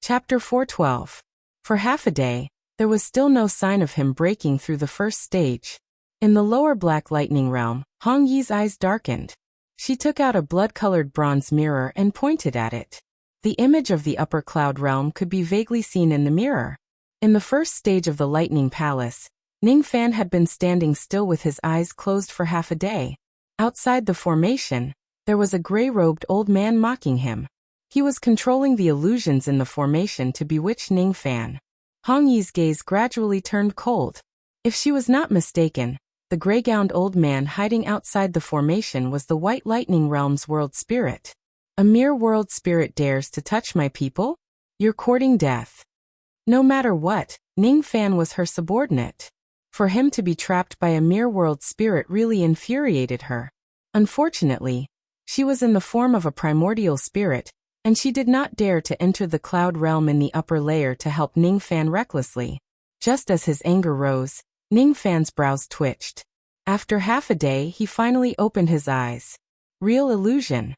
Chapter 412. For half a day, there was still no sign of him breaking through the first stage. In the lower black lightning realm, Hong Yi's eyes darkened. She took out a blood-colored bronze mirror and pointed at it. The image of the upper cloud realm could be vaguely seen in the mirror. In the first stage of the lightning palace, Ning Fan had been standing still with his eyes closed for half a day. Outside the formation, there was a gray-robed old man mocking him. He was controlling the illusions in the formation to bewitch Ning Fan. Hong Yi's gaze gradually turned cold. If she was not mistaken, the gray-gowned old man hiding outside the formation was the White Lightning Realm's world spirit. A mere world spirit dares to touch my people? You're courting death. No matter what, Ning Fan was her subordinate. For him to be trapped by a mere world spirit really infuriated her. Unfortunately, she was in the form of a primordial spirit, and she did not dare to enter the cloud realm in the upper layer to help Ning Fan recklessly. Just as his anger rose, Ning Fan's brows twitched. After half a day, he finally opened his eyes. Real illusion.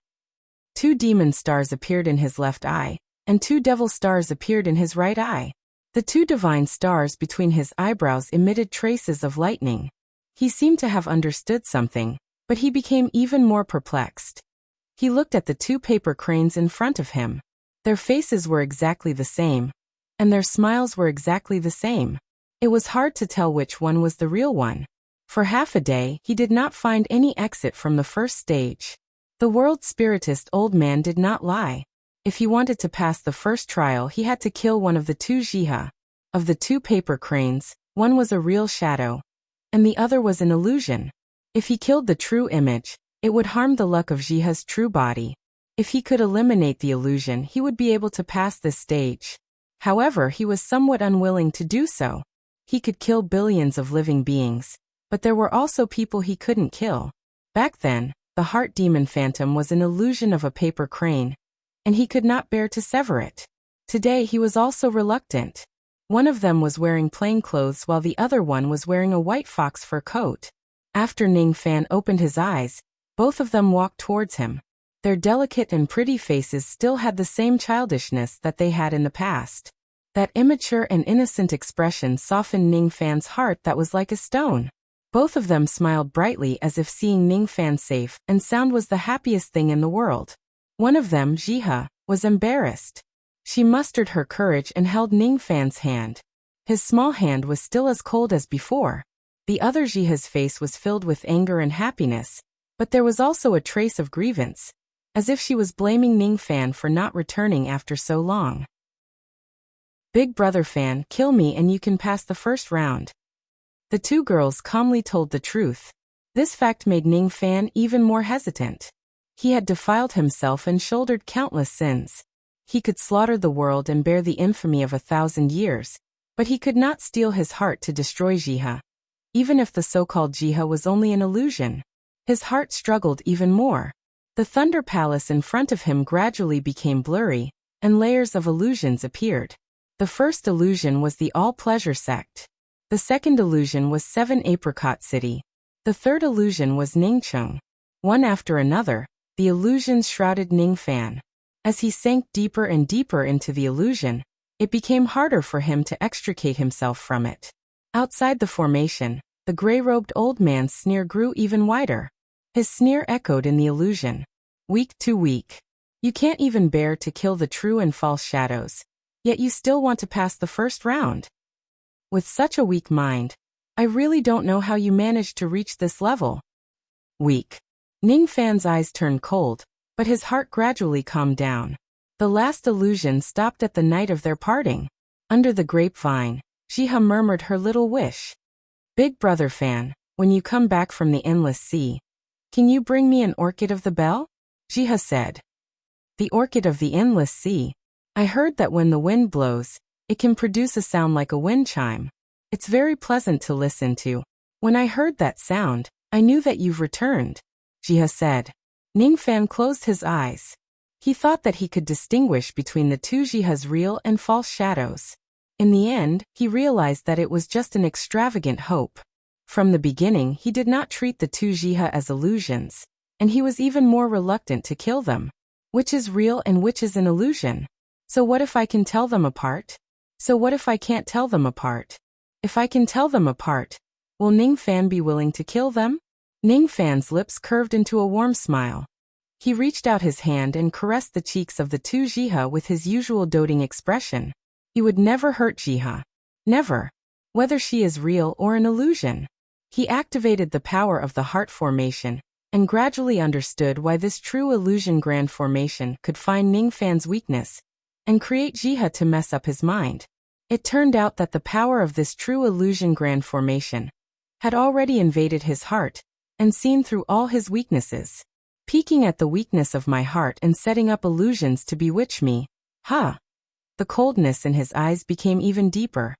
2 demon stars appeared in his left eye, and 2 devil stars appeared in his right eye. The 2 divine stars between his eyebrows emitted traces of lightning. He seemed to have understood something, but he became even more perplexed. He looked at the 2 paper cranes in front of him. Their faces were exactly the same, and their smiles were exactly the same. It was hard to tell which one was the real one. For half a day, he did not find any exit from the first stage. The world spiritist old man did not lie. If he wanted to pass the first trial, he had to kill one of the 2 Jiha. Of the 2 paper cranes, one was a real shadow, and the other was an illusion. If he killed the true image, it would harm the luck of Jiha's true body. If he could eliminate the illusion, he would be able to pass this stage. However, he was somewhat unwilling to do so. He could kill billions of living beings, but there were also people he couldn't kill. Back then, the heart demon phantom was an illusion of a paper crane, and he could not bear to sever it. Today he was also reluctant. One of them was wearing plain clothes while the other one was wearing a white fox fur coat. After Ning Fan opened his eyes, both of them walked towards him. Their delicate and pretty faces still had the same childishness that they had in the past. That immature and innocent expression softened Ning Fan's heart that was like a stone. Both of them smiled brightly as if seeing Ning Fan safe and sound was the happiest thing in the world. One of them, Jiha, was embarrassed. She mustered her courage and held Ning Fan's hand. His small hand was still as cold as before. The other Jiha's face was filled with anger and happiness, but there was also a trace of grievance, as if she was blaming Ning Fan for not returning after so long. Big brother Fan, kill me and you can pass the first round. The 2 girls calmly told the truth. This fact made Ning Fan even more hesitant. He had defiled himself and shouldered countless sins. He could slaughter the world and bear the infamy of 1,000 years, but he could not steel his heart to destroy Jiha. Even if the so-called Jiha was only an illusion, his heart struggled even more. The Thunder Palace in front of him gradually became blurry, and layers of illusions appeared. The first illusion was the All-Pleasure Sect. The second illusion was 7 Apricot City. The third illusion was Ningcheng. One after another, the illusions shrouded Ning Fan. As he sank deeper and deeper into the illusion, it became harder for him to extricate himself from it. Outside the formation, the gray-robed old man's sneer grew even wider. His sneer echoed in the illusion. Weak too weak. You can't even bear to kill the true and false shadows, yet you still want to pass the first round. With such a weak mind, I really don't know how you managed to reach this level. Weak. Ning Fan's eyes turned cold, but his heart gradually calmed down. The last illusion stopped at the night of their parting. Under the grapevine, Jiha murmured her little wish. Big brother Fan, when you come back from the endless sea, can you bring me an orchid of the bell? Jiha said. The orchid of the endless sea. I heard that when the wind blows, it can produce a sound like a wind chime. It's very pleasant to listen to. When I heard that sound, I knew that you've returned, Jiha said. Ning Fan closed his eyes. He thought that he could distinguish between the 2 Jiha's real and false shadows. In the end, he realized that it was just an extravagant hope. From the beginning, he did not treat the 2 Jiha as illusions, and he was even more reluctant to kill them. Which is real and which is an illusion? So what if I can tell them apart? So what if I can't tell them apart? If I can tell them apart, will Ningfan be willing to kill them? Ningfan's lips curved into a warm smile. He reached out his hand and caressed the cheeks of the two Jiha with his usual doting expression. He would never hurt Jiha. Never. Whether she is real or an illusion. He activated the power of the heart formation, and gradually understood why this true illusion grand formation could find Ningfan's weakness, and create Jiha to mess up his mind. It turned out that the power of this true illusion grand formation had already invaded his heart, and seen through all his weaknesses, peeking at the weakness of my heart and setting up illusions to bewitch me. Ha! The coldness in his eyes became even deeper.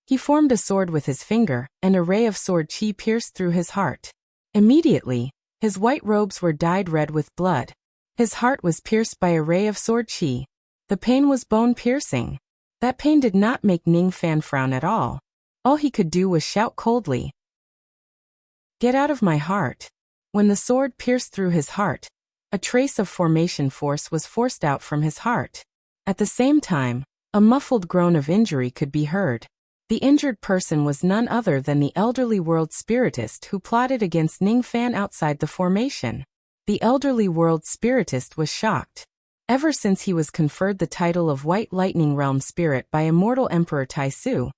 He formed a sword with his finger, and a ray of sword chi pierced through his heart. Immediately, his white robes were dyed red with blood. His heart was pierced by a ray of sword chi. The pain was bone-piercing. That pain did not make Ningfan frown at all. All he could do was shout coldly, "Get out of my heart." When the sword pierced through his heart, a trace of formation force was forced out from his heart. At the same time, a muffled groan of injury could be heard. The injured person was none other than the elderly world spiritist who plotted against Ningfan outside the formation. The elderly world spiritist was shocked. Ever since he was conferred the title of White Lightning Realm Spirit by immortal Emperor Taisu,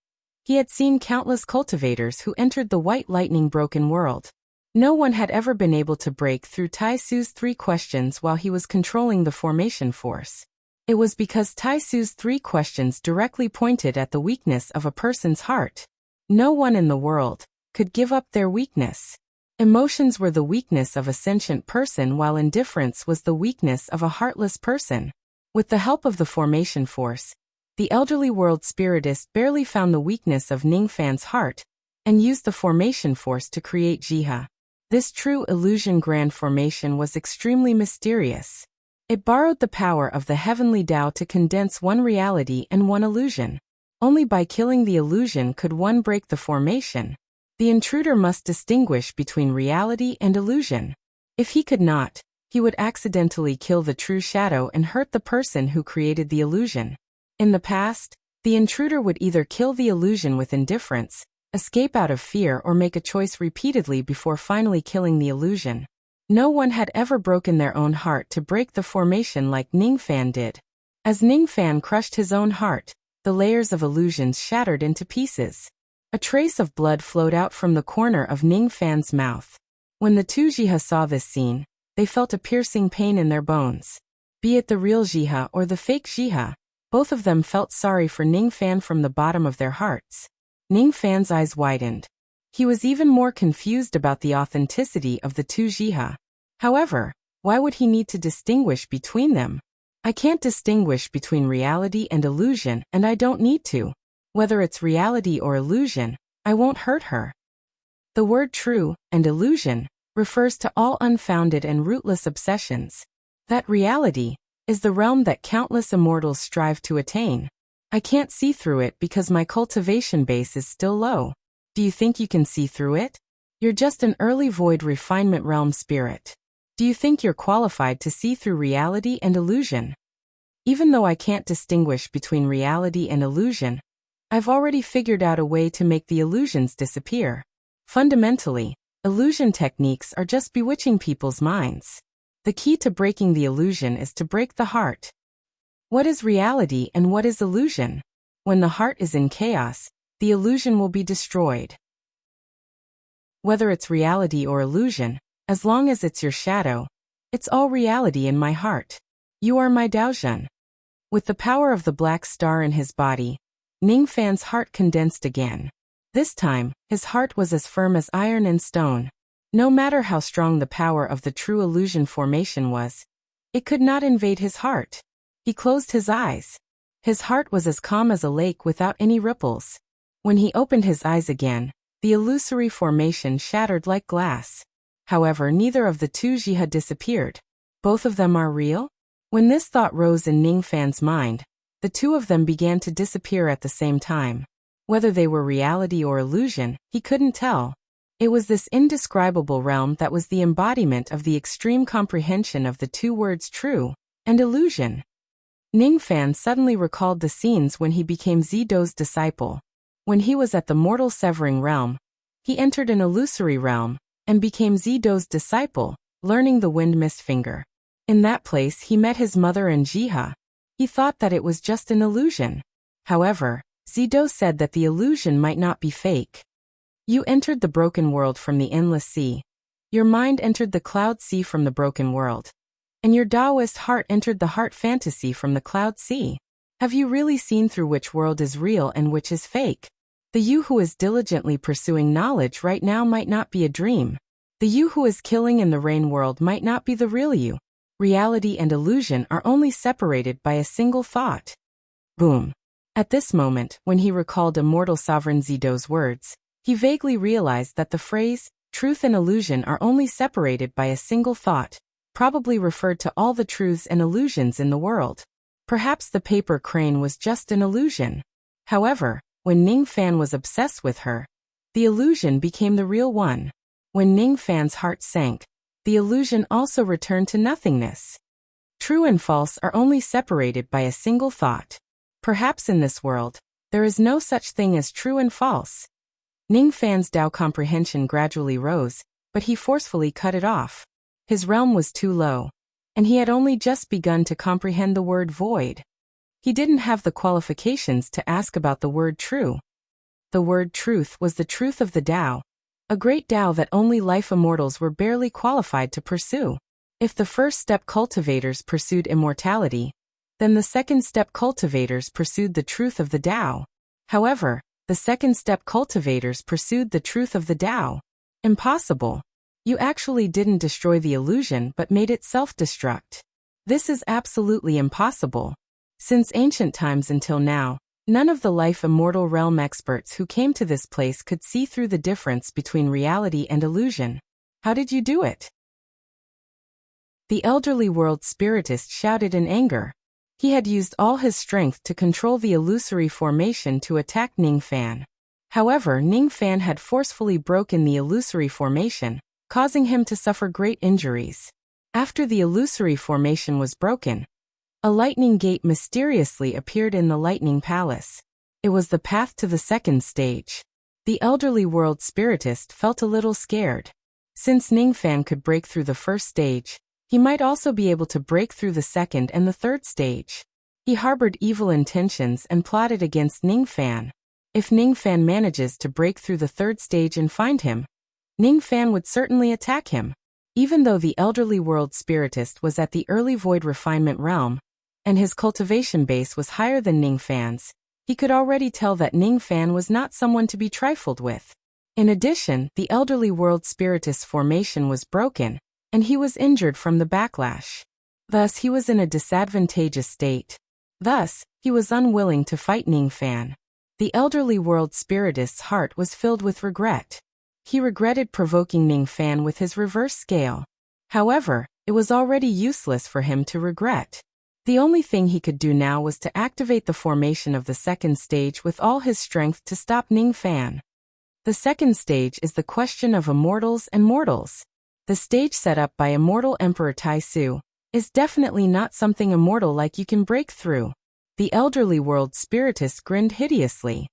he had seen countless cultivators who entered the White Lightning broken world. No one had ever been able to break through Taisu's 3 questions while he was controlling the formation force. It was because Taisu's 3 questions directly pointed at the weakness of a person's heart. No one in the world could give up their weakness. Emotions were the weakness of a sentient person, while indifference was the weakness of a heartless person. With the help of the formation force, the elderly world spiritist barely found the weakness of Ningfan's heart, and used the formation force to create Jiha. This true illusion grand formation was extremely mysterious. It borrowed the power of the heavenly Tao to condense one reality and one illusion. Only by killing the illusion could one break the formation. The intruder must distinguish between reality and illusion. If he could not, he would accidentally kill the true shadow and hurt the person who created the illusion. In the past, the intruder would either kill the illusion with indifference, escape out of fear, or make a choice repeatedly before finally killing the illusion. No one had ever broken their own heart to break the formation like Ningfan did. As Ningfan crushed his own heart, the layers of illusions shattered into pieces. A trace of blood flowed out from the corner of Ningfan's mouth. When the two Jiha saw this scene, they felt a piercing pain in their bones. Be it the real Jiha or the fake Jiha, both of them felt sorry for Ningfan from the bottom of their hearts. Ningfan's eyes widened. He was even more confused about the authenticity of the two Jiha. However, why would he need to distinguish between them? I can't distinguish between reality and illusion, and I don't need to. Whether it's reality or illusion, I won't hurt her. The word true and illusion refers to all unfounded and rootless obsessions. That reality is the realm that countless immortals strive to attain. I can't see through it because my cultivation base is still low. Do you think you can see through it? You're just an early void refinement realm spirit. Do you think you're qualified to see through reality and illusion? Even though I can't distinguish between reality and illusion, I've already figured out a way to make the illusions disappear. Fundamentally, illusion techniques are just bewitching people's minds. The key to breaking the illusion is to break the heart. What is reality and what is illusion? When the heart is in chaos, the illusion will be destroyed. Whether it's reality or illusion, as long as it's your shadow, it's all reality in my heart. You are my Daojun. With the power of the black star in his body, Ningfan's heart condensed again. This time, his heart was as firm as iron and stone. No matter how strong the power of the true illusion formation was, it could not invade his heart. He closed his eyes. His heart was as calm as a lake without any ripples. When he opened his eyes again, the illusory formation shattered like glass. However, neither of the two Jiha disappeared. Both of them are real? When this thought rose in Ningfan's mind, the two of them began to disappear at the same time. Whether they were reality or illusion, he couldn't tell. It was this indescribable realm that was the embodiment of the extreme comprehension of the two words true and illusion. Ning Fan suddenly recalled the scenes when he became Zidou's disciple. When he was at the mortal severing realm, he entered an illusory realm and became Zidou's disciple, learning the wind mist finger. In that place he met his mother and Jiha. He thought that it was just an illusion. However, Zidou said that the illusion might not be fake. You entered the broken world from the endless sea. Your mind entered the cloud sea from the broken world. And your Taoist heart entered the heart fantasy from the cloud sea. Have you really seen through which world is real and which is fake? The you who is diligently pursuing knowledge right now might not be a dream. The you who is killing in the rain world might not be the real you. Reality and illusion are only separated by a single thought. Boom. At this moment, when he recalled immortal sovereign Zidou's words, he vaguely realized that the phrase, truth and illusion are only separated by a single thought, probably referred to all the truths and illusions in the world. Perhaps the paper crane was just an illusion. However, when Ning Fan was obsessed with her, the illusion became the real one. When Ning Fan's heart sank, the illusion also returned to nothingness. True and false are only separated by a single thought. Perhaps in this world, there is no such thing as true and false. Ning Fan's Tao comprehension gradually rose, but he forcefully cut it off. His realm was too low, and he had only just begun to comprehend the word void. He didn't have the qualifications to ask about the word true. The word truth was the truth of the Tao, a great Tao that only life immortals were barely qualified to pursue. If the first step cultivators pursued immortality, then the second step cultivators pursued the truth of the Tao. However, the second step cultivators pursued the truth of the Tao. Impossible. You actually didn't destroy the illusion but made it self-destruct. This is absolutely impossible. Since ancient times until now, none of the life immortal realm experts who came to this place could see through the difference between reality and illusion. How did you do it? The elderly world spiritist shouted in anger. He had used all his strength to control the illusory formation to attack Ning Fan. However, Ning Fan had forcefully broken the illusory formation, causing him to suffer great injuries. After the illusory formation was broken, a lightning gate mysteriously appeared in the lightning palace. It was the path to the second stage. The elderly world spiritist felt a little scared. Since Ning Fan could break through the first stage, he might also be able to break through the second and the third stage. He harbored evil intentions and plotted against Ning Fan. If Ning Fan manages to break through the third stage and find him, Ning Fan would certainly attack him. Even though the elderly world spiritist was at the early void refinement realm, and his cultivation base was higher than Ning Fan's, he could already tell that Ning Fan was not someone to be trifled with. In addition, the elderly world spiritist's formation was broken, and he was injured from the backlash. Thus, he was in a disadvantageous state. Thus, he was unwilling to fight Ning Fan. The elderly world spiritist's heart was filled with regret. He regretted provoking Ning Fan with his reverse scale. However, it was already useless for him to regret. The only thing he could do now was to activate the formation of the second stage with all his strength to stop Ning Fan. The second stage is the question of immortals and mortals. The stage set up by immortal Emperor Tai Su is definitely not something immortal like you can break through. The elderly world spiritist grinned hideously.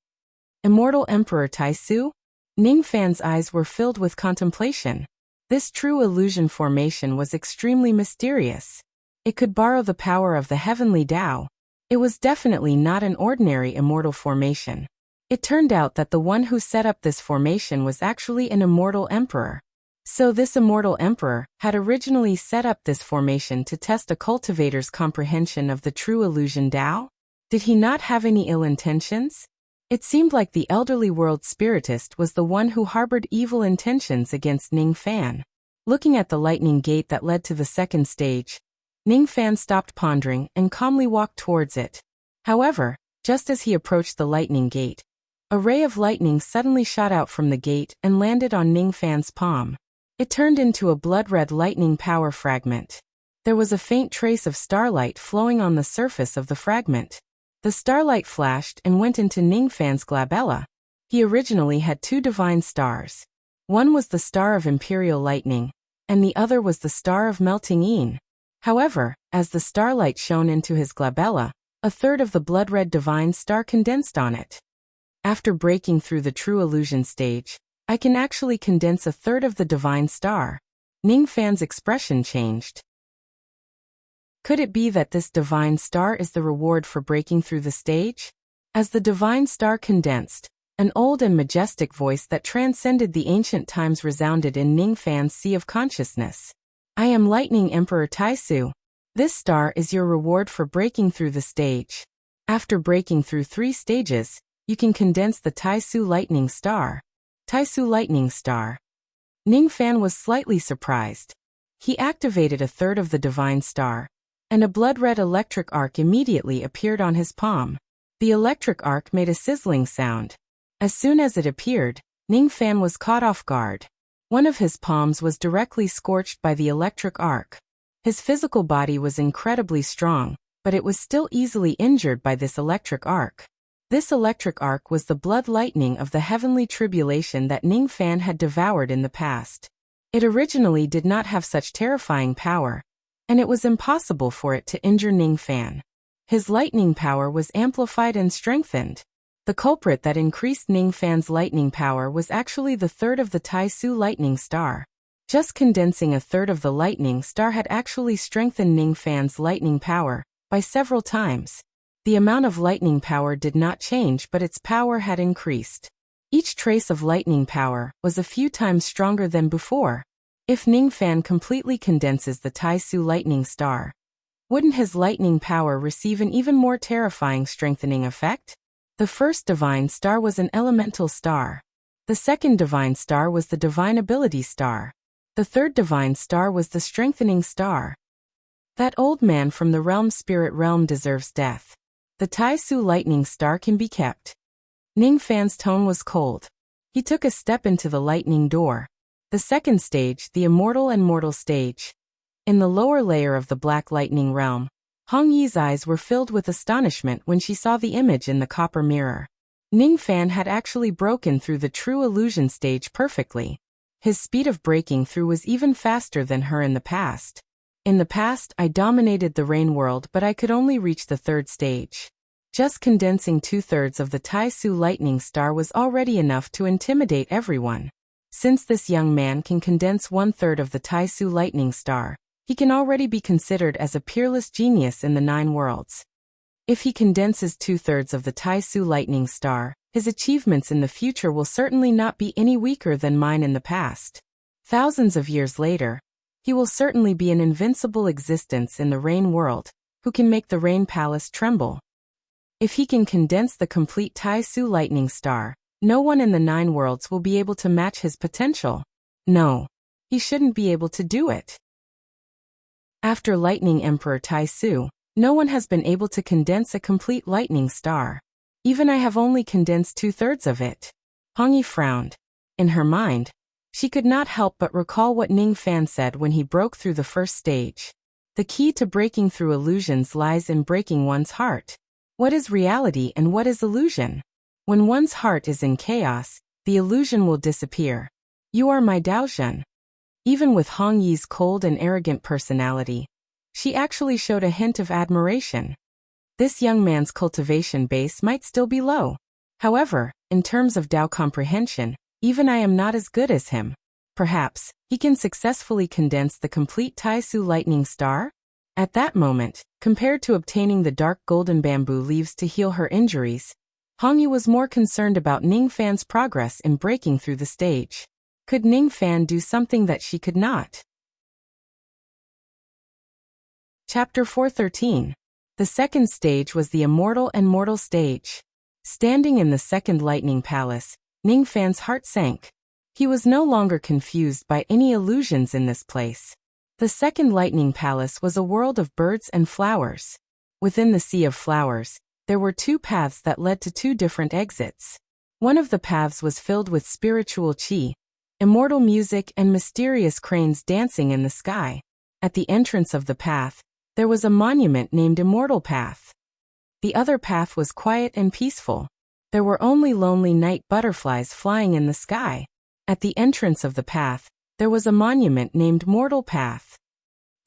Immortal Emperor Tai Su? Ning Fan's eyes were filled with contemplation. This true illusion formation was extremely mysterious. It could borrow the power of the heavenly Tao. It was definitely not an ordinary immortal formation. It turned out that the one who set up this formation was actually an immortal emperor. So this immortal emperor had originally set up this formation to test a cultivator's comprehension of the true illusion Tao? Did he not have any ill intentions? It seemed like the elderly world spiritist was the one who harbored evil intentions against Ning Fan. Looking at the lightning gate that led to the second stage, Ning Fan stopped pondering and calmly walked towards it. However, just as he approached the lightning gate, a ray of lightning suddenly shot out from the gate and landed on Ning Fan's palm. It turned into a blood-red lightning power fragment. There was a faint trace of starlight flowing on the surface of the fragment. The starlight flashed and went into Ning Fan's glabella. He originally had two divine stars. One was the star of imperial lightning, and the other was the star of melting Yin. However, as the starlight shone into his glabella, a third of the blood-red divine star condensed on it. After breaking through the true illusion stage, I can actually condense a third of the divine star. Ning Fan's expression changed. Could it be that this divine star is the reward for breaking through the stage? As the divine star condensed, an old and majestic voice that transcended the ancient times resounded in Ning Fan's sea of consciousness. I am Lightning Emperor Taisu. This star is your reward for breaking through the stage. After breaking through 3 stages, you can condense the Taisu Lightning Star. Taisu Lightning Star. Ning Fan was slightly surprised. He activated a third of the divine star, and a blood-red electric arc immediately appeared on his palm. The electric arc made a sizzling sound. As soon as it appeared, Ning Fan was caught off guard. One of his palms was directly scorched by the electric arc. His physical body was incredibly strong, but it was still easily injured by this electric arc. This electric arc was the blood lightning of the heavenly tribulation that Ning Fan had devoured in the past. It originally did not have such terrifying power, and it was impossible for it to injure Ning Fan. His lightning power was amplified and strengthened. The culprit that increased Ning Fan's lightning power was actually the third of the Taisu Lightning Star. Just condensing a third of the lightning star had actually strengthened Ning Fan's lightning power by several times. The amount of lightning power did not change, but its power had increased. Each trace of lightning power was a few times stronger than before. If Ning Fan completely condenses the Taisu Lightning Star, wouldn't his lightning power receive an even more terrifying strengthening effect? The first divine star was an elemental star. The second divine star was the divine ability star. The third divine star was the strengthening star. That old man from the realm spirit realm deserves death. The Taisu Lightning Star can be kept. Ning Fan's tone was cold. He took a step into the lightning door. The second stage, the immortal and mortal stage. In the lower layer of the black lightning realm, Hong Yi's eyes were filled with astonishment when she saw the image in the copper mirror. Ning Fan had actually broken through the true illusion stage perfectly. His speed of breaking through was even faster than her in the past. In the past, I dominated the rain world, but I could only reach the third stage. Just condensing 2/3 of the Taisu Lightning Star was already enough to intimidate everyone. Since this young man can condense 1/3 of the Taisu Lightning Star, he can already be considered as a peerless genius in the 9 worlds. If he condenses 2/3 of the Taisu Lightning Star, his achievements in the future will certainly not be any weaker than mine in the past. Thousands of years later, he will certainly be an invincible existence in the rain world, who can make the rain palace tremble. If he can condense the complete Taisu Lightning Star, no one in the 9 worlds will be able to match his potential. No, he shouldn't be able to do it. After Lightning Emperor Taisu, no one has been able to condense a complete lightning star. Even I have only condensed 2/3 of it. Hong Yi frowned. In her mind, she could not help but recall what Ning Fan said when he broke through the first stage. The key to breaking through illusions lies in breaking one's heart. What is reality and what is illusion? When one's heart is in chaos, the illusion will disappear. You are my Daozhen. Even with Hong Yi's cold and arrogant personality, she actually showed a hint of admiration. This young man's cultivation base might still be low. However, in terms of Dao comprehension, even I am not as good as him. Perhaps, he can successfully condense the complete Taisu Lightning Star? At that moment, compared to obtaining the dark golden bamboo leaves to heal her injuries, Hong Yi was more concerned about Ning Fan's progress in breaking through the stage. Could Ning Fan do something that she could not? Chapter 413. The second stage was the immortal and mortal stage. Standing in the second lightning palace, Ning Fan's heart sank. He was no longer confused by any illusions in this place. The second lightning palace was a world of birds and flowers. Within the sea of flowers, there were 2 paths that led to 2 different exits. One of the paths was filled with spiritual qi, immortal music and mysterious cranes dancing in the sky. At the entrance of the path, there was a monument named Immortal Path. The other path was quiet and peaceful. There were only lonely night butterflies flying in the sky. At the entrance of the path, there was a monument named Mortal Path.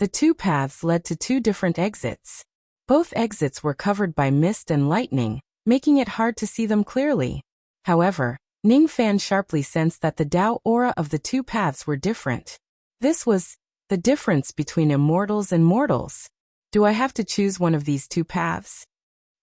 The two paths led to two different exits. Both exits were covered by mist and lightning, making it hard to see them clearly. However, Ning Fan sharply sensed that the Tao aura of the two paths were different. This was the difference between immortals and mortals. Do I have to choose one of these two paths?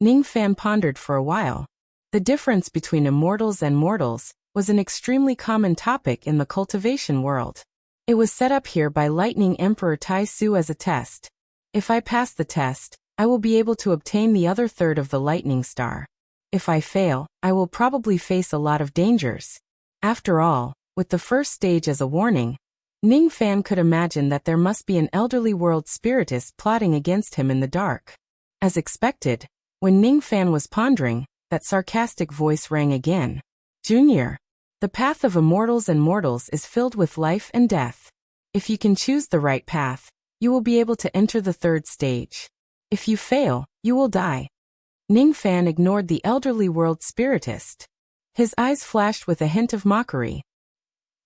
Ning Fan pondered for a while. The difference between immortals and mortals was an extremely common topic in the cultivation world. It was set up here by Lightning Emperor Tai Su as a test. If I pass the test, I will be able to obtain the other third of the lightning star. If I fail, I will probably face a lot of dangers. After all, with the first stage as a warning, Ning Fan could imagine that there must be an elderly world spiritist plotting against him in the dark. As expected, when Ning Fan was pondering, that sarcastic voice rang again. Junior, the path of immortals and mortals is filled with life and death. If you can choose the right path, you will be able to enter the third stage. If you fail, you will die. Ning Fan ignored the elderly world spiritist. His eyes flashed with a hint of mockery.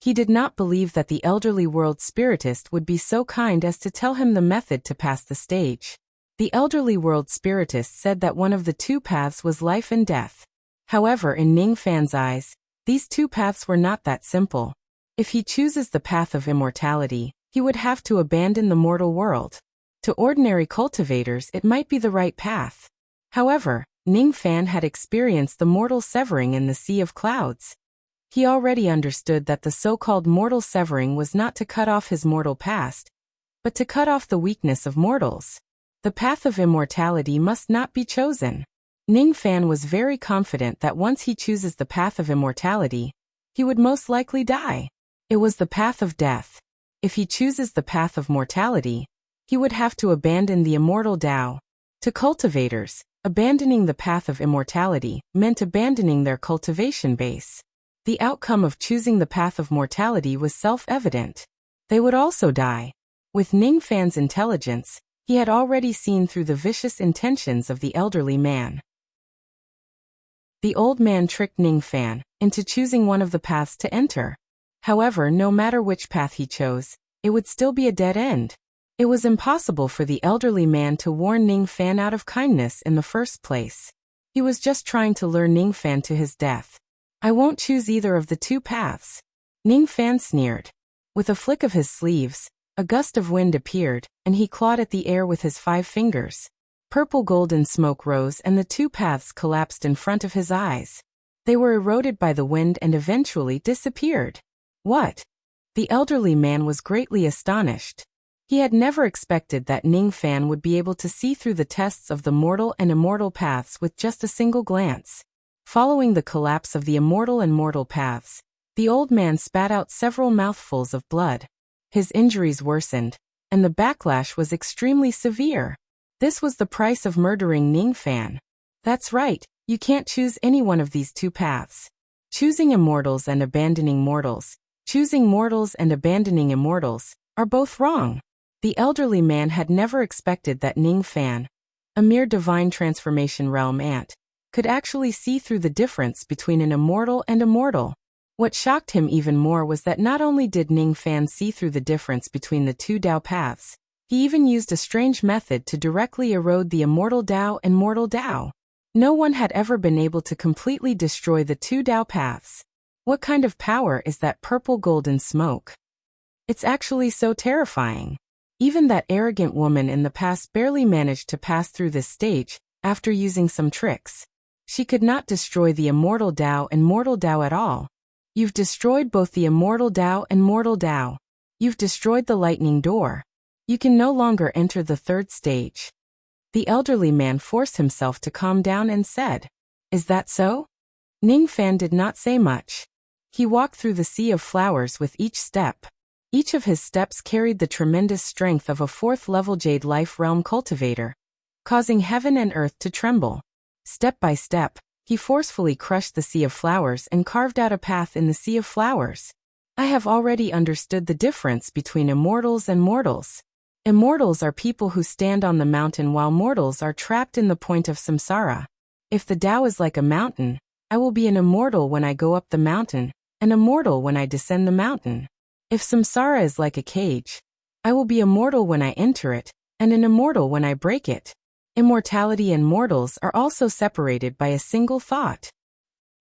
He did not believe that the elderly world spiritist would be so kind as to tell him the method to pass the stage. The elderly world spiritist said that one of the two paths was life and death. However, in Ning Fan's eyes, these two paths were not that simple. If he chooses the path of immortality, he would have to abandon the mortal world. To ordinary cultivators, it might be the right path. However, Ning Fan had experienced the mortal severing in the Sea of Clouds. He already understood that the so-called mortal severing was not to cut off his mortal past, but to cut off the weakness of mortals. The path of immortality must not be chosen. Ning Fan was very confident that once he chooses the path of immortality, he would most likely die. It was the path of death. If he chooses the path of mortality, he would have to abandon the immortal Tao. To cultivators, abandoning the path of immortality meant abandoning their cultivation base. The outcome of choosing the path of mortality was self-evident. They would also die. With Ning Fan's intelligence, he had already seen through the vicious intentions of the elderly man. The old man tricked Ning Fan into choosing one of the paths to enter. However, no matter which path he chose, it would still be a dead end. It was impossible for the elderly man to warn Ning Fan out of kindness in the first place. He was just trying to lure Ning Fan to his death. I won't choose either of the two paths. Ning Fan sneered. With a flick of his sleeves, a gust of wind appeared, and he clawed at the air with his 5 fingers. Purple golden smoke rose and the two paths collapsed in front of his eyes. They were eroded by the wind and eventually disappeared. What? The elderly man was greatly astonished. He had never expected that Ning Fan would be able to see through the tests of the mortal and immortal paths with just a single glance. Following the collapse of the immortal and mortal paths, the old man spat out several mouthfuls of blood. His injuries worsened, and the backlash was extremely severe. This was the price of murdering Ning Fan. That's right, you can't choose any one of these two paths. Choosing immortals and abandoning mortals, choosing mortals and abandoning immortals, are both wrong. The elderly man had never expected that Ning Fan, a mere divine transformation realm ant, could actually see through the difference between an immortal and a mortal. What shocked him even more was that not only did Ning Fan see through the difference between the two Tao paths, he even used a strange method to directly erode the immortal Tao and mortal Tao. No one had ever been able to completely destroy the two Tao paths. What kind of power is that purple golden smoke? It's actually so terrifying. Even that arrogant woman in the past barely managed to pass through this stage, after using some tricks. She could not destroy the immortal Tao and mortal Tao at all. You've destroyed both the immortal Tao and mortal Tao. You've destroyed the lightning door. You can no longer enter the third stage. The elderly man forced himself to calm down and said, "Is that so?" Ning Fan did not say much. He walked through the sea of flowers with each step. Each of his steps carried the tremendous strength of a 4th-level Jade Life Realm cultivator, causing heaven and earth to tremble. Step by step, he forcefully crushed the sea of flowers and carved out a path in the sea of flowers. I have already understood the difference between immortals and mortals. Immortals are people who stand on the mountain while mortals are trapped in the point of samsara. If the Tao is like a mountain, I will be an immortal when I go up the mountain, and immortal when I descend the mountain. If samsara is like a cage, I will be immortal when I enter it, and an immortal when I break it. Immortality and mortals are also separated by a single thought.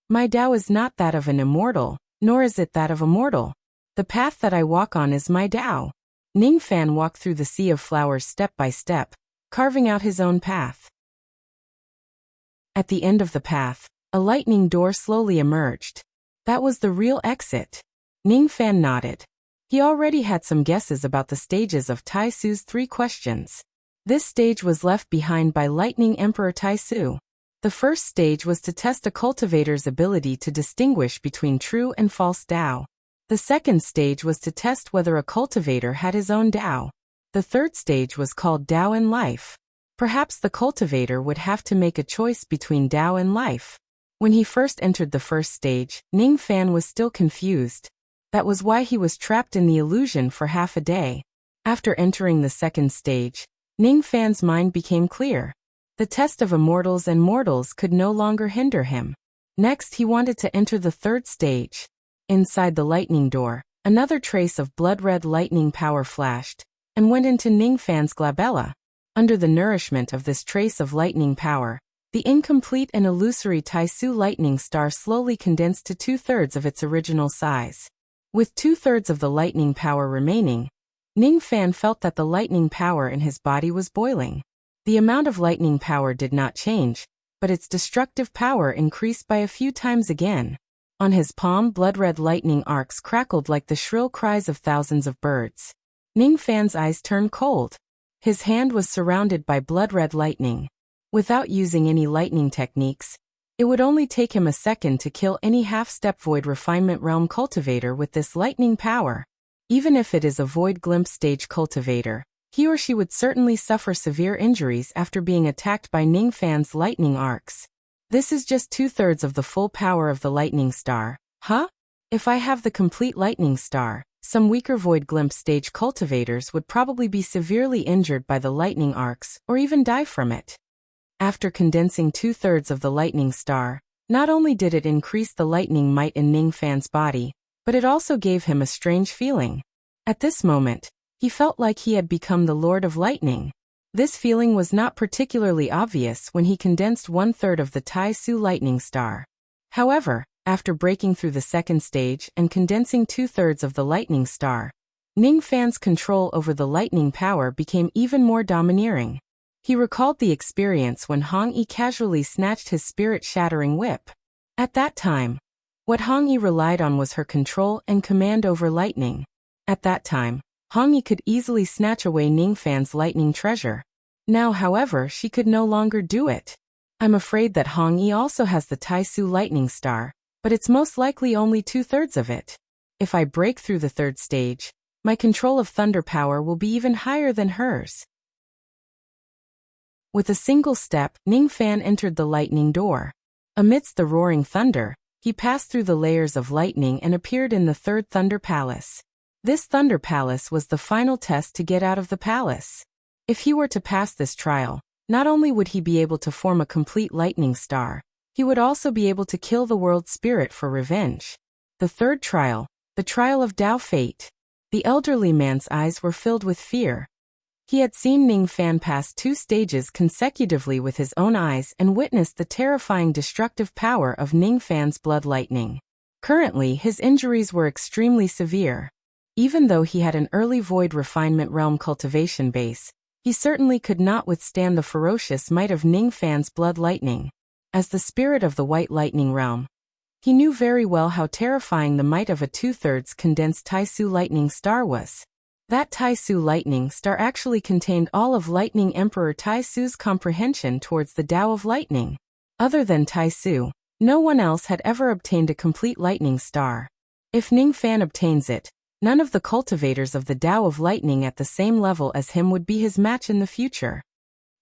My Tao is not that of an immortal, nor is it that of a mortal. The path that I walk on is my Tao. Ningfan walked through the sea of flowers step by step, carving out his own path. At the end of the path, a lightning door slowly emerged. That was the real exit. Ningfan nodded. He already had some guesses about the stages of Taisu's 3 questions. This stage was left behind by Lightning Emperor Taisu. The first stage was to test a cultivator's ability to distinguish between true and false Tao. The second stage was to test whether a cultivator had his own Tao. The third stage was called Tao and Life. Perhaps the cultivator would have to make a choice between Tao and life. When he first entered the first stage, Ningfan was still confused. That was why he was trapped in the illusion for half a day. After entering the second stage, Ningfan's mind became clear. The test of immortals and mortals could no longer hinder him. Next, he wanted to enter the third stage. Inside the lightning door, another trace of blood-red lightning power flashed, and went into Ningfan's glabella. Under the nourishment of this trace of lightning power, the incomplete and illusory Taisu lightning star slowly condensed to 2/3 of its original size. With 2/3 of the lightning power remaining, Ningfan felt that the lightning power in his body was boiling. The amount of lightning power did not change, but its destructive power increased by a few times again. On his palm, blood-red lightning arcs crackled like the shrill cries of thousands of birds. Ningfan's eyes turned cold. His hand was surrounded by blood-red lightning. Without using any lightning techniques, it would only take him a second to kill any half-step void refinement realm cultivator with this lightning power. Even if it is a void glimpse stage cultivator, he or she would certainly suffer severe injuries after being attacked by Ningfan's lightning arcs. This is just 2/3 of the full power of the lightning star. Huh? If I have the complete lightning star, some weaker void glimpse stage cultivators would probably be severely injured by the lightning arcs or even die from it. After condensing 2/3 of the lightning star, not only did it increase the lightning might in Ningfan's body, but it also gave him a strange feeling. At this moment, he felt like he had become the Lord of Lightning. This feeling was not particularly obvious when he condensed 1/3 of the Taisu lightning star. However, after breaking through the second stage and condensing 2/3 of the lightning star, Ningfan's control over the lightning power became even more domineering. He recalled the experience when Hong Yi casually snatched his spirit-shattering whip. At that time, what Hong Yi relied on was her control and command over lightning. At that time, Hong Yi could easily snatch away Ningfan's lightning treasure. Now, however, she could no longer do it. I'm afraid that Hong Yi also has the Taisu lightning star, but it's most likely only 2/3 of it. If I break through the third stage, my control of thunder power will be even higher than hers. With a single step, Ningfan entered the lightning door. Amidst the roaring thunder, he passed through the layers of lightning and appeared in the third Thunder Palace. This Thunder Palace was the final test to get out of the palace. If he were to pass this trial, not only would he be able to form a complete lightning star, he would also be able to kill the world spirit for revenge. The third trial, the trial of Tao Fate. The elderly man's eyes were filled with fear. He had seen Ningfan pass 2 stages consecutively with his own eyes and witnessed the terrifying destructive power of Ningfan's blood lightning. Currently, his injuries were extremely severe. Even though he had an early void refinement realm cultivation base, he certainly could not withstand the ferocious might of Ningfan's blood lightning. As the spirit of the white lightning realm, he knew very well how terrifying the might of a 2/3 condensed Taisu lightning star was. That Taisu lightning star actually contained all of Lightning Emperor Taisu's comprehension towards the Tao of Lightning. Other than Taisu, no one else had ever obtained a complete lightning star. If Ningfan obtains it, none of the cultivators of the Tao of Lightning at the same level as him would be his match in the future.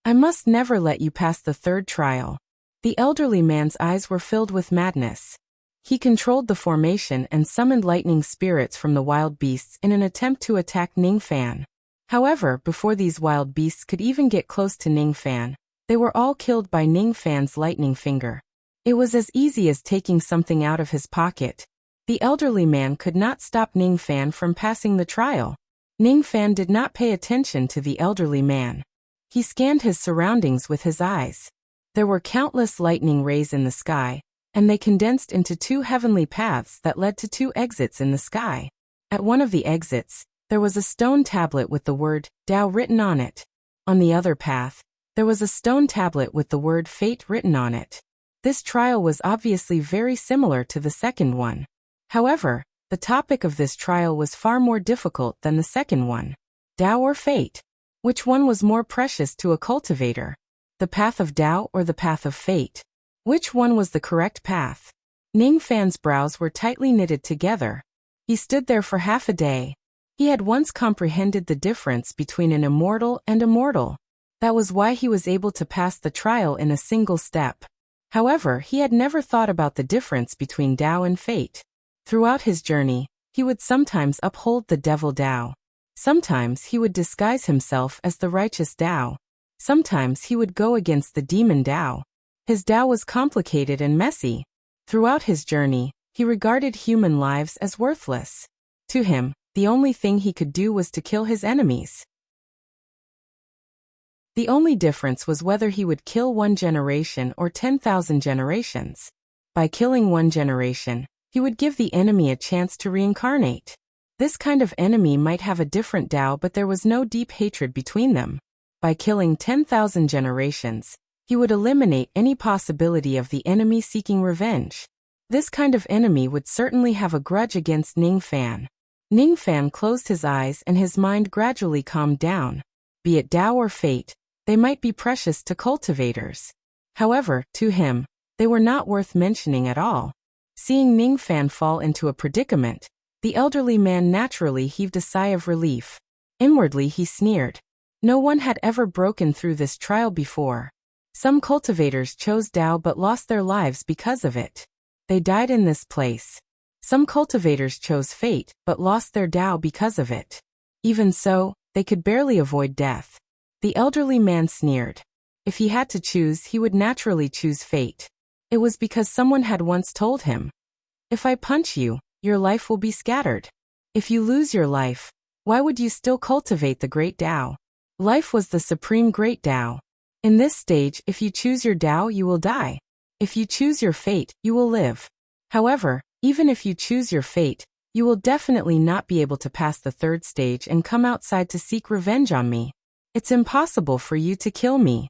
I must never let you pass the third trial. The elderly man's eyes were filled with madness. He controlled the formation and summoned lightning spirits from the wild beasts in an attempt to attack Ningfan. However, before these wild beasts could even get close to Ningfan, they were all killed by Ningfan's lightning finger. It was as easy as taking something out of his pocket. The elderly man could not stop Ningfan from passing the trial. Ning Fan did not pay attention to the elderly man. He scanned his surroundings with his eyes. There were countless lightning rays in the sky, and they condensed into 2 heavenly paths that led to 2 exits in the sky. At one of the exits, there was a stone tablet with the word Tao written on it. On the other path, there was a stone tablet with the word Fate written on it. This trial was obviously very similar to the second one. However, the topic of this trial was far more difficult than the second one. Tao or fate? Which one was more precious to a cultivator? The path of Tao or the path of fate? Which one was the correct path? Ning Fan's brows were tightly knitted together. He stood there for half a day. He had once comprehended the difference between an immortal and a mortal. That was why he was able to pass the trial in a single step. However, he had never thought about the difference between Tao and fate. Throughout his journey, he would sometimes uphold the devil Tao. Sometimes he would disguise himself as the righteous Tao. Sometimes he would go against the demon Tao. His Tao was complicated and messy. Throughout his journey, he regarded human lives as worthless. To him, the only thing he could do was to kill his enemies. The only difference was whether he would kill 1 generation or 10,000 generations. By killing 1 generation, he would give the enemy a chance to reincarnate. This kind of enemy might have a different Tao, but there was no deep hatred between them. By killing 10,000 generations, he would eliminate any possibility of the enemy seeking revenge. This kind of enemy would certainly have a grudge against Ning Fan. Ning Fan closed his eyes and his mind gradually calmed down. Be it Tao or fate, they might be precious to cultivators. However, to him, they were not worth mentioning at all. Seeing Ning Fan fall into a predicament, the elderly man naturally heaved a sigh of relief. Inwardly he sneered. No one had ever broken through this trial before. Some cultivators chose Tao but lost their lives because of it. They died in this place. Some cultivators chose fate but lost their Tao because of it. Even so, they could barely avoid death. The elderly man sneered. If he had to choose, he would naturally choose fate. It was because someone had once told him, "If I punch you, your life will be scattered. If you lose your life, why would you still cultivate the great Tao?" Life was the supreme great Tao. In this stage, if you choose your Tao, you will die. If you choose your fate, you will live. However, even if you choose your fate, you will definitely not be able to pass the 3rd stage and come outside to seek revenge on me. It's impossible for you to kill me.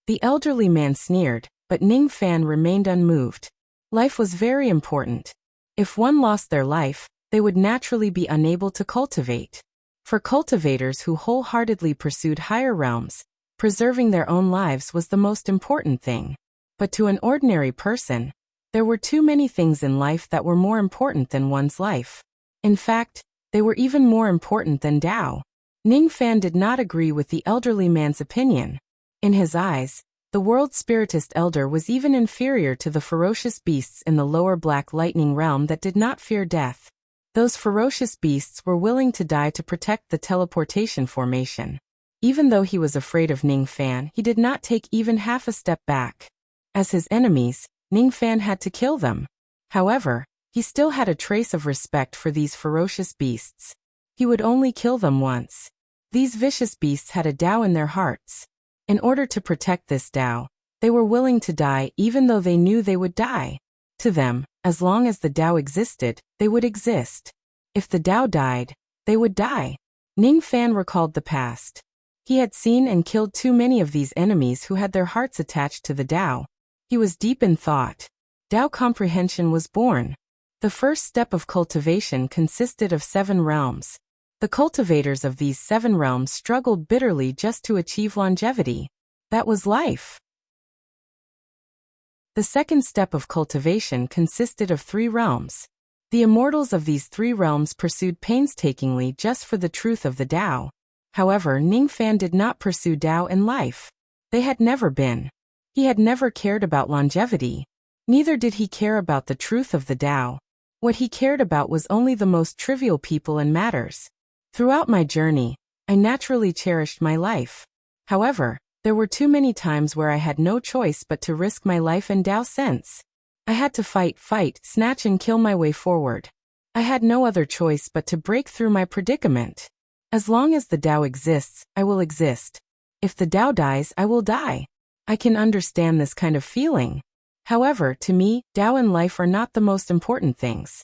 The elderly man sneered, but Ning Fan remained unmoved. Life was very important. If one lost their life, they would naturally be unable to cultivate. For cultivators who wholeheartedly pursued higher realms, preserving their own lives was the most important thing. But to an ordinary person, there were too many things in life that were more important than one's life. In fact, they were even more important than Tao. Ning Fan did not agree with the elderly man's opinion. In his eyes, the world spiritist elder was even inferior to the ferocious beasts in the lower black lightning realm that did not fear death. Those ferocious beasts were willing to die to protect the teleportation formation. Even though he was afraid of Ning Fan, he did not take even half a step back. As his enemies, Ning Fan had to kill them. However, he still had a trace of respect for these ferocious beasts. He would only kill them once. These vicious beasts had a Tao in their hearts. In order to protect this Tao, they were willing to die even though they knew they would die. To them, as long as the Tao existed, they would exist. If the Tao died, they would die. Ning Fan recalled the past. He had seen and killed too many of these enemies who had their hearts attached to the Tao. He was deep in thought. Tao comprehension was born. The first step of cultivation consisted of 7 realms. The cultivators of these 7 realms struggled bitterly just to achieve longevity. That was life. The second step of cultivation consisted of 3 realms. The immortals of these 3 realms pursued painstakingly just for the truth of the Tao. However, Ning Fan did not pursue Tao in life. They had never been. He had never cared about longevity. Neither did he care about the truth of the Tao. What he cared about was only the most trivial people and matters. Throughout my journey, I naturally cherished my life. However, there were too many times where I had no choice but to risk my life in Tao sense. I had to fight, snatch and kill my way forward. I had no other choice but to break through my predicament. As long as the Tao exists, I will exist. If the Tao dies, I will die. I can understand this kind of feeling. However, to me, Tao and life are not the most important things.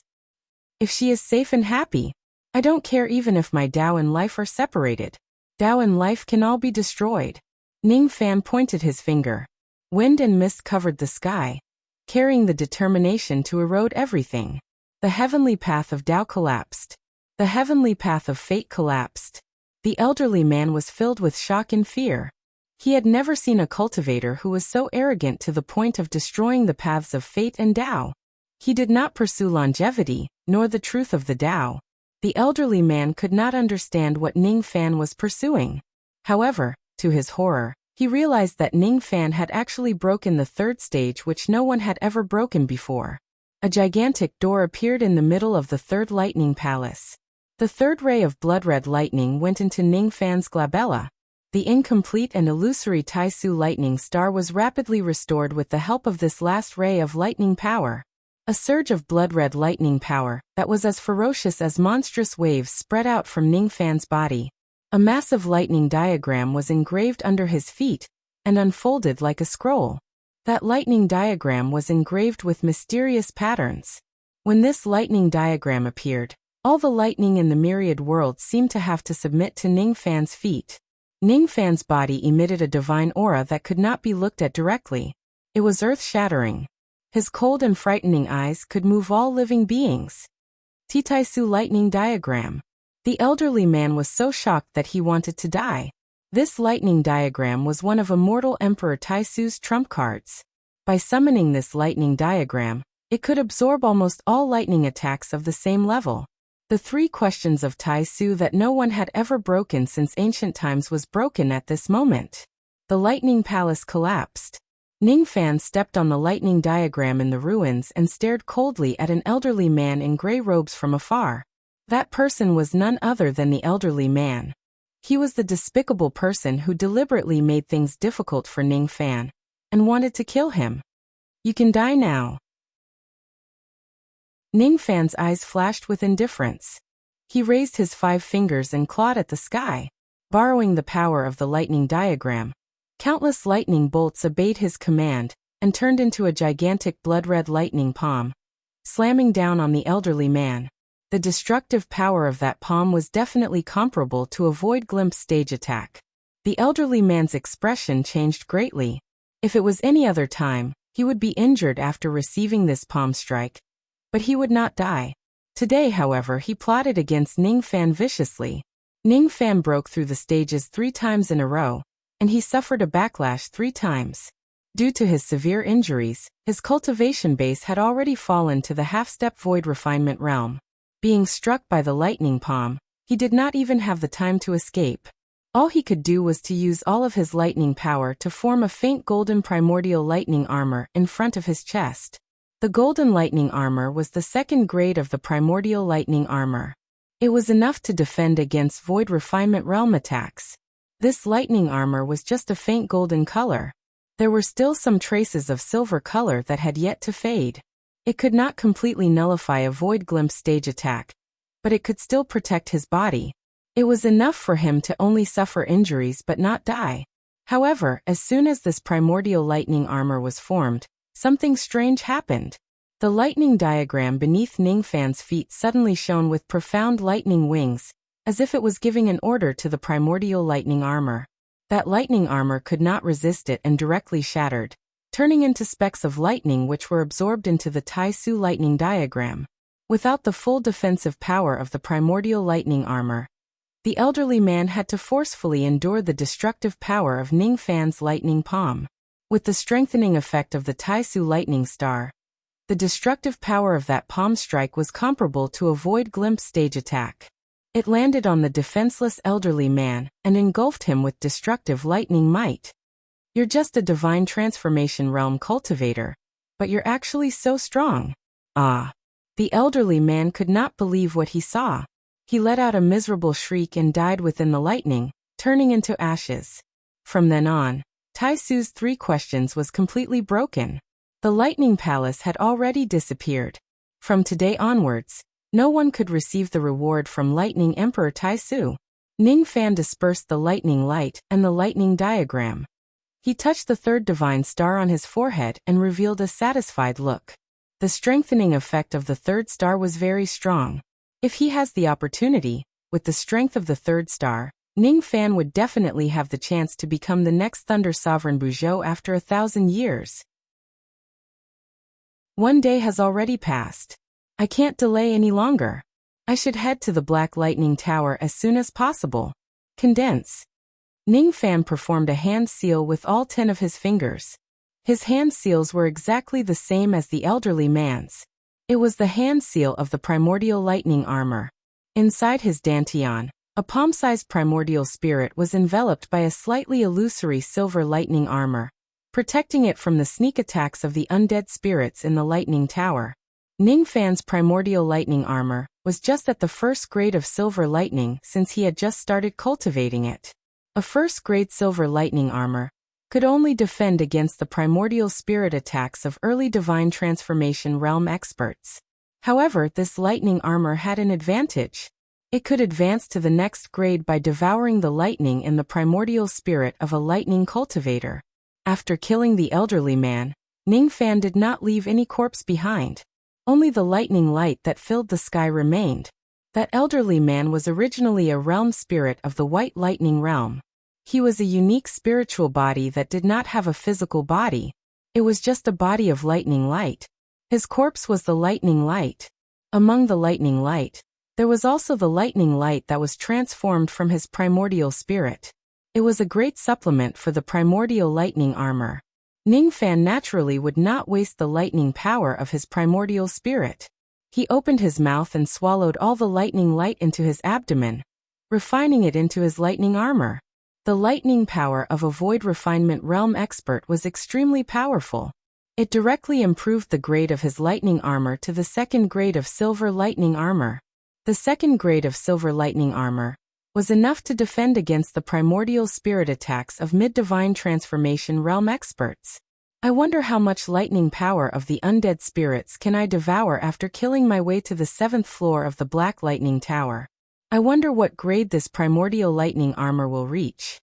If she is safe and happy, I don't care even if my Tao and life are separated. Tao and life can all be destroyed. Ning Fan pointed his finger. Wind and mist covered the sky, carrying the determination to erode everything. The heavenly path of Tao collapsed. The heavenly path of fate collapsed. The elderly man was filled with shock and fear. He had never seen a cultivator who was so arrogant to the point of destroying the paths of fate and Tao. He did not pursue longevity, nor the truth of the Tao. The elderly man could not understand what Ning Fan was pursuing. However, to his horror, he realized that Ning Fan had actually broken the third stage which no one had ever broken before. A gigantic door appeared in the middle of the third lightning palace. The third ray of blood-red lightning went into Ning Fan's glabella. The incomplete and illusory Taisu lightning star was rapidly restored with the help of this last ray of lightning power. A surge of blood-red lightning power that was as ferocious as monstrous waves spread out from Ning Fan's body. A massive lightning diagram was engraved under his feet and unfolded like a scroll. That lightning diagram was engraved with mysterious patterns. When this lightning diagram appeared, all the lightning in the myriad worlds seemed to have to submit to Ning Fan's feet. Ning Fan's body emitted a divine aura that could not be looked at directly. It was earth-shattering. His cold and frightening eyes could move all living beings. Titaisu lightning diagram. The elderly man was so shocked that he wanted to die. This lightning diagram was one of immortal Emperor Taisu's trump cards. By summoning this lightning diagram, it could absorb almost all lightning attacks of the same level. The 3 questions of Taisu that no one had ever broken since ancient times was broken at this moment. The lightning palace collapsed. Ning Fan stepped on the lightning diagram in the ruins and stared coldly at an elderly man in gray robes from afar. That person was none other than the elderly man. He was the despicable person who deliberately made things difficult for Ning Fan and wanted to kill him. You can die now. Ning Fan's eyes flashed with indifference. He raised his 5 fingers and clawed at the sky, borrowing the power of the lightning diagram. Countless lightning bolts obeyed his command and turned into a gigantic blood-red lightning palm, slamming down on the elderly man. The destructive power of that palm was definitely comparable to a void glimpse stage attack. The elderly man's expression changed greatly. If it was any other time, he would be injured after receiving this palm strike. But he would not die. Today, however, he plotted against Ning Fan viciously. Ning Fan broke through the stages 3 times in a row, and he suffered a backlash 3 times. Due to his severe injuries, his cultivation base had already fallen to the half-step void refinement realm. Being struck by the lightning palm, he did not even have the time to escape. All he could do was to use all of his lightning power to form a faint golden primordial lightning armor in front of his chest. The golden lightning armor was the 2nd grade of the primordial lightning armor. It was enough to defend against void refinement realm attacks. This lightning armor was just a faint golden color. There were still some traces of silver color that had yet to fade. It could not completely nullify a void glimpse stage attack, but it could still protect his body. It was enough for him to only suffer injuries but not die. However, as soon as this primordial lightning armor was formed, something strange happened. The lightning diagram beneath Ning Fan's feet suddenly shone with profound lightning wings, as if it was giving an order to the primordial lightning armor. That lightning armor could not resist it and directly shattered, turning into specks of lightning which were absorbed into the Taisu lightning diagram. Without the full defensive power of the primordial lightning armor, the elderly man had to forcefully endure the destructive power of Ning Fan's lightning palm. With the strengthening effect of the Taisu lightning star, the destructive power of that palm strike was comparable to a void glimpse stage attack. It landed on the defenseless elderly man and engulfed him with destructive lightning might. You're just a divine transformation realm cultivator, but you're actually so strong. Ah! The elderly man could not believe what he saw. He let out a miserable shriek and died within the lightning, turning into ashes. From then on, Taisu's 3 questions was completely broken. The lightning palace had already disappeared. From today onwards, no one could receive the reward from Lightning Emperor Taisu. Ning Fan dispersed the lightning light and the lightning diagram. He touched the third divine star on his forehead and revealed a satisfied look. The strengthening effect of the third star was very strong. If he has the opportunity, with the strength of the third star, Ning Fan would definitely have the chance to become the next Thunder Sovereign Buzhou after 1,000 years. One day has already passed. I can't delay any longer. I should head to the Black Lightning Tower as soon as possible. Condense. Ning Fan performed a hand seal with all 10 of his fingers. His hand seals were exactly the same as the elderly man's. It was the hand seal of the primordial lightning armor. Inside his dantian, a palm-sized primordial spirit was enveloped by a slightly illusory silver lightning armor, protecting it from the sneak attacks of the undead spirits in the lightning tower. Ning Fan's primordial lightning armor was just at the first grade of silver lightning since he had just started cultivating it. A first-grade silver lightning armor could only defend against the primordial spirit attacks of early divine transformation realm experts. However, this lightning armor had an advantage. It could advance to the next grade by devouring the lightning in the primordial spirit of a lightning cultivator. After killing the elderly man, Ning Fan did not leave any corpse behind. Only the lightning light that filled the sky remained. That elderly man was originally a realm spirit of the White Lightning Realm. He was a unique spiritual body that did not have a physical body. It was just a body of lightning light. His corpse was the lightning light. Among the lightning light, there was also the lightning light that was transformed from his primordial spirit. It was a great supplement for the primordial lightning armor. Ning Fan naturally would not waste the lightning power of his primordial spirit. He opened his mouth and swallowed all the lightning light into his abdomen, refining it into his lightning armor. The lightning power of a void refinement realm expert was extremely powerful. It directly improved the grade of his lightning armor to the second grade of silver lightning armor. The second grade of silver lightning armor was enough to defend against the primordial spirit attacks of mid-divine transformation realm experts. I wonder how much lightning power of the undead spirits can I devour after killing my way to the 7th floor of the Black Lightning Tower. I wonder what grade this primordial lightning armor will reach.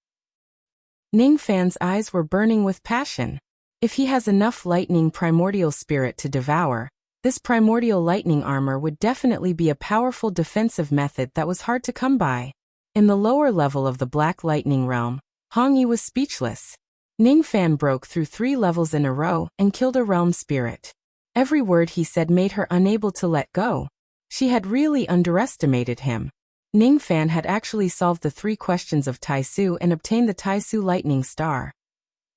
Ning Fan's eyes were burning with passion. If he has enough lightning primordial spirit to devour, this primordial lightning armor would definitely be a powerful defensive method that was hard to come by. In the lower level of the Black Lightning Realm, Hong Yi was speechless. Ning Fan broke through 3 levels in a row and killed a realm spirit. Every word he said made her unable to let go. She had really underestimated him. Ning Fan had actually solved the 3 questions of Tai Su and obtained the Tai Su Lightning Star.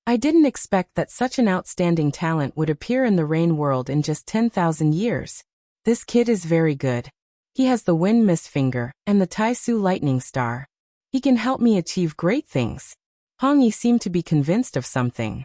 I didn't expect that such an outstanding talent would appear in the Rain world in just 10,000 years. This kid is very good. He has the Wind Mist Finger and the Tai Su Lightning Star. He can help me achieve great things. Hong Yi seemed to be convinced of something.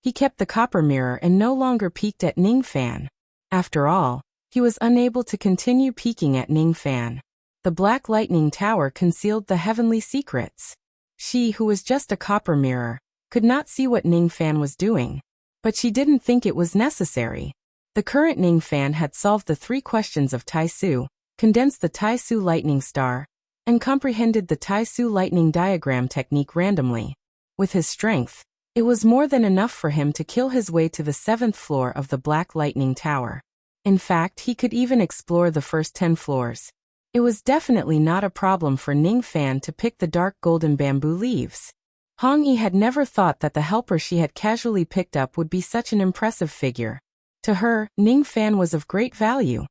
He kept the copper mirror and no longer peeked at Ning Fan. After all, he was unable to continue peeking at Ning Fan. The Black Lightning Tower concealed the heavenly secrets. She, who was just a copper mirror, could not see what Ning Fan was doing. But she didn't think it was necessary. The current Ning Fan had solved the 3 questions of Tai Su, condensed the Tai Su Lightning Star, and comprehended the Tai Su lightning diagram technique randomly. With his strength, it was more than enough for him to kill his way to the 7th floor of the Black Lightning Tower. In fact, he could even explore the first 10 floors. It was definitely not a problem for Ning Fan to pick the dark golden bamboo leaves. Hong Yi had never thought that the helper she had casually picked up would be such an impressive figure. To her, Ning Fan was of great value.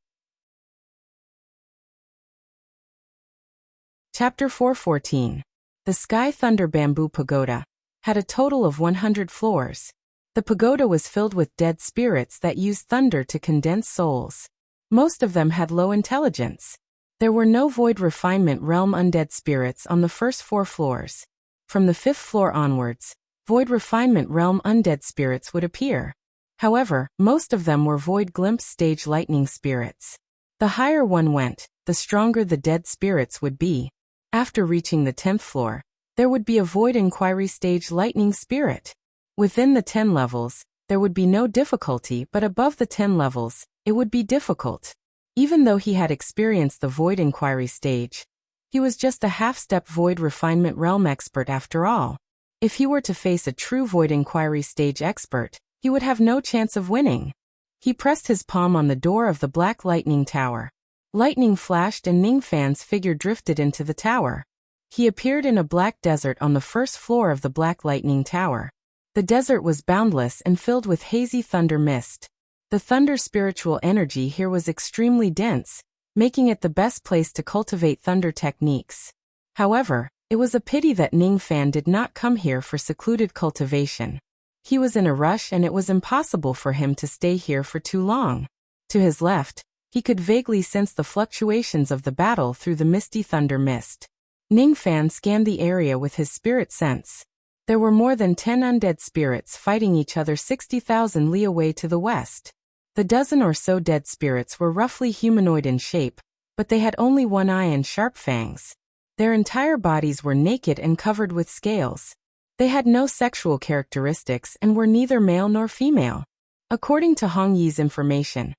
Chapter 414. The Sky Thunder Bamboo Pagoda had a total of 100 floors. The pagoda was filled with dead spirits that used thunder to condense souls. Most of them had low intelligence. There were no void refinement realm undead spirits on the first 4 floors. From the 5th floor onwards, void refinement realm undead spirits would appear. However, most of them were void glimpse stage lightning spirits. The higher one went, the stronger the dead spirits would be. After reaching the 10th floor, there would be a void inquiry stage lightning spirit. Within the 10 levels, there would be no difficulty, but above the 10 levels, it would be difficult. Even though he had experienced the void inquiry stage, He was just a half-step void refinement realm expert after all. If he were to face a true void inquiry stage expert, he would have no chance of winning. He pressed his palm on the door of the Black Lightning Tower. Lightning flashed and Ningfan's figure drifted into the tower. He appeared in a black desert on the first floor of the Black Lightning Tower. The desert was boundless and filled with hazy thunder mist. The thunder spiritual energy here was extremely dense, making it the best place to cultivate thunder techniques. However, it was a pity that Ningfan did not come here for secluded cultivation. He was in a rush and it was impossible for him to stay here for too long. To his left, he could vaguely sense the fluctuations of the battle through the misty thunder mist. Ningfan scanned the area with his spirit sense. There were more than 10 undead spirits fighting each other 60,000 li away to the west. The dozen or so dead spirits were roughly humanoid in shape, but they had only one eye and sharp fangs. Their entire bodies were naked and covered with scales. They had no sexual characteristics and were neither male nor female. According to Hong Yi's information,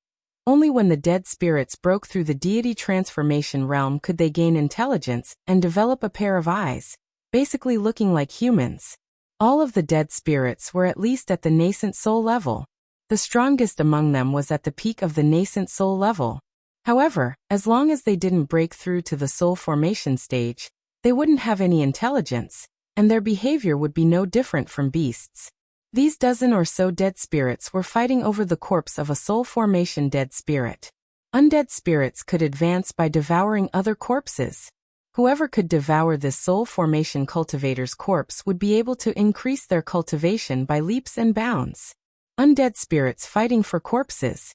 only when the dead spirits broke through the deity transformation realm could they gain intelligence and develop a pair of eyes, basically looking like humans. All of the dead spirits were at least at the nascent soul level. The strongest among them was at the peak of the nascent soul level. However, as long as they didn't break through to the soul formation stage, they wouldn't have any intelligence, and their behavior would be no different from beasts. These dozen or so dead spirits were fighting over the corpse of a soul formation dead spirit. Undead spirits could advance by devouring other corpses. Whoever could devour this soul formation cultivator's corpse would be able to increase their cultivation by leaps and bounds. Undead spirits fighting for corpses.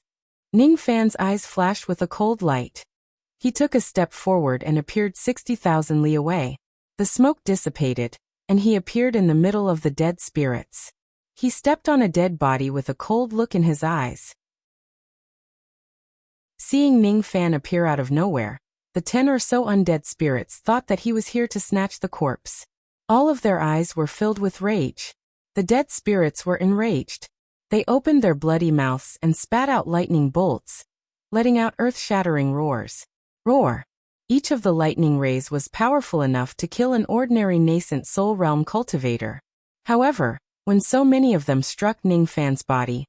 Ningfan's eyes flashed with a cold light. He took a step forward and appeared 60,000 li away. The smoke dissipated, and he appeared in the middle of the dead spirits. He stepped on a dead body with a cold look in his eyes. Seeing Ningfan appear out of nowhere, the 10 or so undead spirits thought that he was here to snatch the corpse. All of their eyes were filled with rage. The dead spirits were enraged. They opened their bloody mouths and spat out lightning bolts, letting out earth-shattering roars. Roar! Each of the lightning rays was powerful enough to kill an ordinary nascent soul realm cultivator. However, when so many of them struck Ningfan's body,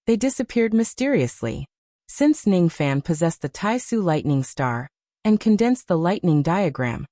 they disappeared mysteriously. Since Ningfan possessed the Taisu lightning star and condensed the lightning diagram,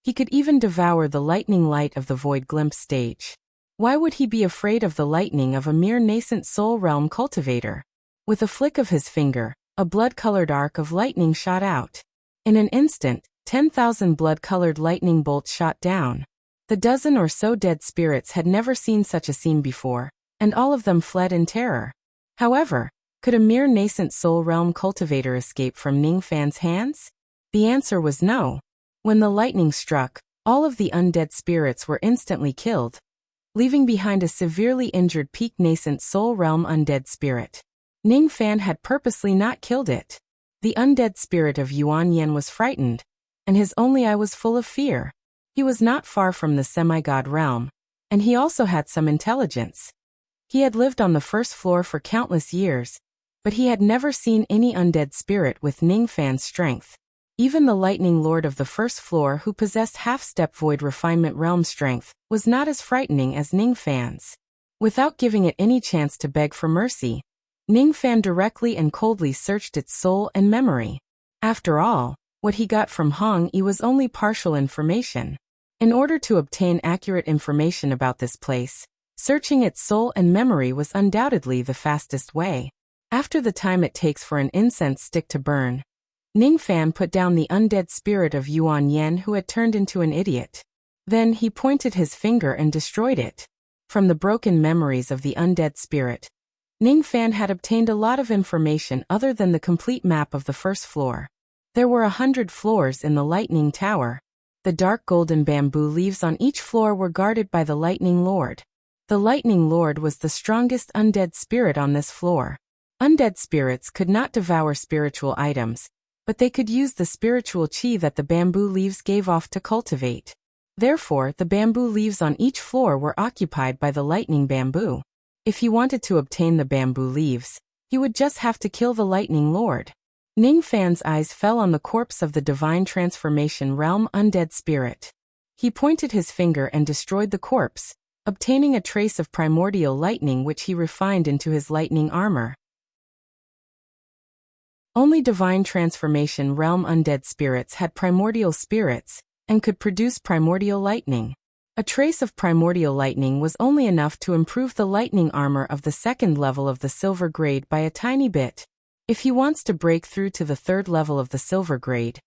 he could even devour the lightning light of the void glimpse stage. Why would he be afraid of the lightning of a mere nascent soul realm cultivator? With a flick of his finger, a blood-colored arc of lightning shot out. In an instant, 10,000 blood-colored lightning bolts shot down. The dozen or so dead spirits had never seen such a scene before, and all of them fled in terror. However, could a mere nascent soul realm cultivator escape from Ningfan's hands? The answer was no. When the lightning struck, all of the undead spirits were instantly killed, leaving behind a severely injured peak nascent soul realm undead spirit. Ningfan had purposely not killed it. The undead spirit of Yuan Yan was frightened, and his only eye was full of fear. He was not far from the semi-god realm, and he also had some intelligence. He had lived on the first floor for countless years, but he had never seen any undead spirit with Ningfan's strength. Even the lightning lord of the first floor, who possessed half-step void refinement realm strength, was not as frightening as Ningfan's. Without giving it any chance to beg for mercy, Ningfan directly and coldly searched its soul and memory. After all, what he got from Hong Yi was only partial information. In order to obtain accurate information about this place, searching its soul and memory was undoubtedly the fastest way. After the time it takes for an incense stick to burn, Ningfan put down the undead spirit of Yuan Yan, who had turned into an idiot. Then he pointed his finger and destroyed it. From the broken memories of the undead spirit, Ningfan had obtained a lot of information other than the complete map of the first floor. There were 100 floors in the Lightning Tower. The dark golden bamboo leaves on each floor were guarded by the Lightning Lord. The Lightning Lord was the strongest undead spirit on this floor. Undead spirits could not devour spiritual items, but they could use the spiritual chi that the bamboo leaves gave off to cultivate. Therefore, the bamboo leaves on each floor were occupied by the lightning bamboo. If he wanted to obtain the bamboo leaves, he would just have to kill the Lightning Lord. Ning Fan's eyes fell on the corpse of the Divine Transformation Realm undead spirit. He pointed his finger and destroyed the corpse, obtaining a trace of primordial lightning which he refined into his lightning armor. Only Divine Transformation Realm undead spirits had primordial spirits, and could produce primordial lightning. A trace of primordial lightning was only enough to improve the lightning armor of the second level of the silver grade by a tiny bit. If he wants to break through to the third level of the silver grade,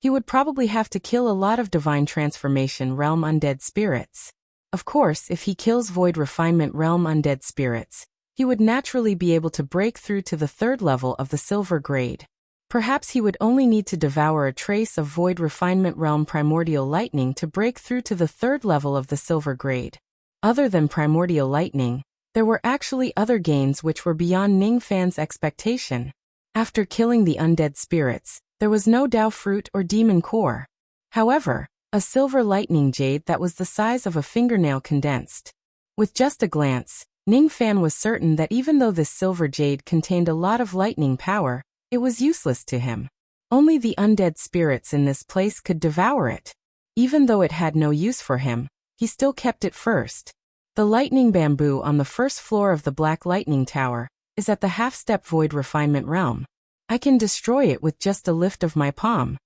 he would probably have to kill a lot of Divine Transformation Realm undead spirits. Of course, if he kills Void Refinement Realm undead spirits, he would naturally be able to break through to the third level of the silver grade. Perhaps he would only need to devour a trace of Void Refinement Realm primordial lightning to break through to the third level of the silver grade. Other than primordial lightning, there were actually other gains which were beyond Ning Fan's expectation. After killing the undead spirits, there was no Dao fruit or demon core. However, a silver lightning jade that was the size of a fingernail condensed. With just a glance, Ning Fan was certain that even though this silver jade contained a lot of lightning power, it was useless to him. Only the undead spirits in this place could devour it. Even though it had no use for him, he still kept it first. The lightning bamboo on the first floor of the Black Lightning Tower is at the half-step Void Refinement Realm. I can destroy it with just a lift of my palm.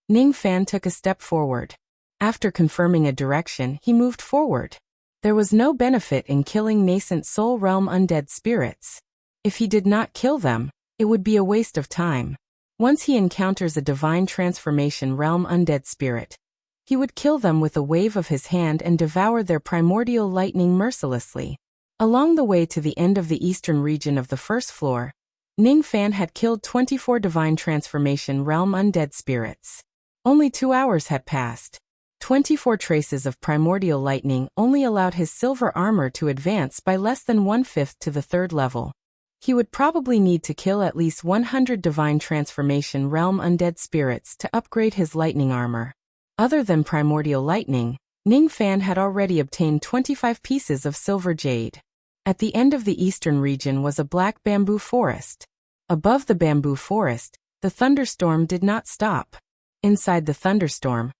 Ning Fan took a step forward. After confirming a direction, he moved forward. There was no benefit in killing nascent Soul Realm undead spirits. If he did not kill them, it would be a waste of time. Once he encounters a Divine Transformation Realm undead spirit, he would kill them with a wave of his hand and devour their primordial lightning mercilessly. Along the way to the end of the eastern region of the first floor, Ning Fan had killed 24 Divine Transformation Realm undead spirits. Only 2 hours had passed. 24 traces of primordial lightning only allowed his silver armor to advance by less than 1/5 to the third level. He would probably need to kill at least 100 Divine Transformation Realm undead spirits to upgrade his lightning armor. Other than primordial lightning, Ning Fan had already obtained 25 pieces of silver jade. At the end of the eastern region was a black bamboo forest. Above the bamboo forest, the thunderstorm did not stop. Inside the thunderstorm,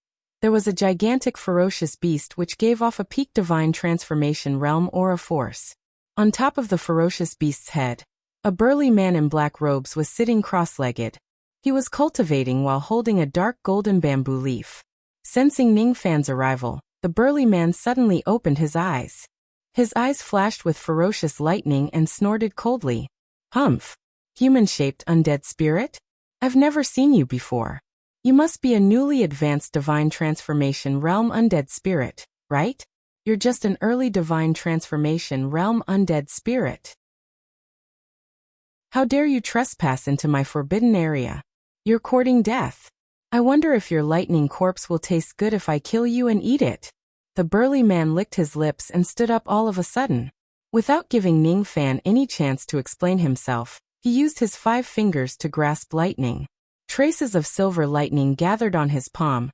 there was a gigantic ferocious beast which gave off a peak Divine Transformation Realm aura force. On top of the ferocious beast's head, a burly man in black robes was sitting cross-legged. He was cultivating while holding a dark golden bamboo leaf. Sensing Ning Fan's arrival, the burly man suddenly opened his eyes. His eyes flashed with ferocious lightning and snorted coldly. "Humph! Human-shaped undead spirit? I've never seen you before. You must be a newly advanced Divine Transformation Realm undead spirit, right? You're just an early Divine Transformation Realm undead spirit. How dare you trespass into my forbidden area? You're courting death. I wonder if your lightning corpse will taste good if I kill you and eat it." The burly man licked his lips and stood up all of a sudden. Without giving Ning Fan any chance to explain himself, he used his 5 fingers to grasp lightning. Traces of silver lightning gathered on his palm,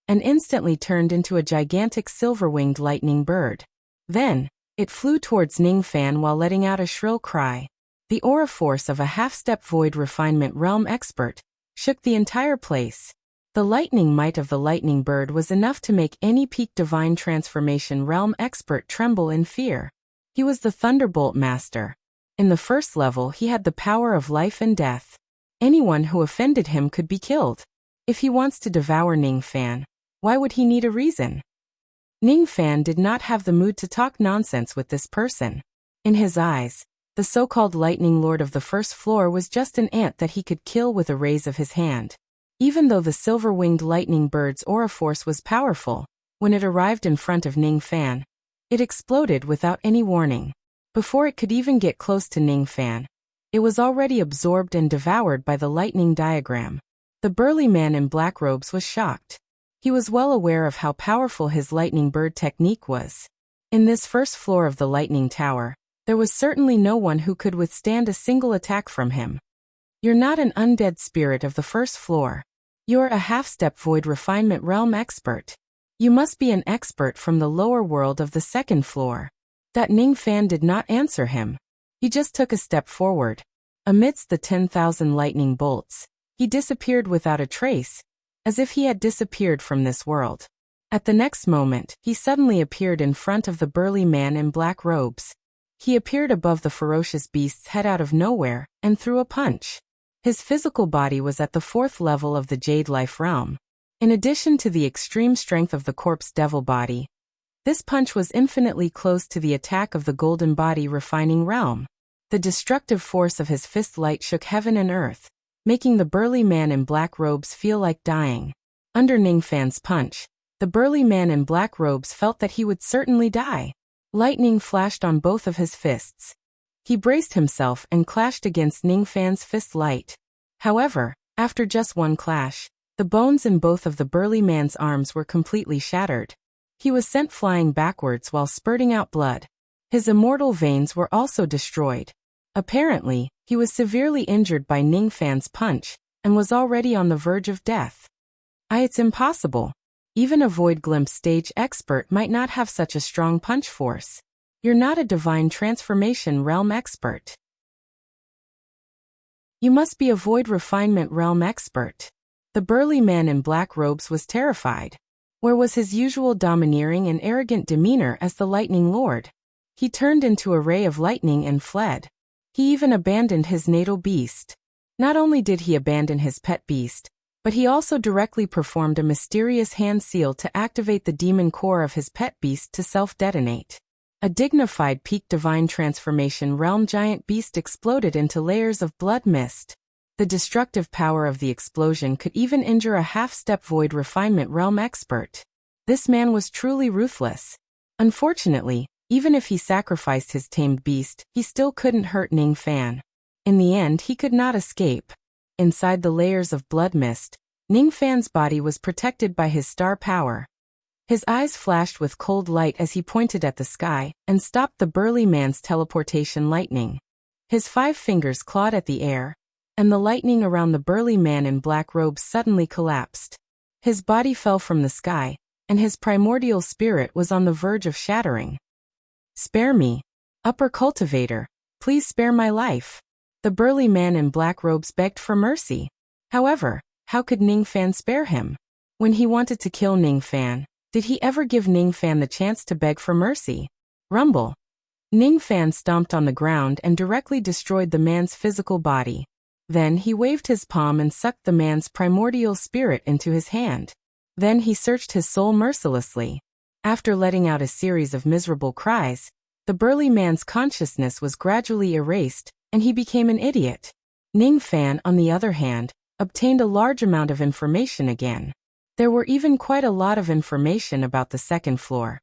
and instantly turned into a gigantic silver-winged lightning bird. Then, it flew towards Ning Fan while letting out a shrill cry. The aura force of a half-step Void Refinement Realm expert shook the entire place. The lightning might of the lightning bird was enough to make any peak Divine Transformation Realm expert tremble in fear. He was the Thunderbolt Master. In the first level, he had the power of life and death. Anyone who offended him could be killed. If he wants to devour Ning Fan, why would he need a reason? Ning Fan did not have the mood to talk nonsense with this person. In his eyes, the so-called Lightning Lord of the first floor was just an ant that he could kill with a raise of his hand. Even though the silver-winged lightning bird's aura force was powerful, when it arrived in front of Ning Fan, it exploded without any warning. Before it could even get close to Ning Fan, it was already absorbed and devoured by the lightning diagram. The burly man in black robes was shocked. He was well aware of how powerful his lightning bird technique was. In this first floor of the lightning tower, there was certainly no one who could withstand a single attack from him. You're not an undead spirit of the first floor. You're a half-step Void Refinement Realm expert. You must be an expert from the lower world of the second floor. That Ning Fan did not answer him. He just took a step forward. Amidst the 10,000 lightning bolts, He disappeared without a trace, as if he had disappeared from this world. At the next moment, he suddenly appeared in front of the burly man in black robes. He appeared above the ferocious beast's head out of nowhere, and threw a punch. His physical body was at the 4th level of the Jade Life realm. In addition to the extreme strength of the corpse devil body, this punch was infinitely close to the attack of the golden body refining realm. The destructive force of his fist light shook heaven and earth, making the burly man in black robes feel like dying. Under Ningfan's punch, the burly man in black robes felt that he would certainly die. Lightning flashed on both of his fists. He braced himself and clashed against Ningfan's fist light. However, after just one clash, the bones in both of the burly man's arms were completely shattered. He was sent flying backwards while spurting out blood. His immortal veins were also destroyed. Apparently, he was severely injured by Ningfan's punch, and was already on the verge of death. It's impossible. Even a Void Glimpse stage expert might not have such a strong punch force. You're not a divine transformation realm expert. You must be a Void Refinement realm expert. The burly man in black robes was terrified. Where was his usual domineering and arrogant demeanor as the Lightning Lord? He turned into a ray of lightning and fled. He even abandoned his natal beast. Not only did he abandon his pet beast, but he also directly performed a mysterious hand seal to activate the demon core of his pet beast to self-detonate. A dignified peak divine transformation realm giant beast exploded into layers of blood mist. The destructive power of the explosion could even injure a half-step Void Refinement realm expert. This man was truly ruthless. Unfortunately, even if he sacrificed his tamed beast, he still couldn't hurt Ningfan. In the end, he could not escape. Inside the layers of blood mist, Ningfan's body was protected by his star power. His eyes flashed with cold light as he pointed at the sky and stopped the burly man's teleportation lightning. His 5 fingers clawed at the air, and the lightning around the burly man in black robes suddenly collapsed. His body fell from the sky, and his primordial spirit was on the verge of shattering. "Spare me, Upper Cultivator, please spare my life." The burly man in black robes begged for mercy. However, how could Ningfan spare him? When he wanted to kill Ningfan, did he ever give Ningfan the chance to beg for mercy? Rumble. Ningfan stomped on the ground and directly destroyed the man's physical body. Then he waved his palm and sucked the man's primordial spirit into his hand. Then he searched his soul mercilessly. After letting out a series of miserable cries, the burly man's consciousness was gradually erased, and he became an idiot. Ningfan, on the other hand, obtained a large amount of information again. There were even quite a lot of information about the 2nd floor.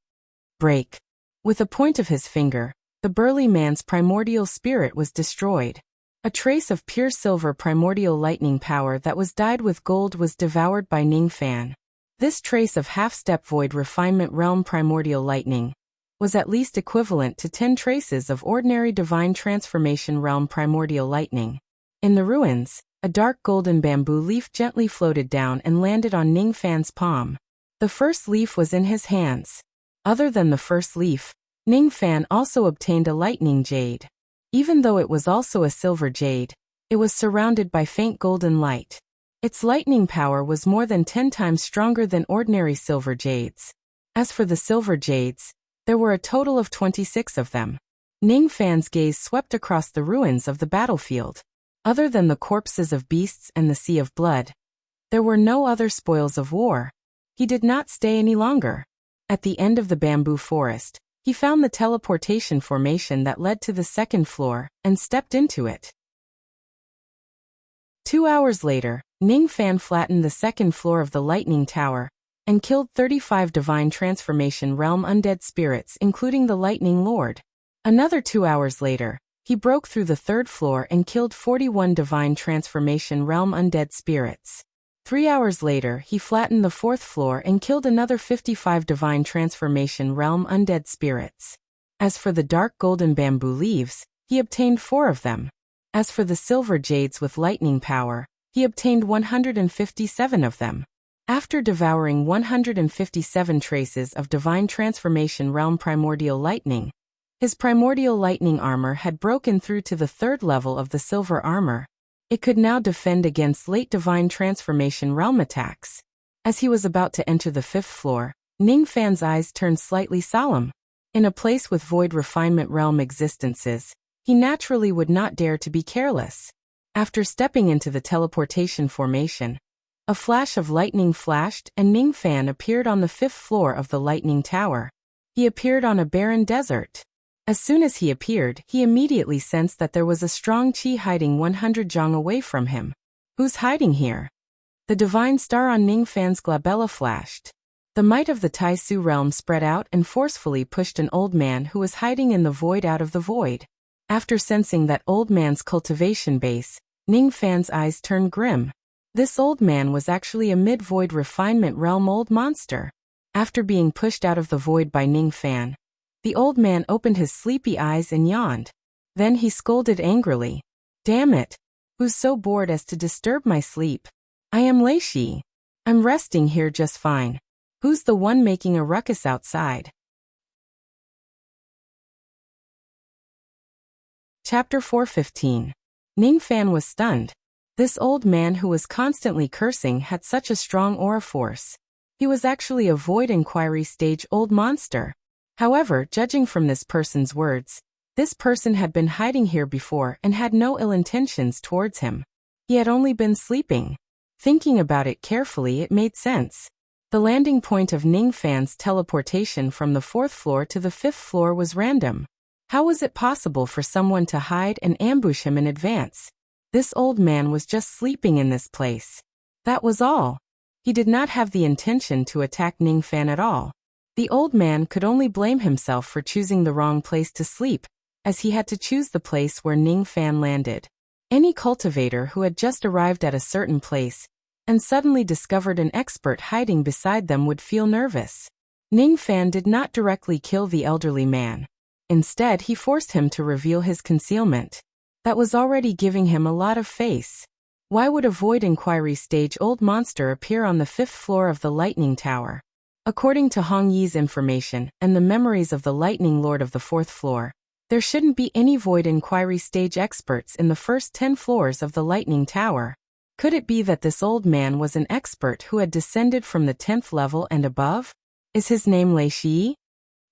Break. With a point of his finger, the burly man's primordial spirit was destroyed. A trace of pure silver primordial lightning power that was dyed with gold was devoured by Ningfan. This trace of half-step Void Refinement realm primordial lightning was at least equivalent to 10 traces of ordinary divine transformation realm primordial lightning. In the ruins, a dark golden bamboo leaf gently floated down and landed on Ningfan's palm. The first leaf was in his hands. Other than the first leaf, Ningfan also obtained a lightning jade. Even though it was also a silver jade, it was surrounded by faint golden light. Its lightning power was more than 10 times stronger than ordinary silver jades. As for the silver jades, there were a total of 26 of them. Ningfan's gaze swept across the ruins of the battlefield. Other than the corpses of beasts and the sea of blood, there were no other spoils of war. He did not stay any longer. At the end of the bamboo forest, he found the teleportation formation that led to the 2nd floor, and stepped into it. 2 hours later, Ningfan flattened the 2nd floor of the Lightning Tower, and killed 35 Divine Transformation Realm undead spirits including the Lightning Lord. Another 2 hours later, he broke through the 3rd floor and killed 41 Divine Transformation Realm undead spirits. 3 hours later, he flattened the 4th floor and killed another 55 Divine Transformation Realm undead spirits. As for the dark golden bamboo leaves, he obtained 4 of them. As for the silver jades with lightning power, he obtained 157 of them. After devouring 157 traces of Divine Transformation Realm primordial lightning, his primordial lightning armor had broken through to the 3rd level of the silver armor. It could now defend against late divine transformation realm attacks. As he was about to enter the 5th floor, Ning Fan's eyes turned slightly solemn. In a place with void refinement realm existences, he naturally would not dare to be careless. After stepping into the teleportation formation, a flash of lightning flashed and Ning Fan appeared on the 5th floor of the lightning tower. He appeared on a barren desert. As soon as he appeared, he immediately sensed that there was a strong qi hiding 100 zhang away from him. Who's hiding here? The divine star on Ning Fan's glabella flashed. The might of the Tai Su realm spread out and forcefully pushed an old man who was hiding in the void out of the void. After sensing that old man's cultivation base, Ning Fan's eyes turned grim. This old man was actually a mid-void refinement realm old monster. After being pushed out of the void by Ning Fan, the old man opened his sleepy eyes and yawned. Then he scolded angrily. Damn it! Who's so bored as to disturb my sleep? I am Lei Shi. I'm resting here just fine. Who's the one making a ruckus outside? Chapter 4:15. Ning Fan was stunned. This old man who was constantly cursing had such a strong aura force. He was actually a void inquiry stage old monster. However, judging from this person's words, this person had been hiding here before and had no ill intentions towards him. He had only been sleeping. Thinking about it carefully, it made sense. The landing point of Ning Fan's teleportation from the 4th floor to the 5th floor was random. How was it possible for someone to hide and ambush him in advance? This old man was just sleeping in this place. That was all. He did not have the intention to attack Ning Fan at all. The old man could only blame himself for choosing the wrong place to sleep, as he had to choose the place where Ning Fan landed. Any cultivator who had just arrived at a certain place and suddenly discovered an expert hiding beside them would feel nervous. Ning Fan did not directly kill the elderly man. Instead, he forced him to reveal his concealment. That was already giving him a lot of face. Why would a void inquiry stage old monster appear on the 5th floor of the lightning tower? According to Hong Yi's information and the memories of the lightning lord of the 4th floor, there shouldn't be any void inquiry stage experts in the first 10 floors of the lightning tower. Could it be that this old man was an expert who had descended from the 10th level and above? Is his name Lei Shi?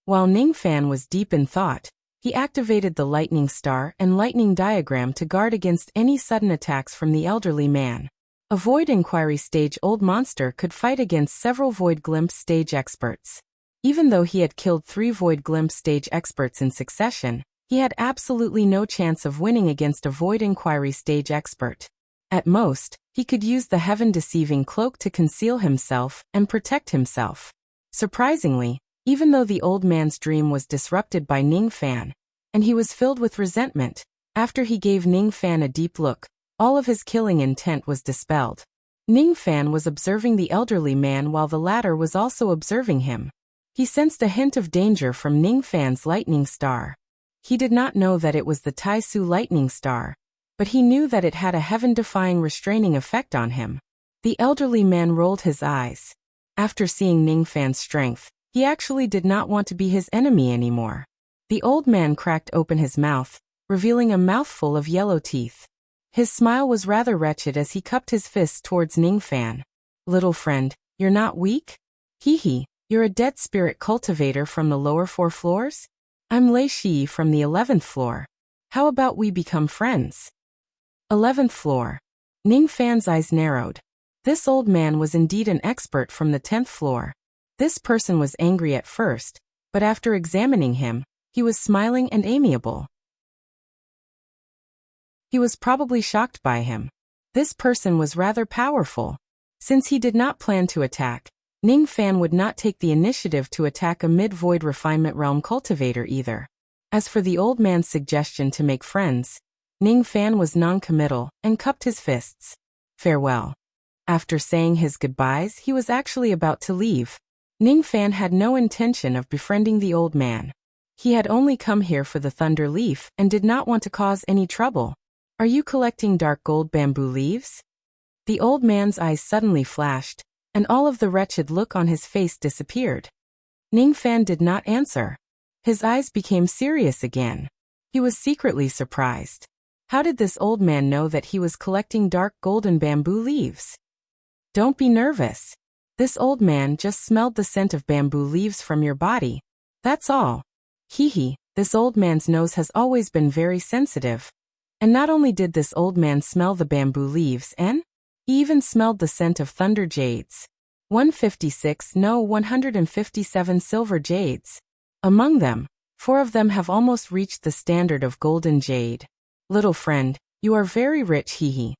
While Ning Fan was deep in thought, he activated the lightning star and lightning diagram to guard against any sudden attacks from the elderly man. A void inquiry stage old monster could fight against several void glimpse stage experts. Even though he had killed 3 void glimpse stage experts in succession, he had absolutely no chance of winning against a void inquiry stage expert. At most, he could use the heaven-deceiving cloak to conceal himself and protect himself. Surprisingly, even though the old man's dream was disrupted by Ning Fan, and he was filled with resentment, after he gave Ning Fan a deep look, all of his killing intent was dispelled. Ning Fan was observing the elderly man while the latter was also observing him. He sensed a hint of danger from Ning Fan's lightning star. He did not know that it was the Tai Su lightning star, but he knew that it had a heaven-defying restraining effect on him. The elderly man rolled his eyes. After seeing Ning Fan's strength, he actually did not want to be his enemy anymore. The old man cracked open his mouth, revealing a mouthful of yellow teeth. His smile was rather wretched as he cupped his fists towards Ning Fan. Little friend, you're not weak? Hee, you're a dead spirit cultivator from the lower 4 floors? I'm Lei Shi from the 11th floor. How about we become friends? 11th floor. Ning Fan's eyes narrowed. This old man was indeed an expert from the 10th floor. This person was angry at first, but after examining him, he was smiling and amiable. He was probably shocked by him. This person was rather powerful. Since he did not plan to attack, Ning Fan would not take the initiative to attack a mid-void refinement realm cultivator either. As for the old man's suggestion to make friends, Ning Fan was non-committal and cupped his fists. Farewell. After saying his goodbyes, he was actually about to leave. Ning Fan had no intention of befriending the old man. He had only come here for the thunder leaf and did not want to cause any trouble. Are you collecting dark gold bamboo leaves? The old man's eyes suddenly flashed, and all of the wretched look on his face disappeared. Ning Fan did not answer. His eyes became serious again. He was secretly surprised. How did this old man know that he was collecting dark golden bamboo leaves? Don't be nervous. This old man just smelled the scent of bamboo leaves from your body. That's all. Hee, this old man's nose has always been very sensitive. And not only did this old man smell the bamboo leaves, he even smelled the scent of thunder jades. 157 silver jades. Among them, 4 of them have almost reached the standard of golden jade. Little friend, you are very rich, hee.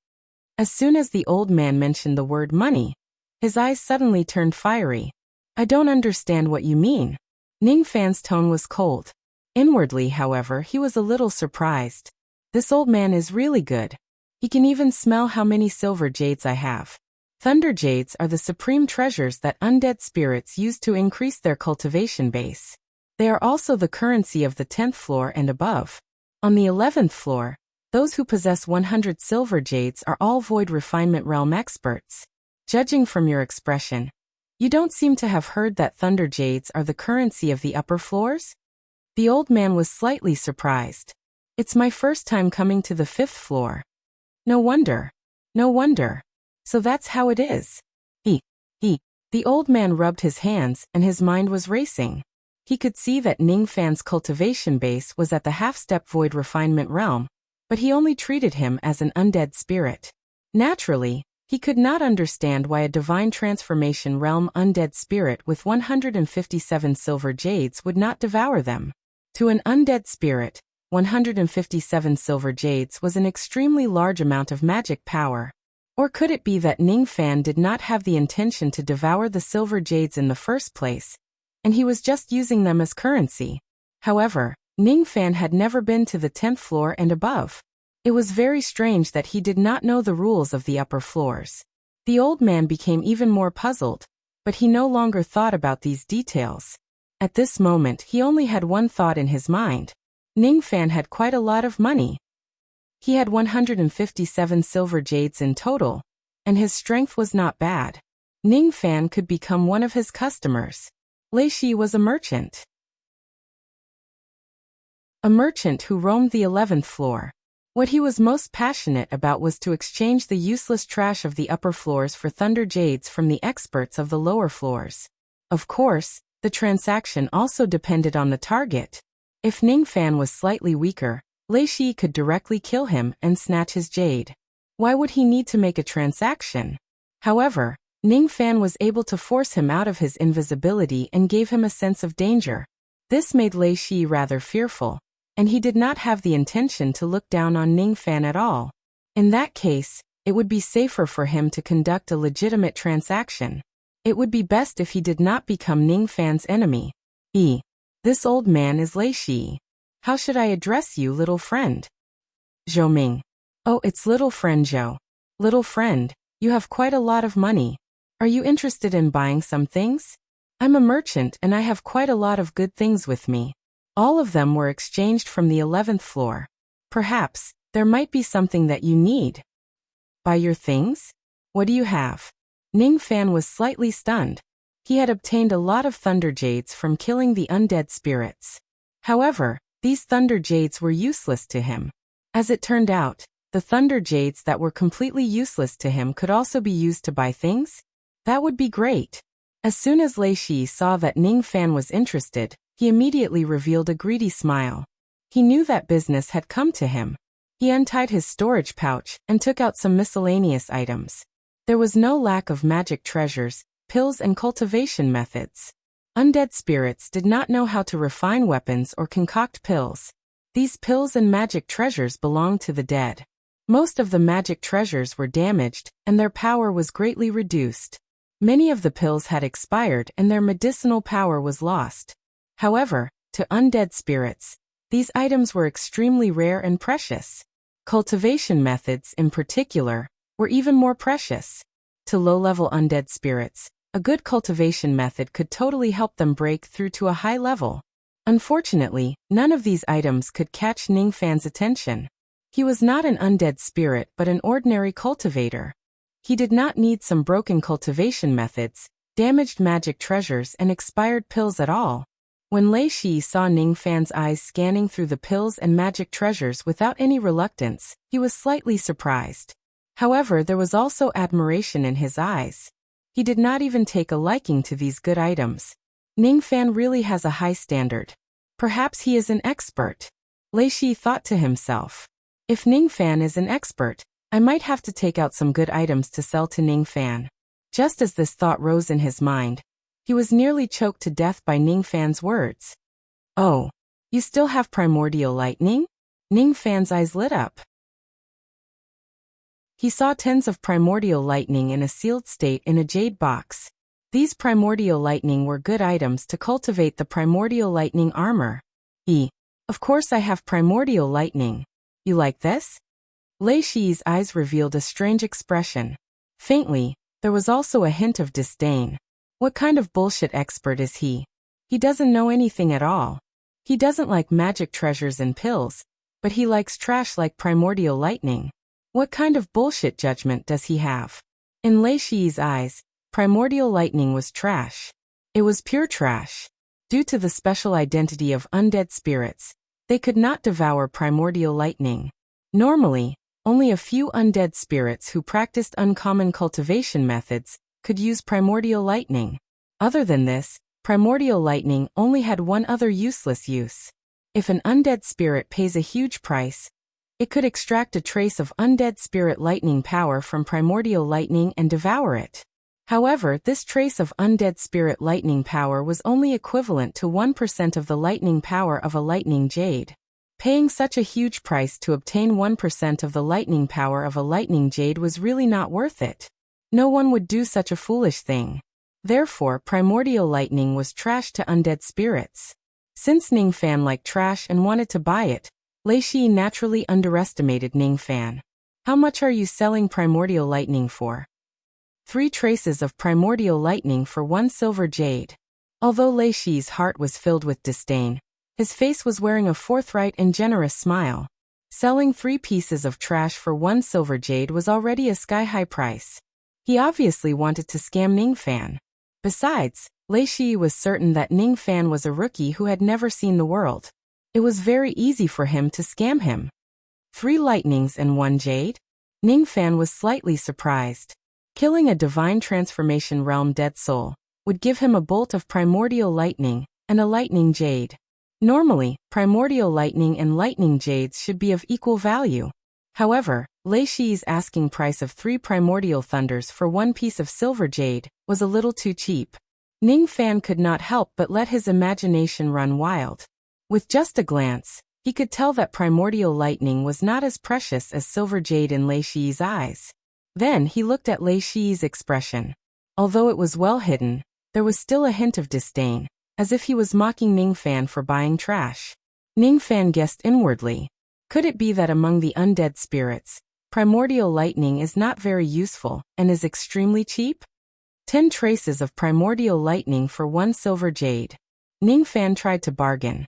As soon as the old man mentioned the word money, his eyes suddenly turned fiery. I don't understand what you mean. Ning Fan's tone was cold. Inwardly, however, he was a little surprised. This old man is really good. He can even smell how many silver jades I have. Thunder jades are the supreme treasures that undead spirits use to increase their cultivation base. They are also the currency of the 10th floor and above. On the 11th floor, those who possess 100 silver jades are all void refinement realm experts. Judging from your expression, you don't seem to have heard that thunder jades are the currency of the upper floors? The old man was slightly surprised. It's my first time coming to the 5th floor. No wonder. No wonder. So that's how it is. The old man rubbed his hands and his mind was racing. He could see that Ning Fan's cultivation base was at the half-step void refinement realm, but he only treated him as an undead spirit. Naturally, he could not understand why a divine transformation realm undead spirit with 157 silver jades would not devour them. To an undead spirit, 157 silver jades was an extremely large amount of magic power. Or could it be that Ning Fan did not have the intention to devour the silver jades in the first place, and he was just using them as currency? However, Ning Fan had never been to the 10th floor and above. It was very strange that he did not know the rules of the upper floors. The old man became even more puzzled, but he no longer thought about these details. At this moment he only had one thought in his mind. Ning Fan had quite a lot of money. He had 157 silver jades in total, and his strength was not bad. Ning Fan could become one of his customers. Lei Shi was a merchant. A merchant who roamed the 11th floor. What he was most passionate about was to exchange the useless trash of the upper floors for thunder jades from the experts of the lower floors. Of course, the transaction also depended on the target. If Ning Fan was slightly weaker, Lei Shi could directly kill him and snatch his jade. Why would he need to make a transaction? However, Ning Fan was able to force him out of his invisibility and gave him a sense of danger. This made Lei Shi rather fearful, and he did not have the intention to look down on Ning Fan at all. In that case, it would be safer for him to conduct a legitimate transaction. It would be best if he did not become Ning Fan's enemy. This old man is Lei Shi. How should I address you, little friend? Zhou Ming. Oh, it's little friend Zhou. Little friend, you have quite a lot of money. Are you interested in buying some things? I'm a merchant and I have quite a lot of good things with me. All of them were exchanged from the 11th floor. Perhaps, there might be something that you need. Buy your things? What do you have? Ning Fan was slightly stunned. He had obtained a lot of thunder jades from killing the undead spirits. However, these thunder jades were useless to him. As it turned out, the thunder jades that were completely useless to him could also be used to buy things? That would be great. As soon as Lei Shi saw that Ning Fan was interested, he immediately revealed a greedy smile. He knew that business had come to him. He untied his storage pouch and took out some miscellaneous items. There was no lack of magic treasures, pills and cultivation methods. Undead spirits did not know how to refine weapons or concoct pills. These pills and magic treasures belonged to the dead. Most of the magic treasures were damaged, and their power was greatly reduced. Many of the pills had expired and their medicinal power was lost. However, to undead spirits, these items were extremely rare and precious. Cultivation methods, in particular, were even more precious. To low-level undead spirits, a good cultivation method could totally help them break through to a high level. Unfortunately, none of these items could catch Ning Fan's attention. He was not an undead spirit but an ordinary cultivator. He did not need some broken cultivation methods, damaged magic treasures and expired pills at all. When Lei Shi saw Ning Fan's eyes scanning through the pills and magic treasures without any reluctance, he was slightly surprised. However, there was also admiration in his eyes. He did not even take a liking to these good items. Ning Fan really has a high standard. Perhaps he is an expert. Lei Shi thought to himself. If Ning Fan is an expert, I might have to take out some good items to sell to Ning Fan. Just as this thought rose in his mind, he was nearly choked to death by Ning Fan's words. Oh, you still have primordial lightning? Ning Fan's eyes lit up. He saw tens of primordial lightning in a sealed state in a jade box. These primordial lightning were good items to cultivate the primordial lightning armor. Of course I have primordial lightning. You like this? Lei Shi's eyes revealed a strange expression. Faintly, there was also a hint of disdain. What kind of bullshit expert is he? He doesn't know anything at all. He doesn't like magic treasures and pills, but he likes trash like primordial lightning. What kind of bullshit judgment does he have? In Lei Shi's eyes, primordial lightning was trash. It was pure trash. Due to the special identity of undead spirits, they could not devour primordial lightning. Normally, only a few undead spirits who practiced uncommon cultivation methods could use primordial lightning. Other than this, primordial lightning only had one other useless use. If an undead spirit pays a huge price, it could extract a trace of undead spirit lightning power from primordial lightning and devour it. However, this trace of undead spirit lightning power was only equivalent to 1% of the lightning power of a lightning jade. Paying such a huge price to obtain 1% of the lightning power of a lightning jade was really not worth it. No one would do such a foolish thing. Therefore, primordial lightning was trash to undead spirits. Since Ning Fan liked trash and wanted to buy it, Lei Shi naturally underestimated Ning Fan. How much are you selling primordial lightning for? 3 traces of primordial lightning for 1 silver jade. Although Lei Shi's heart was filled with disdain, his face was wearing a forthright and generous smile. Selling 3 pieces of trash for 1 silver jade was already a sky-high price. He obviously wanted to scam Ning Fan. Besides, Lei Shi was certain that Ning Fan was a rookie who had never seen the world. It was very easy for him to scam him. 3 lightnings and 1 jade? Ning Fan was slightly surprised. Killing a divine transformation realm dead soul would give him a bolt of primordial lightning and a lightning jade. Normally, primordial lightning and lightning jades should be of equal value. However, Lei Shi's asking price of 3 primordial thunders for 1 piece of silver jade was a little too cheap. Ning Fan could not help but let his imagination run wild. With just a glance, he could tell that primordial lightning was not as precious as silver jade in Lei Shi's eyes. Then he looked at Lei Shi's expression. Although it was well hidden, there was still a hint of disdain, as if he was mocking Ning Fan for buying trash. Ning Fan guessed inwardly. Could it be that among the undead spirits, primordial lightning is not very useful and is extremely cheap? 10 traces of primordial lightning for 1 silver jade. Ning Fan tried to bargain.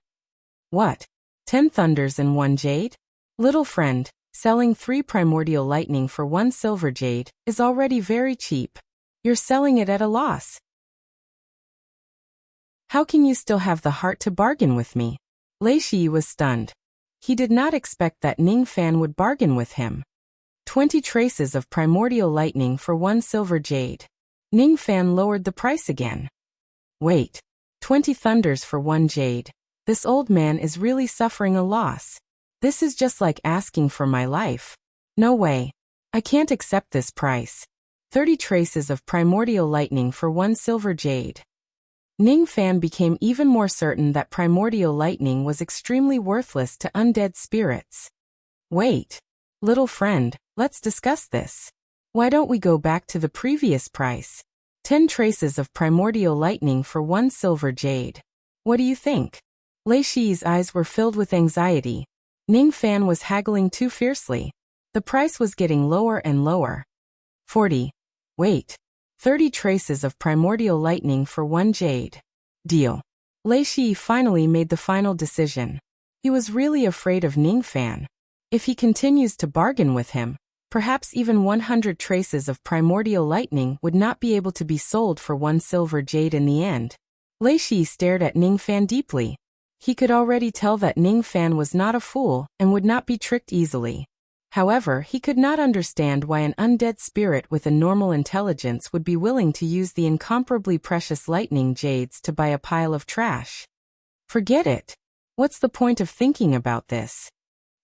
What? 10 thunders and 1 jade? Little friend, selling 3 primordial lightning for 1 silver jade is already very cheap. You're selling it at a loss. How can you still have the heart to bargain with me? Lei Shi was stunned. He did not expect that Ning Fan would bargain with him. 20 traces of primordial lightning for 1 silver jade. Ning Fan lowered the price again. Wait. 20 thunders for 1 jade. This old man is really suffering a loss. This is just like asking for my life. No way. I can't accept this price. 30 traces of primordial lightning for 1 silver jade. Ning Fan became even more certain that primordial lightning was extremely worthless to undead spirits. Wait. Little friend, let's discuss this. Why don't we go back to the previous price? 10 traces of primordial lightning for 1 silver jade. What do you think? Lei Shi's eyes were filled with anxiety. Ning Fan was haggling too fiercely. The price was getting lower and lower. 40. Wait. 30 traces of primordial lightning for 1 jade. Deal. Lei Shi finally made the final decision. He was really afraid of Ning Fan. If he continues to bargain with him, perhaps even 100 traces of primordial lightning would not be able to be sold for 1 silver jade in the end. Lei Shi stared at Ning Fan deeply. He could already tell that Ning Fan was not a fool and would not be tricked easily. However, he could not understand why an undead spirit with a normal intelligence would be willing to use the incomparably precious lightning jades to buy a pile of trash. Forget it. What's the point of thinking about this?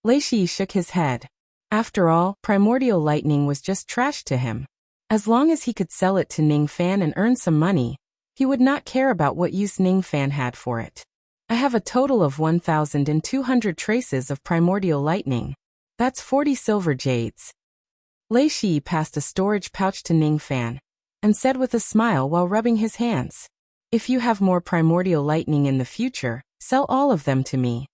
Lei Shi shook his head. After all, primordial lightning was just trash to him. As long as he could sell it to Ning Fan and earn some money, he would not care about what use Ning Fan had for it. I have a total of 1,200 traces of primordial lightning. That's 40 silver jades. Lei Shi passed a storage pouch to Ning Fan and said with a smile while rubbing his hands, "If you have more primordial lightning in the future, sell all of them to me."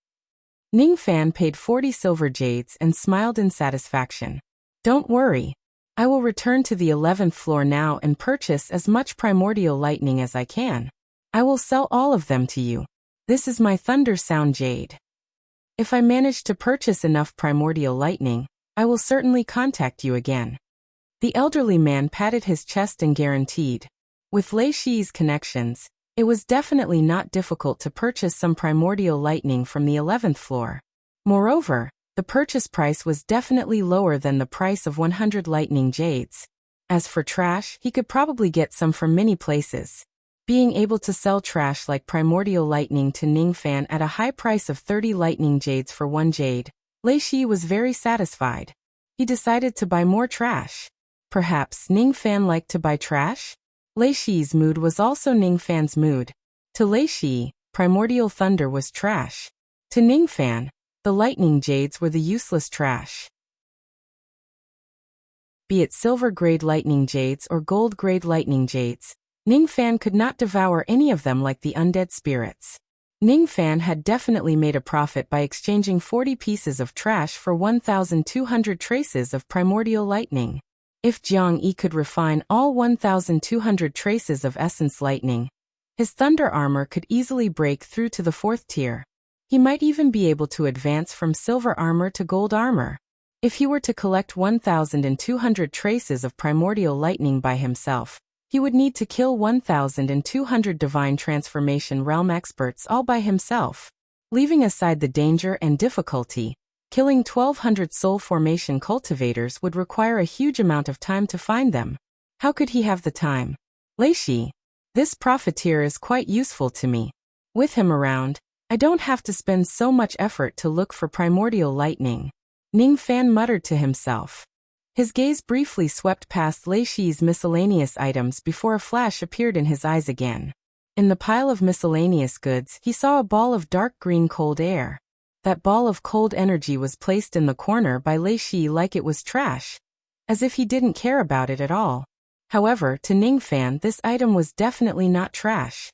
Ning Fan paid 40 silver jades and smiled in satisfaction. "Don't worry. I will return to the 11th floor now and purchase as much primordial lightning as I can. I will sell all of them to you. This is my Thunder Sound Jade. If I manage to purchase enough primordial lightning, I will certainly contact you again." The elderly man patted his chest and guaranteed. With Lei Shi's connections, it was definitely not difficult to purchase some primordial lightning from the 11th floor. Moreover, the purchase price was definitely lower than the price of 100 lightning jades. As for trash, he could probably get some from many places. Being able to sell trash like primordial lightning to Ning Fan at a high price of 30 lightning jades for 1 jade, Lei Shi was very satisfied. He decided to buy more trash. Perhaps Ning Fan liked to buy trash? Lei Shi's mood was also Ning Fan's mood. To Lei Shi, primordial thunder was trash. To Ning Fan, the lightning jades were the useless trash. Be it silver-grade lightning jades or gold-grade lightning jades, Ning Fan could not devour any of them like the undead spirits. Ning Fan had definitely made a profit by exchanging 40 pieces of trash for 1,200 traces of primordial lightning. If Jiang Yi could refine all 1,200 traces of essence lightning, his thunder armor could easily break through to the 4th tier. He might even be able to advance from silver armor to gold armor. If he were to collect 1,200 traces of primordial lightning by himself, he would need to kill 1,200 divine transformation realm experts all by himself. Leaving aside the danger and difficulty, killing 1,200 soul formation cultivators would require a huge amount of time to find them. How could he have the time? Lei Shi, this profiteer is quite useful to me. With him around, I don't have to spend so much effort to look for primordial lightning. Ning Fan muttered to himself. His gaze briefly swept past Lei Shi's miscellaneous items before a flash appeared in his eyes again. In the pile of miscellaneous goods, he saw a ball of dark green cold air. That ball of cold energy was placed in the corner by Lei Shi like it was trash, as if he didn't care about it at all. However, to Ning Fan, this item was definitely not trash.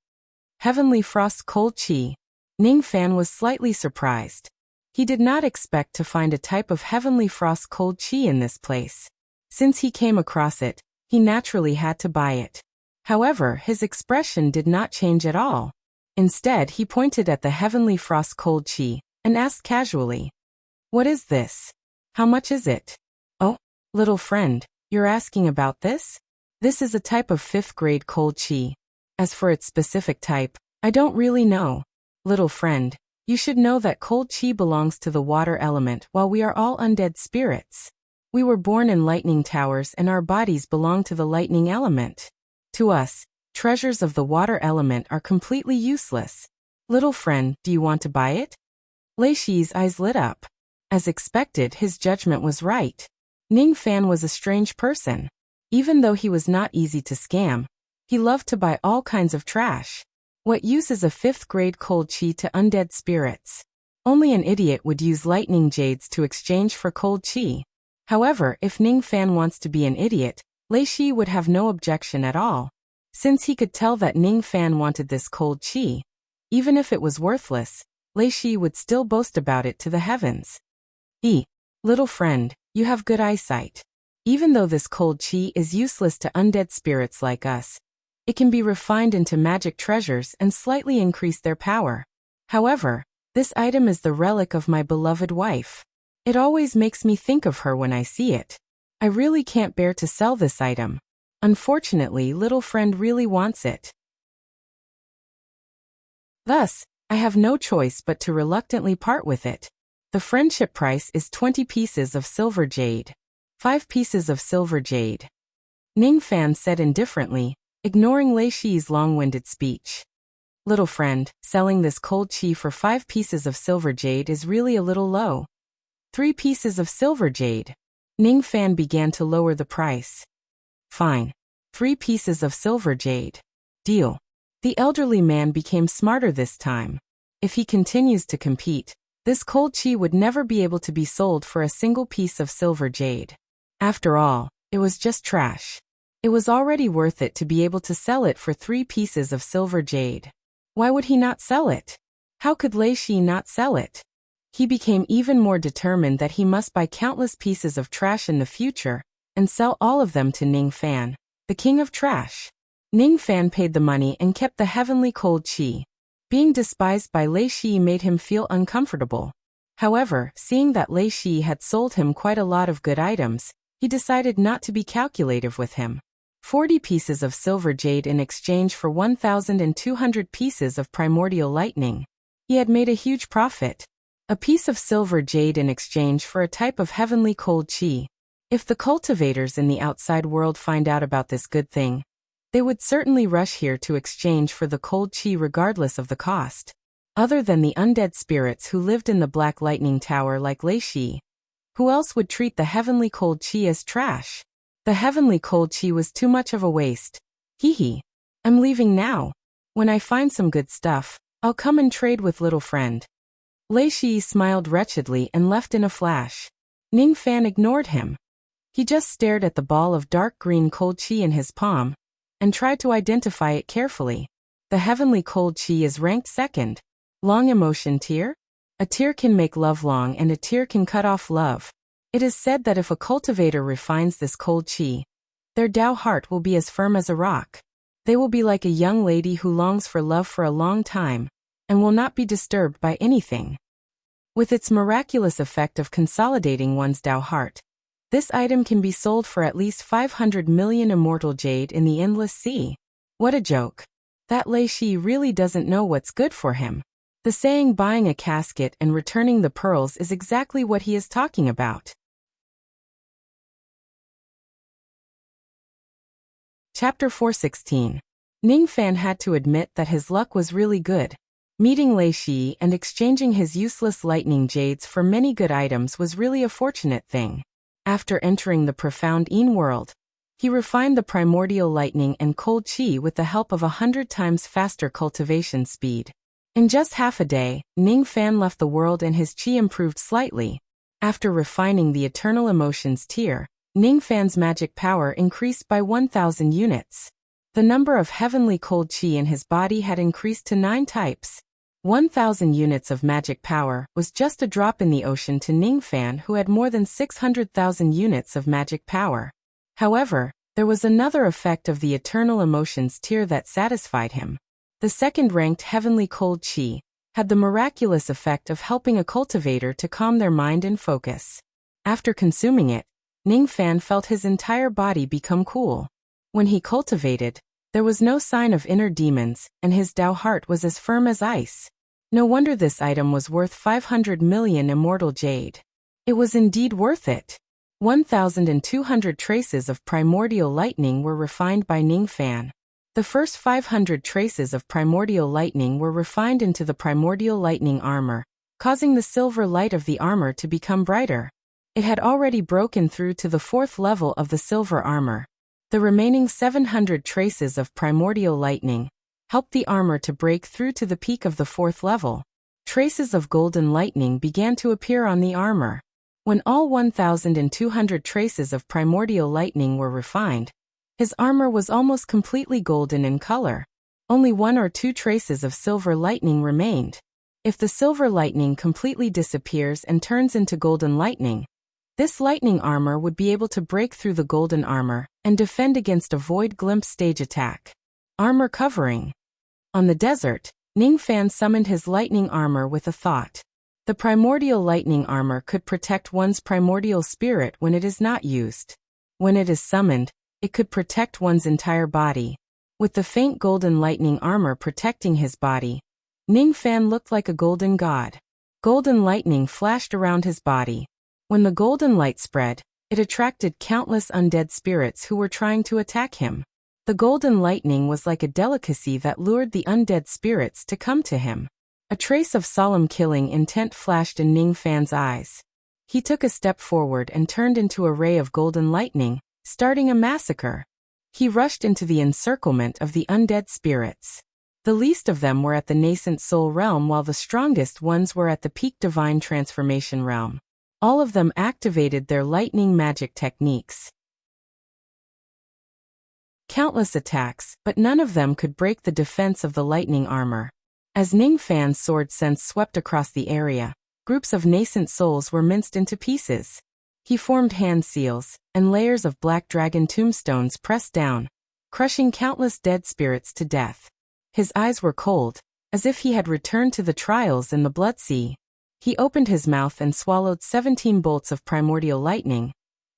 Heavenly Frost Cold Chi. Ning Fan was slightly surprised. He did not expect to find a type of Heavenly Frost Cold Chi in this place. Since he came across it, he naturally had to buy it. However, his expression did not change at all. Instead, he pointed at the Heavenly Frost Cold Chi and asked casually, "What is this? How much is it?" "Oh, little friend, you're asking about this? This is a type of 5th grade Cold Chi. As for its specific type, I don't really know. Little friend, you should know that Cold Chi belongs to the water element while we are all undead spirits. We were born in lightning towers and our bodies belong to the lightning element. To us, treasures of the water element are completely useless. Little friend, do you want to buy it?" Lei Shi's eyes lit up. As expected, his judgment was right. Ning Fan was a strange person. Even though he was not easy to scam, he loved to buy all kinds of trash. What use is a 5th grade Cold Chi to undead spirits? Only an idiot would use lightning jades to exchange for Cold Chi. However, if Ning Fan wants to be an idiot, Lei Shi would have no objection at all. Since he could tell that Ning Fan wanted this Cold Chi, even if it was worthless, Lei Shi would still boast about it to the heavens. Little friend, you have good eyesight. Even though this Cold Chi is useless to undead spirits like us, it can be refined into magic treasures and slightly increase their power. However, this item is the relic of my beloved wife. It always makes me think of her when I see it. I really can't bear to sell this item. Unfortunately, little friend really wants it. Thus, I have no choice but to reluctantly part with it. The friendship price is 20 pieces of silver jade. 5 pieces of silver jade. Ning Fan said indifferently, ignoring Lei Shi's long-winded speech. Little friend, selling this cold chi for 5 pieces of silver jade is really a little low. 3 pieces of silver jade. Ning Fan began to lower the price. Fine. 3 pieces of silver jade. Deal. The elderly man became smarter this time. If he continues to compete, this cold chi would never be able to be sold for a single piece of silver jade. After all, it was just trash. It was already worth it to be able to sell it for 3 pieces of silver jade. Why would he not sell it? How could Lei Shi not sell it? He became even more determined that he must buy countless pieces of trash in the future and sell all of them to Ning Fan, the king of trash. Ning Fan paid the money and kept the heavenly cold chi. Being despised by Lei Shi made him feel uncomfortable. However, seeing that Lei Shi had sold him quite a lot of good items, he decided not to be calculative with him. 40 pieces of silver jade in exchange for 1,200 pieces of primordial lightning. He had made a huge profit. A piece of silver jade in exchange for a type of heavenly cold chi. If the cultivators in the outside world find out about this good thing, they would certainly rush here to exchange for the cold chi regardless of the cost. Other than the undead spirits who lived in the Black Lightning Tower like Lei Shi, who else would treat the heavenly cold chi as trash? The heavenly cold chi was too much of a waste. Hee. I'm leaving now. When I find some good stuff, I'll come and trade with little friend. Lei Shi smiled wretchedly and left in a flash. Ning Fan ignored him. He just stared at the ball of dark green cold chi in his palm and tried to identify it carefully. The heavenly cold chi is ranked 2nd. Long emotion tear? A tear can make love long and a tear can cut off love. It is said that if a cultivator refines this cold chi, their Tao heart will be as firm as a rock. They will be like a young lady who longs for love for a long time and will not be disturbed by anything. With its miraculous effect of consolidating one's Tao heart, this item can be sold for at least 500 million immortal jade in the endless sea. What a joke. That Lei Shi really doesn't know what's good for him. The saying buying a casket and returning the pearls is exactly what he is talking about. Chapter 416. Ning Fan had to admit that his luck was really good. Meeting Lei Shi and exchanging his useless lightning jades for many good items was really a fortunate thing. After entering the profound Yin world, he refined the primordial lightning and cold chi with the help of 100 times faster cultivation speed. In just half a day, Ning Fan left the world and his chi improved slightly. After refining the eternal emotions tier, Ning Fan's magic power increased by 1,000 units. The number of heavenly cold chi in his body had increased to 9 types. 1,000 units of magic power was just a drop in the ocean to Ning Fan, who had more than 600,000 units of magic power. However, there was another effect of the eternal emotions tier that satisfied him. The second-ranked heavenly cold chi had the miraculous effect of helping a cultivator to calm their mind and focus. After consuming it, Ning Fan felt his entire body become cool. When he cultivated, there was no sign of inner demons, and his Tao heart was as firm as ice. No wonder this item was worth 500 million immortal jade. It was indeed worth it. 1,200 traces of primordial lightning were refined by Ning Fan. The first 500 traces of primordial lightning were refined into the primordial lightning armor, causing the silver light of the armor to become brighter. It had already broken through to the 4th level of the silver armor. The remaining 700 traces of primordial lightning helped the armor to break through to the peak of the 4th level. Traces of golden lightning began to appear on the armor. When all 1,200 traces of primordial lightning were refined, his armor was almost completely golden in color. Only 1 or 2 traces of silver lightning remained. If the silver lightning completely disappears and turns into golden lightning, this lightning armor would be able to break through the golden armor and defend against a void glimpse stage attack. Armor covering. On the desert, Ning Fan summoned his lightning armor with a thought. The primordial lightning armor could protect one's primordial spirit when it is not used. When it is summoned, it could protect one's entire body. With the faint golden lightning armor protecting his body, Ning Fan looked like a golden god. Golden lightning flashed around his body. When the golden light spread, it attracted countless undead spirits who were trying to attack him. The golden lightning was like a delicacy that lured the undead spirits to come to him. A trace of solemn killing intent flashed in Ning Fan's eyes. He took a step forward and turned into a ray of golden lightning, starting a massacre. He rushed into the encirclement of the undead spirits. The least of them were at the nascent soul realm while the strongest ones were at the peak divine transformation realm. All of them activated their lightning magic techniques. Countless attacks, but none of them could break the defense of the lightning armor. As Ning Fan's sword sense swept across the area, groups of nascent souls were minced into pieces. He formed hand seals, and layers of black dragon tombstones pressed down, crushing countless dead spirits to death. His eyes were cold, as if he had returned to the trials in the blood sea. He opened his mouth and swallowed 17 bolts of primordial lightning,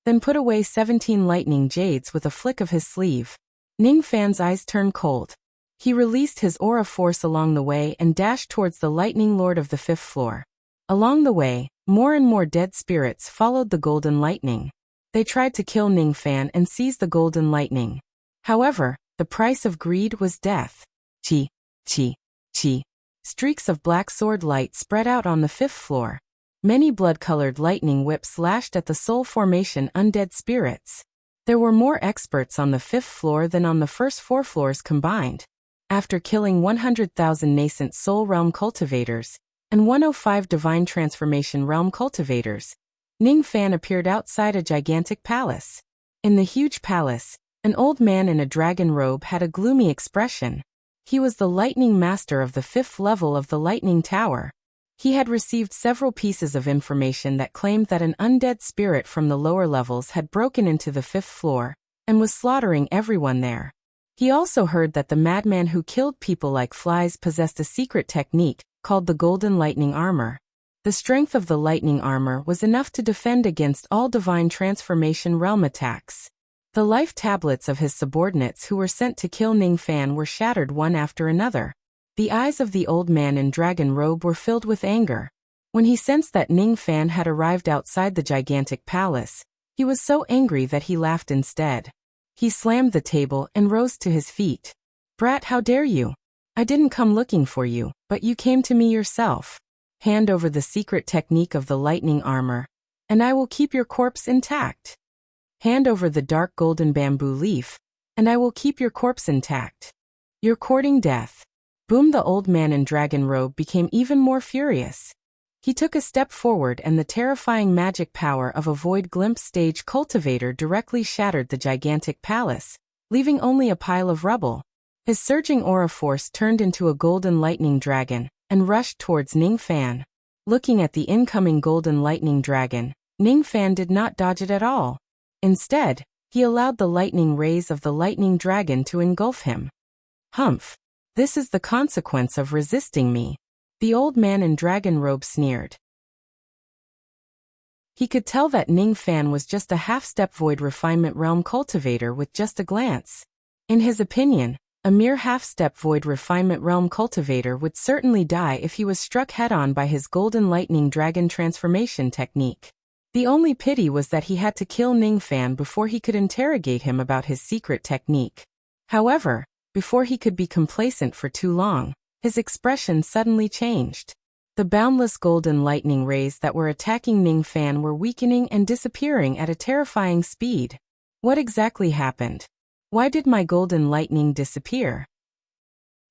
then put away 17 lightning jades with a flick of his sleeve. Ning Fan's eyes turned cold. He released his aura force along the way and dashed towards the lightning lord of the 5th floor. Along the way, more and more dead spirits followed the golden lightning. They tried to kill Ning Fan and seize the golden lightning. However, the price of greed was death. Chi, chi, chi. Streaks of black sword light spread out on the 5th floor. Many blood-colored lightning whips lashed at the soul formation undead spirits. There were more experts on the 5th floor than on the first 4 floors combined. After killing 100,000 nascent soul realm cultivators and 105 divine transformation realm cultivators, Ning Fan appeared outside a gigantic palace. In the huge palace, an old man in a dragon robe had a gloomy expression. He was the lightning master of the 5th level of the lightning tower. He had received several pieces of information that claimed that an undead spirit from the lower levels had broken into the 5th floor and was slaughtering everyone there. He also heard that the madman who killed people like flies possessed a secret technique called the golden lightning armor. The strength of the lightning armor was enough to defend against all divine transformation realm attacks. The life tablets of his subordinates who were sent to kill Ning Fan were shattered one after another. The eyes of the old man in dragon robe were filled with anger. When he sensed that Ning Fan had arrived outside the gigantic palace, he was so angry that he laughed instead. He slammed the table and rose to his feet. "Brat, how dare you? I didn't come looking for you, but you came to me yourself. Hand over the secret technique of the lightning armor, and I will keep your corpse intact. Hand over the dark golden bamboo leaf, and I will keep your corpse intact. You're courting death." Boom! The old man in dragon robe became even more furious. He took a step forward and the terrifying magic power of a void glimpse stage cultivator directly shattered the gigantic palace, leaving only a pile of rubble. His surging aura force turned into a golden lightning dragon and rushed towards Ning Fan. Looking at the incoming golden lightning dragon, Ning Fan did not dodge it at all. Instead, he allowed the lightning rays of the lightning dragon to engulf him. "Humph! This is the consequence of resisting me," the old man in dragon robe sneered. He could tell that Ning Fan was just a half-step void refinement realm cultivator with just a glance. In his opinion, a mere half-step void refinement realm cultivator would certainly die if he was struck head-on by his golden lightning dragon transformation technique. The only pity was that he had to kill Ning Fan before he could interrogate him about his secret technique. However, before he could be complacent for too long, his expression suddenly changed. The boundless golden lightning rays that were attacking Ning Fan were weakening and disappearing at a terrifying speed. What exactly happened? Why did my golden lightning disappear?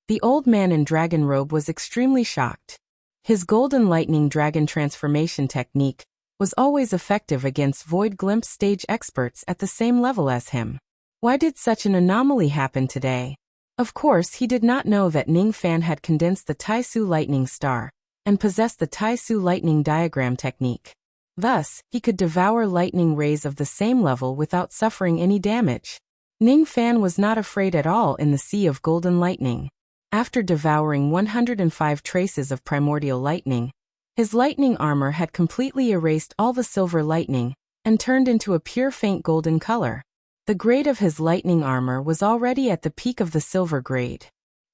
The old man in dragon robe was extremely shocked. His golden lightning dragon transformation technique was always effective against void glimpse stage experts at the same level as him. Why did such an anomaly happen today? Of course, he did not know that Ning Fan had condensed the Taisu lightning star and possessed the Taisu lightning diagram technique. Thus, he could devour lightning rays of the same level without suffering any damage. Ning Fan was not afraid at all in the sea of golden lightning. After devouring 105 traces of primordial lightning, his lightning armor had completely erased all the silver lightning and turned into a pure faint golden color. The grade of his lightning armor was already at the peak of the silver grade.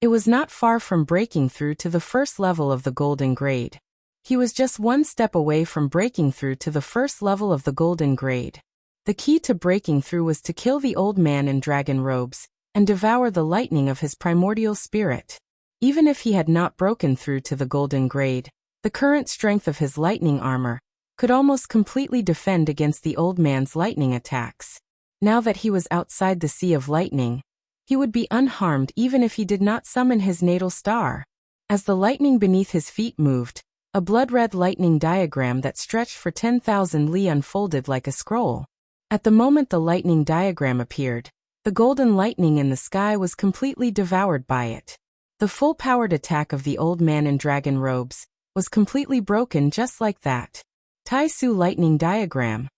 It was not far from breaking through to the first level of the golden grade. He was just one step away from breaking through to the first level of the golden grade. The key to breaking through was to kill the old man in dragon robes and devour the lightning of his primordial spirit. Even if he had not broken through to the golden grade, the current strength of his lightning armor could almost completely defend against the old man's lightning attacks. Now that he was outside the sea of lightning, he would be unharmed even if he did not summon his natal star. As the lightning beneath his feet moved, a blood-red lightning diagram that stretched for 10,000 li unfolded like a scroll. At the moment the lightning diagram appeared, the golden lightning in the sky was completely devoured by it. The full-powered attack of the old man in dragon robes was completely broken just like that. Tai Su lightning diagram.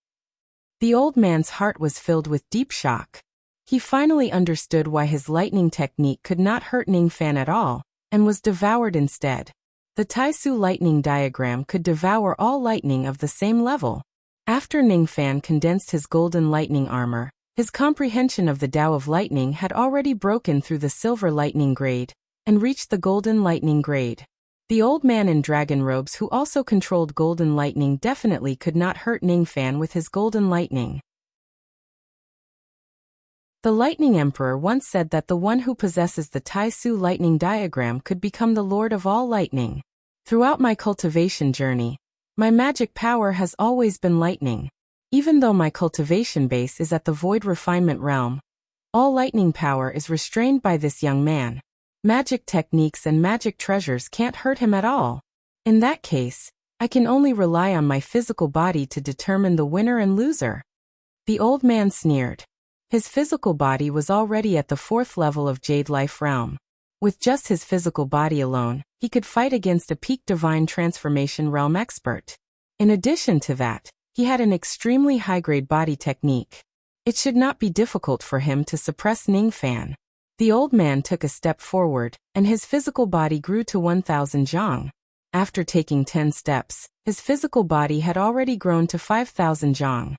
The old man's heart was filled with deep shock. He finally understood why his lightning technique could not hurt Ningfan at all, and was devoured instead. The Tai Su lightning diagram could devour all lightning of the same level. After Ningfan condensed his golden lightning armor, his comprehension of the Tao of lightning had already broken through the silver lightning grade and reached the golden lightning grade. The old man in dragon robes who also controlled golden lightning definitely could not hurt Ningfan with his golden lightning. The Lightning Emperor once said that the one who possesses the Tai Su lightning diagram could become the lord of all lightning. Throughout my cultivation journey, my magic power has always been lightning. Even though my cultivation base is at the void refinement realm, all lightning power is restrained by this young man. Magic techniques and magic treasures can't hurt him at all. In that case, I can only rely on my physical body to determine the winner and loser. The old man sneered. His physical body was already at the 4th level of Jade Life Realm. With just his physical body alone, he could fight against a peak Divine Transformation Realm expert. In addition to that, he had an extremely high-grade body technique. It should not be difficult for him to suppress Ningfan. The old man took a step forward, and his physical body grew to 1,000 zhang. After taking 10 steps, his physical body had already grown to 5,000 zhang.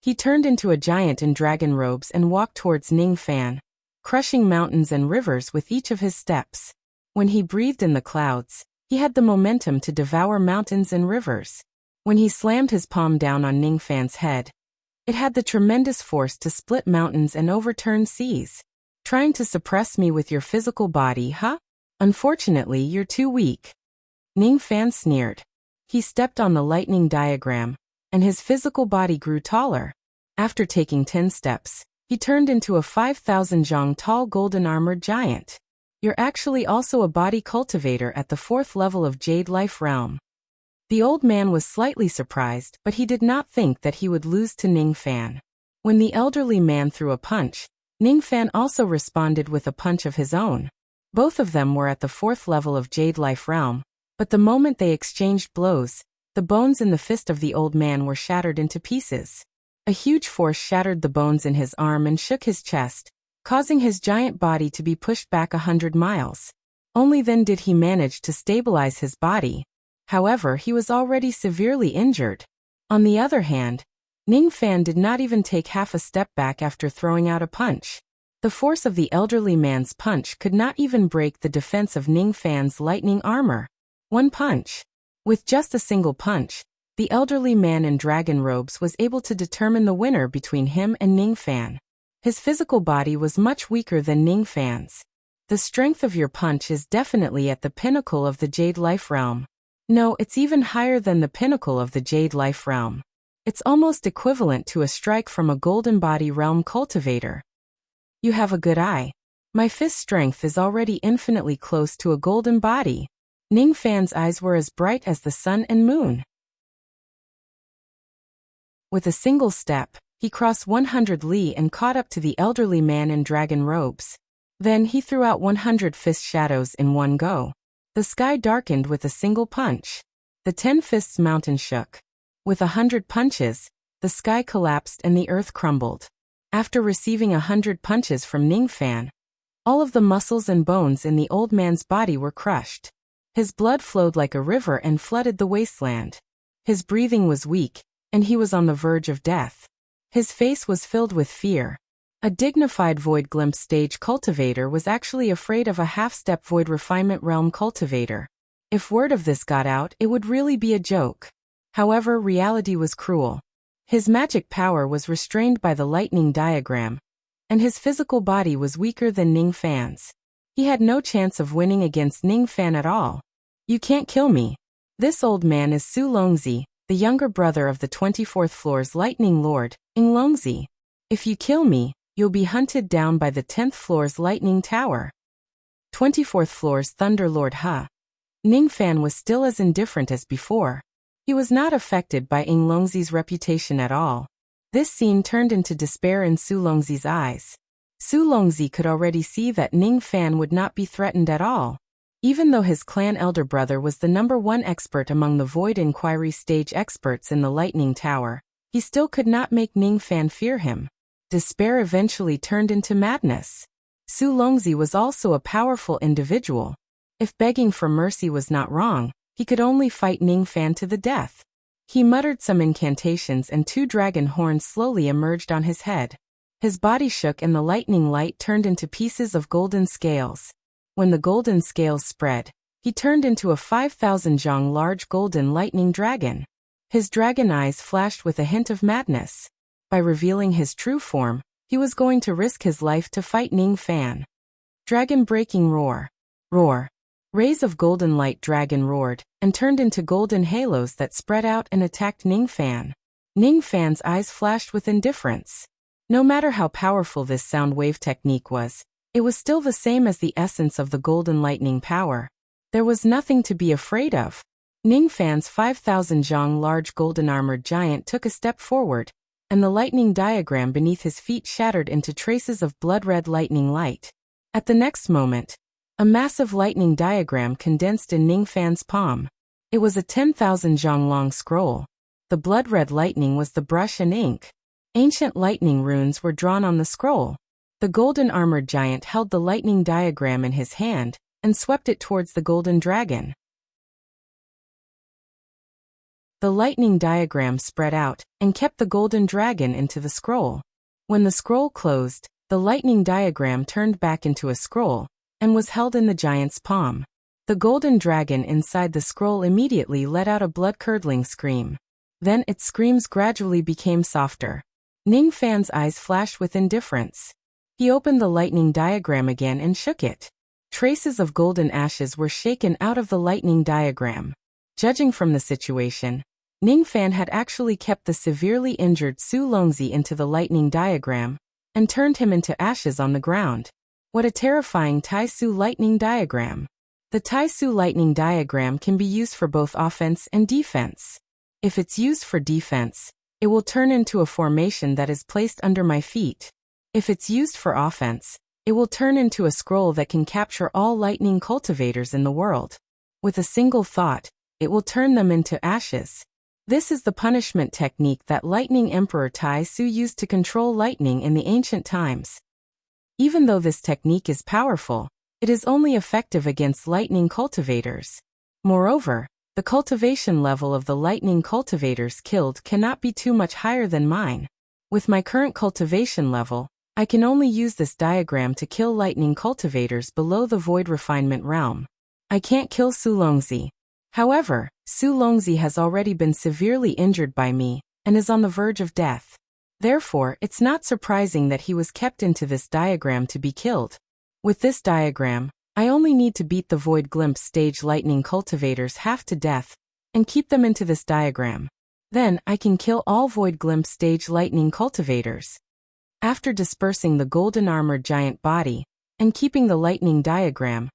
He turned into a giant in dragon robes and walked towards Ningfan, crushing mountains and rivers with each of his steps. When he breathed in the clouds, he had the momentum to devour mountains and rivers. When he slammed his palm down on Ningfan's head, it had the tremendous force to split mountains and overturn seas. Trying to suppress me with your physical body, huh? Unfortunately, you're too weak. Ningfan sneered. He stepped on the lightning diagram, and his physical body grew taller. After taking 10 steps, he turned into a 5,000 zhang tall golden armored giant. You're actually also a body cultivator at the 4th level of Jade Life Realm. The old man was slightly surprised, but he did not think that he would lose to Ningfan. When the elderly man threw a punch, Ningfan also responded with a punch of his own. Both of them were at the 4th level of Jade Life Realm, but the moment they exchanged blows, the bones in the fist of the old man were shattered into pieces. A huge force shattered the bones in his arm and shook his chest, causing his giant body to be pushed back 100 miles. Only then did he manage to stabilize his body. However, he was already severely injured. On the other hand, Ningfan did not even take half a step back after throwing out a punch. The force of the elderly man's punch could not even break the defense of Ningfan's lightning armor. One punch. With just a single punch, the elderly man in dragon robes was able to determine the winner between him and Ningfan. His physical body was much weaker than Ningfan's. The strength of your punch is definitely at the pinnacle of the Jade Life Realm. No, it's even higher than the pinnacle of the Jade Life Realm. It's almost equivalent to a strike from a Golden Body Realm cultivator. You have a good eye. My fist strength is already infinitely close to a golden body. Ningfan's eyes were as bright as the sun and moon. With a single step, he crossed 100 li and caught up to the elderly man in dragon robes. Then he threw out 100 fist shadows in one go. The sky darkened with a single punch. The 10 fists mountain shook. With 100 punches, the sky collapsed and the earth crumbled. After receiving 100 punches from Ningfan, all of the muscles and bones in the old man's body were crushed. His blood flowed like a river and flooded the wasteland. His breathing was weak, and he was on the verge of death. His face was filled with fear. A dignified Void Glimpse stage cultivator was actually afraid of a half-step Void Refinement Realm cultivator. If word of this got out, it would really be a joke. However, reality was cruel. His magic power was restrained by the lightning diagram, and his physical body was weaker than Ning Fan's. He had no chance of winning against Ning Fan at all. You can't kill me. This old man is Su Longzi, the younger brother of the 24th floor's Lightning Lord, Ing Longzi. If you kill me, you'll be hunted down by the 10th floor's Lightning Tower. 24th floor's Thunder Lord Huh. Ning Fan was still as indifferent as before. He was not affected by Ing Longzi's reputation at all. This scene turned into despair in Su Longzi's eyes. Su Longzi could already see that Ning Fan would not be threatened at all. Even though his clan elder brother was the #1 expert among the Void Inquiry stage experts in the Lightning Tower, he still could not make Ning Fan fear him. Despair eventually turned into madness. Su Longzi was also a powerful individual. If begging for mercy was not wrong, he could only fight Ning Fan to the death. He muttered some incantations and 2 dragon horns slowly emerged on his head. His body shook and the lightning light turned into pieces of golden scales. When the golden scales spread, he turned into a 5,000 zhang large golden lightning dragon. His dragon eyes flashed with a hint of madness. By revealing his true form, he was going to risk his life to fight Ning Fan. Dragon-breaking roar. Roar. Rays of golden light dragon roared, and turned into golden halos that spread out and attacked Ning Fan. Ning Fan's eyes flashed with indifference. No matter how powerful this sound wave technique was, it was still the same as the essence of the golden lightning power. There was nothing to be afraid of. Ning Fan's 5,000 zhang large golden armored giant took a step forward, and the lightning diagram beneath his feet shattered into traces of blood-red lightning light. At the next moment, a massive lightning diagram condensed in Ning Fan's palm. It was a 10,000 zhang long scroll. The blood-red lightning was the brush and ink. Ancient lightning runes were drawn on the scroll. The golden armored giant held the lightning diagram in his hand and swept it towards the golden dragon. The lightning diagram spread out and kept the golden dragon into the scroll. When the scroll closed, the lightning diagram turned back into a scroll and was held in the giant's palm. The golden dragon inside the scroll immediately let out a blood-curdling scream. Then its screams gradually became softer. Ning Fan's eyes flashed with indifference. He opened the lightning diagram again and shook it. Traces of golden ashes were shaken out of the lightning diagram. Judging from the situation, Ning Fan had actually kept the severely injured Su Longzi into the lightning diagram and turned him into ashes on the ground. What a terrifying Tai Su lightning diagram. The Tai Su lightning diagram can be used for both offense and defense. If it's used for defense, it will turn into a formation that is placed under my feet. If it's used for offense, it will turn into a scroll that can capture all lightning cultivators in the world. With a single thought, it will turn them into ashes. This is the punishment technique that Lightning Emperor Tai Su used to control lightning in the ancient times. Even though this technique is powerful, it is only effective against lightning cultivators. Moreover, the cultivation level of the lightning cultivators killed cannot be too much higher than mine. With my current cultivation level, I can only use this diagram to kill lightning cultivators below the Void Refinement realm. I can't kill Su Longzi. However, Su Longzi has already been severely injured by me and is on the verge of death. Therefore, it's not surprising that he was kept into this diagram to be killed. With this diagram, I only need to beat the Void Glimpse stage lightning cultivators half to death and keep them into this diagram. Then I can kill all Void Glimpse stage lightning cultivators. After dispersing the golden armored giant body and keeping the lightning diagram,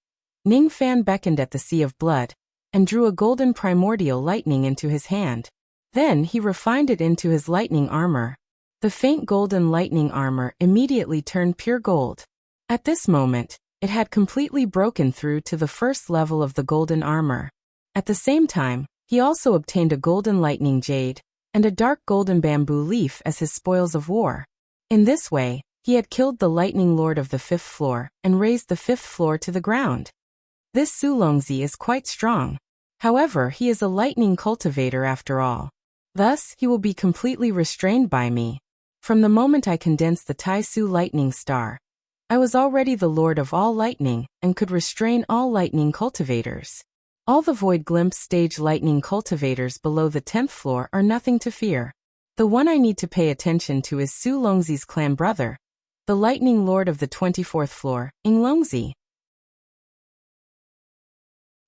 Ning Fan beckoned at the sea of blood and drew a golden primordial lightning into his hand. Then he refined it into his lightning armor. The faint golden lightning armor immediately turned pure gold. At this moment, it had completely broken through to the first level of the golden armor. At the same time, he also obtained a golden lightning jade and a dark golden bamboo leaf as his spoils of war. In this way, he had killed the lightning lord of the 5th floor and raised the 5th floor to the ground. This Su Longzi is quite strong. However, he is a lightning cultivator after all. Thus, he will be completely restrained by me. From the moment I condensed the Tai Su lightning star, I was already the lord of all lightning and could restrain all lightning cultivators. All the void glimpse stage lightning cultivators below the 10th floor are nothing to fear. The one I need to pay attention to is Su Longzi's clan brother, the lightning lord of the 24th floor, Ing Longzi.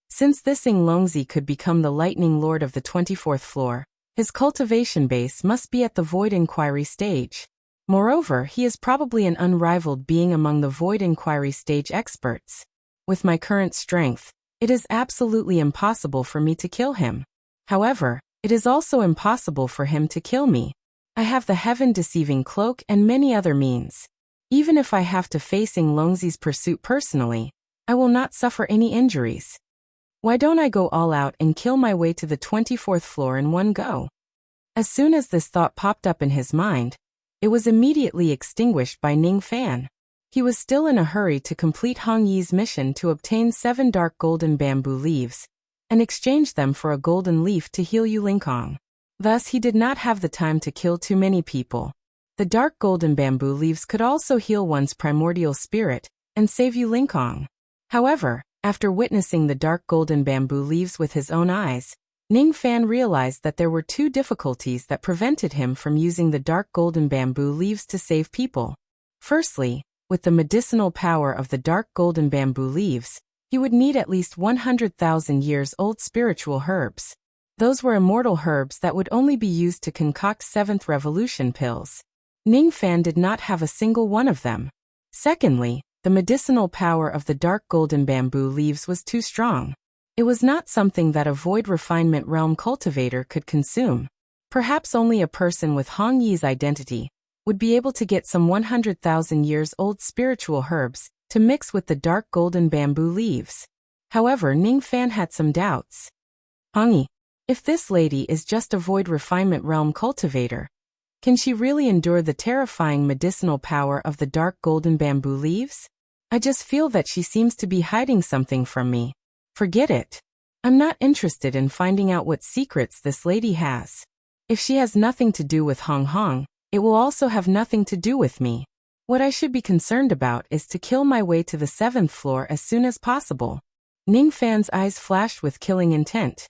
Since this Ing Longzi could become the lightning lord of the 24th floor, his cultivation base must be at the void inquiry stage. Moreover, he is probably an unrivaled being among the void inquiry stage experts. With my current strength, it is absolutely impossible for me to kill him. However, it is also impossible for him to kill me. I have the heaven-deceiving cloak and many other means. Even if I have to face Ing Longzi's pursuit personally, I will not suffer any injuries. Why don't I go all out and kill my way to the 24th floor in one go? As soon as this thought popped up in his mind, it was immediately extinguished by Ning Fan. He was still in a hurry to complete Hong Yi's mission to obtain 7 dark golden bamboo leaves, and exchange them for a golden leaf to heal Yu Lingkong. Thus he did not have the time to kill too many people. The dark golden bamboo leaves could also heal one's primordial spirit, and save Yu Lingkong. However, after witnessing the dark golden bamboo leaves with his own eyes, Ning Fan realized that there were 2 difficulties that prevented him from using the dark golden bamboo leaves to save people. Firstly, with the medicinal power of the dark golden bamboo leaves, he would need at least 100,000 years old spiritual herbs. Those were immortal herbs that would only be used to concoct 7th revolution pills. Ning Fan did not have a single one of them. Secondly, the medicinal power of the dark golden bamboo leaves was too strong. It was not something that a void refinement realm cultivator could consume. Perhaps only a person with Hong Yi's identity would be able to get some 100,000 years old spiritual herbs to mix with the dark golden bamboo leaves. However, Ning Fan had some doubts. Hong Yi, if this lady is just a void refinement realm cultivator, can she really endure the terrifying medicinal power of the dark golden bamboo leaves? I just feel that she seems to be hiding something from me. Forget it. I'm not interested in finding out what secrets this lady has. If she has nothing to do with Hong Hong, it will also have nothing to do with me. What I should be concerned about is to kill my way to the 7th floor as soon as possible. Ning Fan's eyes flashed with killing intent.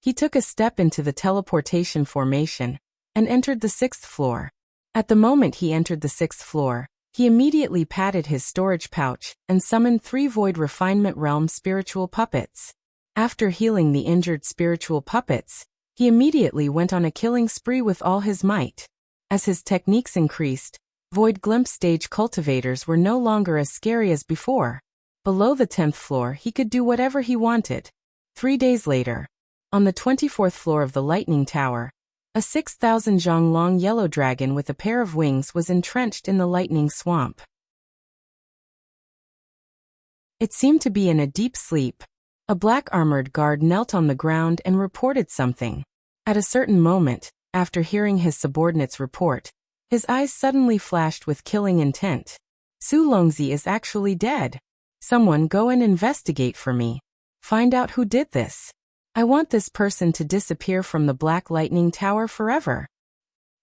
He took a step into the teleportation formation and entered the 6th floor. At the moment he entered the 6th floor, he immediately patted his storage pouch and summoned 3 void refinement realm spiritual puppets. After healing the injured spiritual puppets, he immediately went on a killing spree with all his might. As his techniques increased, void glimpse stage cultivators were no longer as scary as before. Below the 10th floor he could do whatever he wanted. 3 days later, on the 24th floor of the Lightning Tower, a 6,000 zhong long yellow dragon with a pair of wings was entrenched in the lightning swamp. It seemed to be in a deep sleep. A black armored guard knelt on the ground and reported something. At a certain moment, after hearing his subordinate's report, his eyes suddenly flashed with killing intent. Su Longzi is actually dead. Someone go and investigate for me. Find out who did this. I want this person to disappear from the Black Lightning Tower forever.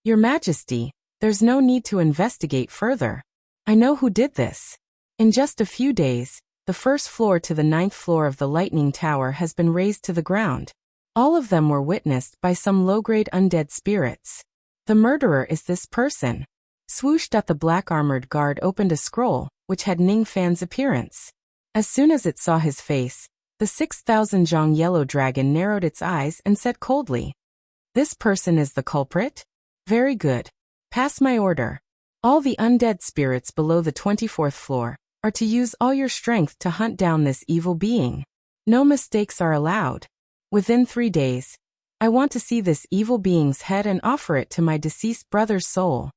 Your Majesty, there's no need to investigate further. I know who did this. In just a few days, the 1st floor to the 9th floor of the Lightning Tower has been razed to the ground. All of them were witnessed by some low-grade undead spirits. The murderer is this person. Swoosh. The black armored guard opened a scroll, which had Ning Fan's appearance. As soon as it saw his face, the 6,000 zhong yellow dragon narrowed its eyes and said coldly, "This person is the culprit? Very good. Pass my order. All the undead spirits below the 24th floor are to use all your strength to hunt down this evil being. No mistakes are allowed. Within 3 days, I want to see this evil being's head and offer it to my deceased brother's soul."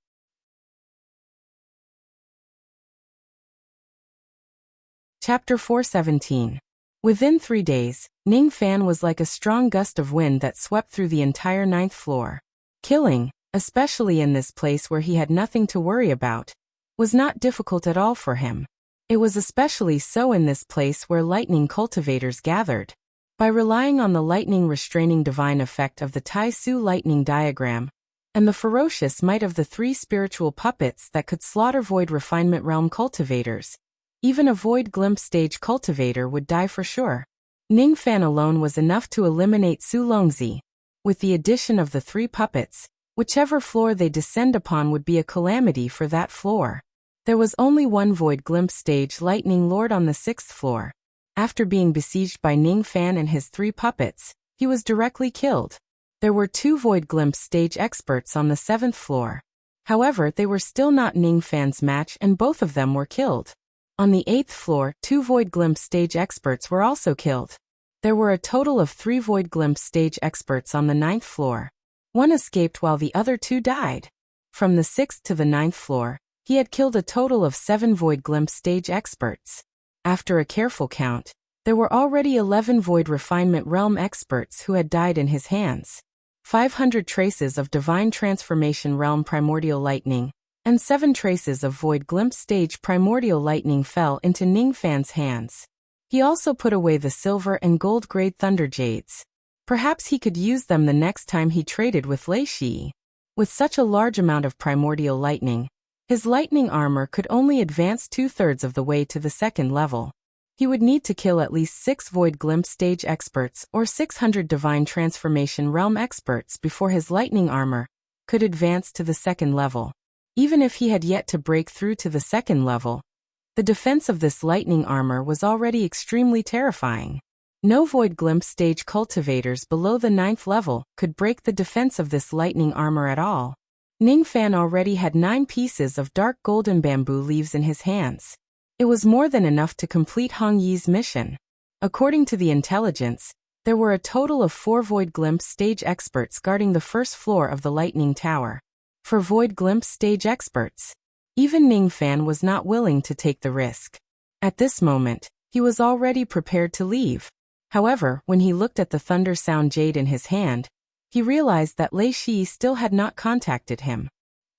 Chapter 417. Within 3 days, Ning Fan was like a strong gust of wind that swept through the entire 9th floor. Killing, especially in this place where he had nothing to worry about, was not difficult at all for him. It was especially so in this place where lightning cultivators gathered. By relying on the lightning restraining divine effect of the Tai Su lightning diagram, and the ferocious might of the 3 spiritual puppets that could slaughter Void Refinement Realm cultivators. Even a Void Glimpse stage cultivator would die for sure. Ningfan alone was enough to eliminate Su Longzi. With the addition of the 3 puppets, whichever floor they descend upon would be a calamity for that floor. There was only one Void Glimpse stage Lightning Lord on the 6th floor. After being besieged by Ningfan and his 3 puppets, he was directly killed. There were 2 Void Glimpse stage experts on the 7th floor. However, they were still not Ningfan's match and both of them were killed. On the 8th floor, 2 Void Glimpse stage experts were also killed. There were a total of 3 Void Glimpse stage experts on the 9th floor. One escaped while the other 2 died. From the 6th to the 9th floor, he had killed a total of 7 Void Glimpse stage experts. After a careful count, there were already 11 Void Refinement Realm experts who had died in his hands. 500 traces of Divine Transformation Realm Primordial Lightning, and 7 traces of Void Glimpse stage Primordial Lightning fell into Ningfan's hands. He also put away the silver and gold grade Thunder Jades. Perhaps he could use them the next time he traded with Lei Shi. With such a large amount of Primordial Lightning, his lightning armor could only advance 2/3 of the way to the 2nd level. He would need to kill at least 6 Void Glimpse stage experts or 600 Divine Transformation Realm experts before his lightning armor could advance to the 2nd level. Even if he had yet to break through to the 2nd level, the defense of this lightning armor was already extremely terrifying. No Void Glimpse stage cultivators below the 9th level could break the defense of this lightning armor at all. Ningfan already had 9 pieces of dark golden bamboo leaves in his hands. It was more than enough to complete Hong Yi's mission. According to the intelligence, there were a total of 4 Void Glimpse stage experts guarding the 1st floor of the Lightning Tower. For Void Glimpse stage experts, even Ningfan was not willing to take the risk. At this moment, he was already prepared to leave. However, when he looked at the Thunder Sound Jade in his hand, he realized that Lei Shi still had not contacted him.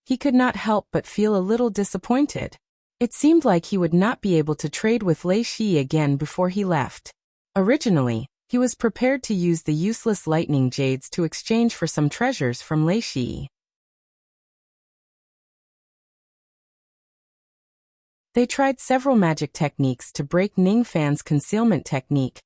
He could not help but feel a little disappointed. It seemed like he would not be able to trade with Lei Shi again before he left. Originally, he was prepared to use the useless lightning jades to exchange for some treasures from Lei Shi. They tried several magic techniques to break Ningfan's concealment technique,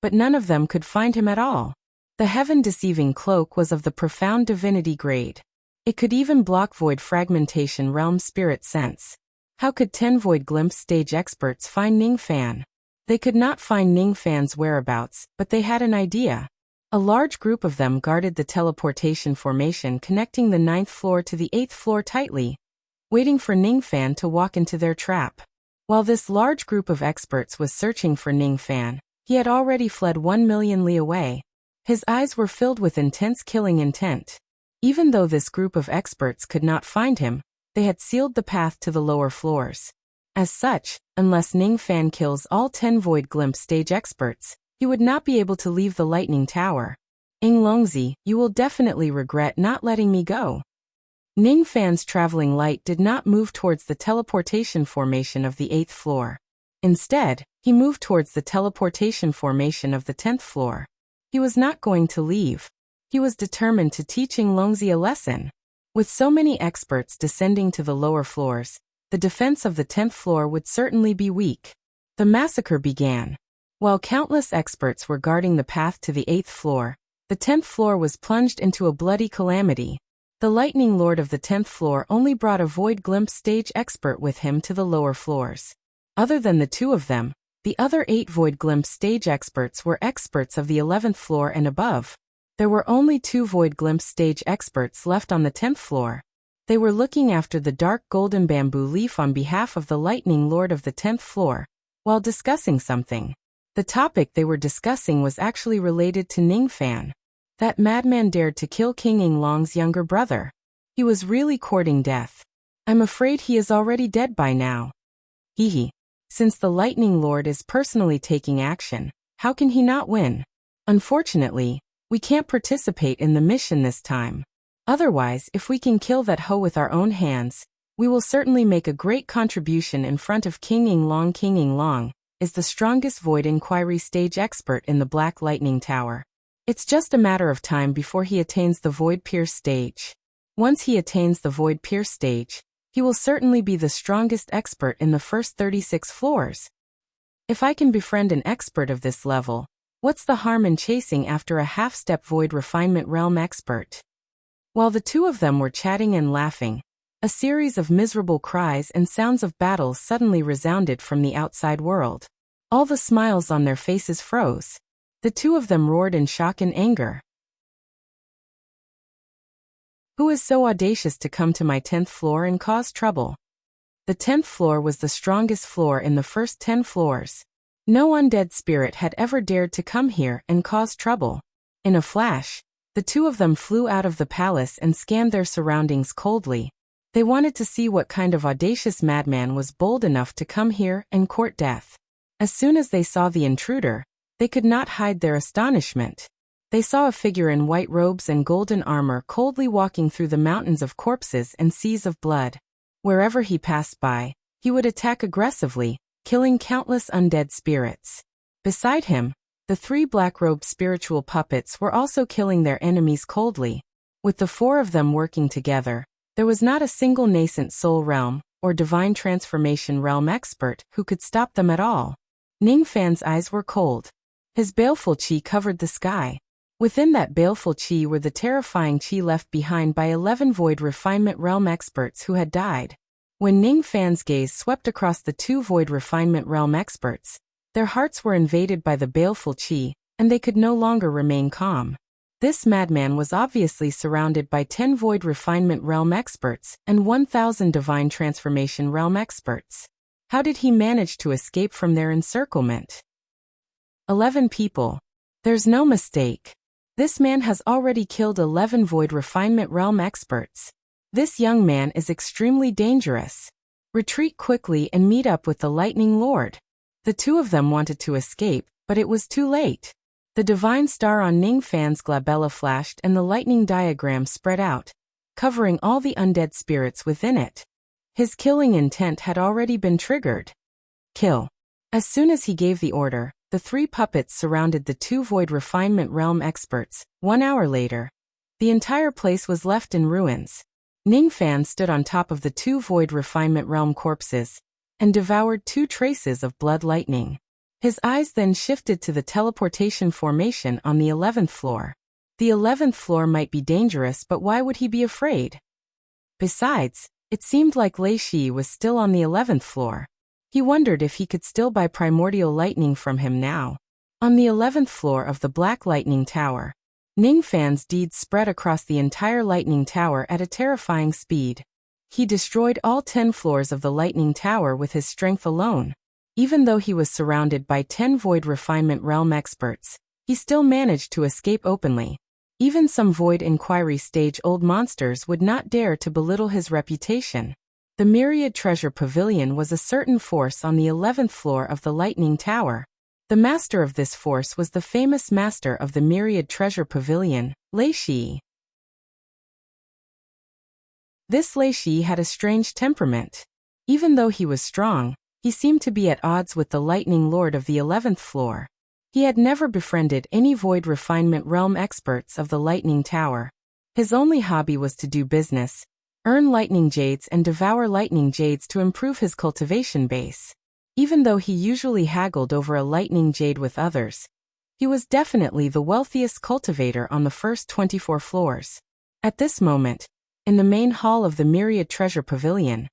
but none of them could find him at all. The heaven-deceiving cloak was of the profound divinity grade. It could even block Void Fragmentation Realm Spirit Sense. How could 10 Void Glimpse stage experts find Ningfan? They could not find Ningfan's whereabouts, but they had an idea. A large group of them guarded the teleportation formation connecting the 9th floor to the 8th floor tightly, waiting for Ningfan to walk into their trap. While this large group of experts was searching for Ningfan, he had already fled 1 million li away. His eyes were filled with intense killing intent. Even though this group of experts could not find him, they had sealed the path to the lower floors. As such, unless Ningfan kills all 10 Void Glimpse stage experts, he would not be able to leave the Lightning Tower. Longzi, you will definitely regret not letting me go. Ningfan's traveling light did not move towards the teleportation formation of the 8th floor. Instead, he moved towards the teleportation formation of the 10th floor. He was not going to leave. He was determined to teach Longzi a lesson. With so many experts descending to the lower floors, the defense of the 10th floor would certainly be weak. The massacre began. While countless experts were guarding the path to the 8th floor, the 10th floor was plunged into a bloody calamity. The Lightning Lord of the 10th floor only brought a Void Glimpse stage expert with him to the lower floors. Other than the 2 of them, the other 8 Void Glimpse stage experts were experts of the 11th floor and above. There were only 2 Void Glimpse stage experts left on the 10th floor. They were looking after the dark golden bamboo leaf on behalf of the Lightning Lord of the 10th floor, while discussing something. The topic they were discussing was actually related to Ningfan. That madman dared to kill King Yinglong's younger brother. He was really courting death. I'm afraid he is already dead by now. Hehe. Since the Lightning Lord is personally taking action, how can he not win? Unfortunately, we can't participate in the mission this time. Otherwise, if we can kill that hoe with our own hands, we will certainly make a great contribution in front of King Yinglong. King Yinglong is the strongest Void Inquiry stage expert in the Black Lightning Tower. It's just a matter of time before he attains the Void Pierce stage. Once he attains the Void Pierce stage, he will certainly be the strongest expert in the first 36 floors. If I can befriend an expert of this level, what's the harm in chasing after a half-step Void Refinement Realm expert? While the two of them were chatting and laughing, a series of miserable cries and sounds of battle suddenly resounded from the outside world. All the smiles on their faces froze. The two of them roared in shock and anger. Who is so audacious to come to my 10th floor and cause trouble? The 10th floor was the strongest floor in the first 10 floors. No undead spirit had ever dared to come here and cause trouble. In a flash, the two of them flew out of the palace and scanned their surroundings coldly. They wanted to see what kind of audacious madman was bold enough to come here and court death. As soon as they saw the intruder, they could not hide their astonishment. They saw a figure in white robes and golden armor coldly walking through the mountains of corpses and seas of blood. Wherever he passed by, he would attack aggressively, killing countless undead spirits. Beside him, the 3 black-robed spiritual puppets were also killing their enemies coldly. With the 4 of them working together, there was not a single nascent soul realm or divine transformation realm expert who could stop them at all. Ning Fan's eyes were cold. His baleful qi covered the sky. Within that baleful qi were the terrifying qi left behind by 11 Void Refinement Realm experts who had died. When Ning Fan's gaze swept across the 2 Void Refinement Realm experts, their hearts were invaded by the baleful qi, and they could no longer remain calm. This madman was obviously surrounded by 10 Void Refinement Realm experts and 1,000 Divine Transformation Realm experts. How did he manage to escape from their encirclement? 11 people. There's no mistake. This man has already killed 11 Void Refinement Realm experts. This young man is extremely dangerous. Retreat quickly and meet up with the Lightning Lord. The two of them wanted to escape, but it was too late. The divine star on Ning Fan's glabella flashed and the lightning diagram spread out, covering all the undead spirits within it. His killing intent had already been triggered. Kill. As soon as he gave the order, the 3 puppets surrounded the 2 Void Refinement Realm experts. 1 hour later, the entire place was left in ruins. Ning Fan stood on top of the 2 Void Refinement Realm corpses and devoured 2 traces of blood lightning. His eyes then shifted to the teleportation formation on the 11th floor. The 11th floor might be dangerous, but why would he be afraid? Besides, it seemed like Lei Shi was still on the 11th floor. He wondered if he could still buy primordial lightning from him now. On the 11th floor of the Black Lightning Tower, Ning Fan's deeds spread across the entire Lightning Tower at a terrifying speed. He destroyed all 10 floors of the Lightning Tower with his strength alone. Even though he was surrounded by 10 Void Refinement Realm experts, he still managed to escape openly. Even some Void Inquiry stage-old monsters would not dare to belittle his reputation. The Myriad Treasure Pavilion was a certain force on the 11th floor of the Lightning Tower. The master of this force was the famous master of the Myriad Treasure Pavilion, Lei Shi. This Lei Shi had a strange temperament. Even though he was strong, he seemed to be at odds with the Lightning Lord of the 11th floor. He had never befriended any Void Refinement Realm experts of the Lightning Tower. His only hobby was to do business, earn lightning jades and devour lightning jades to improve his cultivation base. Even though he usually haggled over a lightning jade with others, he was definitely the wealthiest cultivator on the first 24 floors. At this moment, in the main hall of the Myriad Treasure Pavilion,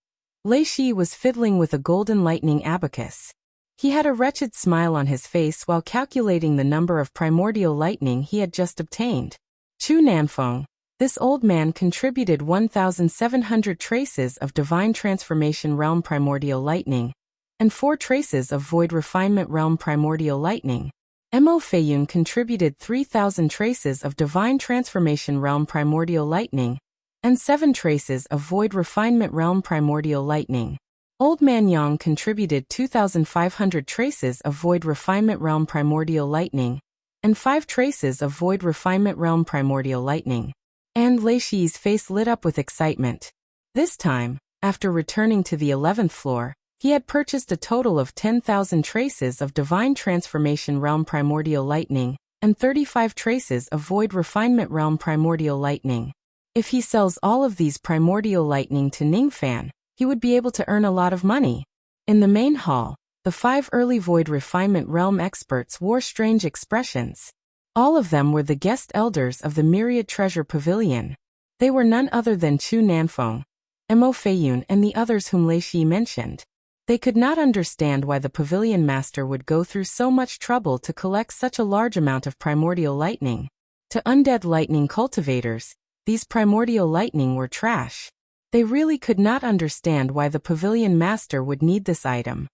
Lei Shi was fiddling with a golden lightning abacus. He had a wretched smile on his face while calculating the number of primordial lightning he had just obtained. Chu Nanfeng, this old man contributed 1,700 traces of Divine Transformation Realm Primordial Lightning, and 4 traces of Void Refinement Realm Primordial Lightning. Mo Feiyun contributed 3,000 traces of Divine Transformation Realm Primordial Lightning, and 7 traces of Void Refinement Realm Primordial Lightning. Old Man Yang contributed 2,500 traces of Void Refinement Realm Primordial Lightning, and 5 traces of Void Refinement Realm Primordial Lightning. And Lei Shi's face lit up with excitement. This time, after returning to the 11th floor, he had purchased a total of 10,000 traces of Divine Transformation Realm Primordial Lightning, and 35 traces of Void Refinement Realm Primordial Lightning. If he sells all of these primordial lightning to Ningfan, he would be able to earn a lot of money. In the main hall, the 5 early Void Refinement Realm experts wore strange expressions. All of them were the guest elders of the Myriad Treasure Pavilion. They were none other than Chu Nanfeng, Mo Feiyun, and the others whom Lei Shi mentioned. They could not understand why the pavilion master would go through so much trouble to collect such a large amount of primordial lightning. To undead lightning cultivators, these primordial lightning were trash. They really could not understand why the pavilion master would need this item.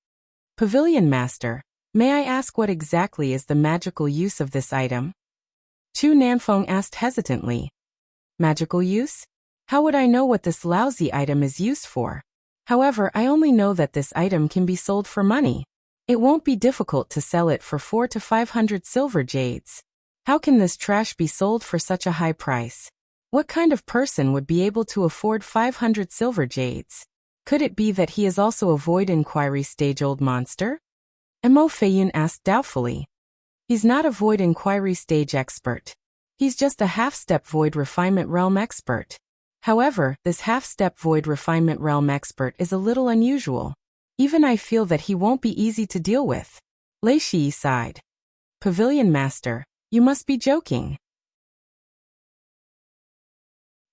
Pavilion master, may I ask what exactly is the magical use of this item? Chu Nanfeng asked hesitantly. Magical use? How would I know what this lousy item is used for? However, I only know that this item can be sold for money. It won't be difficult to sell it for 400 to 500 silver jades. How can this trash be sold for such a high price? What kind of person would be able to afford 500 silver jades? Could it be that he is also a Void Inquiry stage old monster? Mo Feiyun asked doubtfully. He's not a Void Inquiry stage expert. He's just a half-step Void Refinement Realm expert. However, this half-step Void Refinement Realm expert is a little unusual. Even I feel that he won't be easy to deal with. Lei Shi sighed. Pavilion master, you must be joking.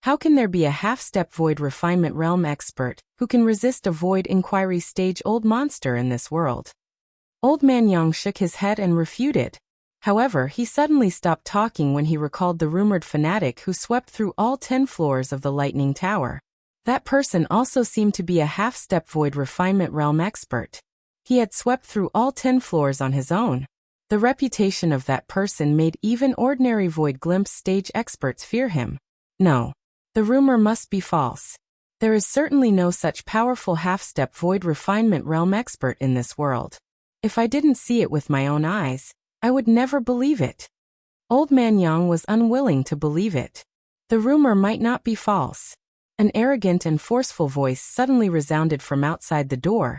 How can there be a half-step Void Refinement Realm expert who can resist a Void Inquiry stage old monster in this world? Old Man Yang shook his head and refuted. However, he suddenly stopped talking when he recalled the rumored fanatic who swept through all 10 floors of the Lightning Tower. That person also seemed to be a half-step Void Refinement Realm expert. He had swept through all 10 floors on his own. The reputation of that person made even ordinary Void Glimpse stage experts fear him. No. The rumor must be false. There is certainly no such powerful half-step Void Refinement Realm expert in this world. If I didn't see it with my own eyes, I would never believe it. Old Man Yang was unwilling to believe it. The rumor might not be false. An arrogant and forceful voice suddenly resounded from outside the door,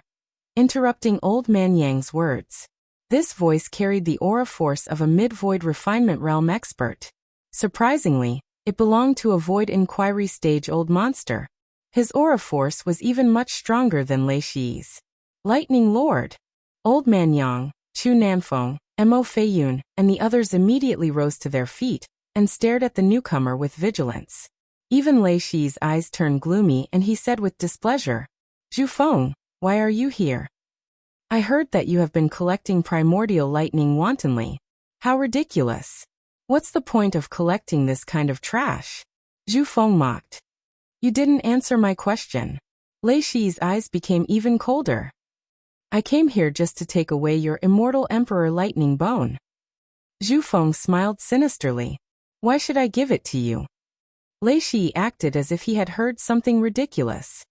interrupting Old Man Yang's words. This voice carried the aura force of a mid-Void Refinement Realm expert. Surprisingly, it belonged to a Void Inquiry stage old monster. His aura force was even much stronger than Lei Shi's. Lightning Lord! Old Man Yang, Chu Nanfeng, Mo Feiyun, and the others immediately rose to their feet and stared at the newcomer with vigilance. Even Lei Shi's eyes turned gloomy and he said with displeasure, Zhu Feng, why are you here? I heard that you have been collecting primordial lightning wantonly. How ridiculous! What's the point of collecting this kind of trash? Zhu Feng mocked. You didn't answer my question. Lei Shi's eyes became even colder. I came here just to take away your immortal Emperor Lightning Bone. Zhu Feng smiled sinisterly. Why should I give it to you? Lei Shi acted as if he had heard something ridiculous.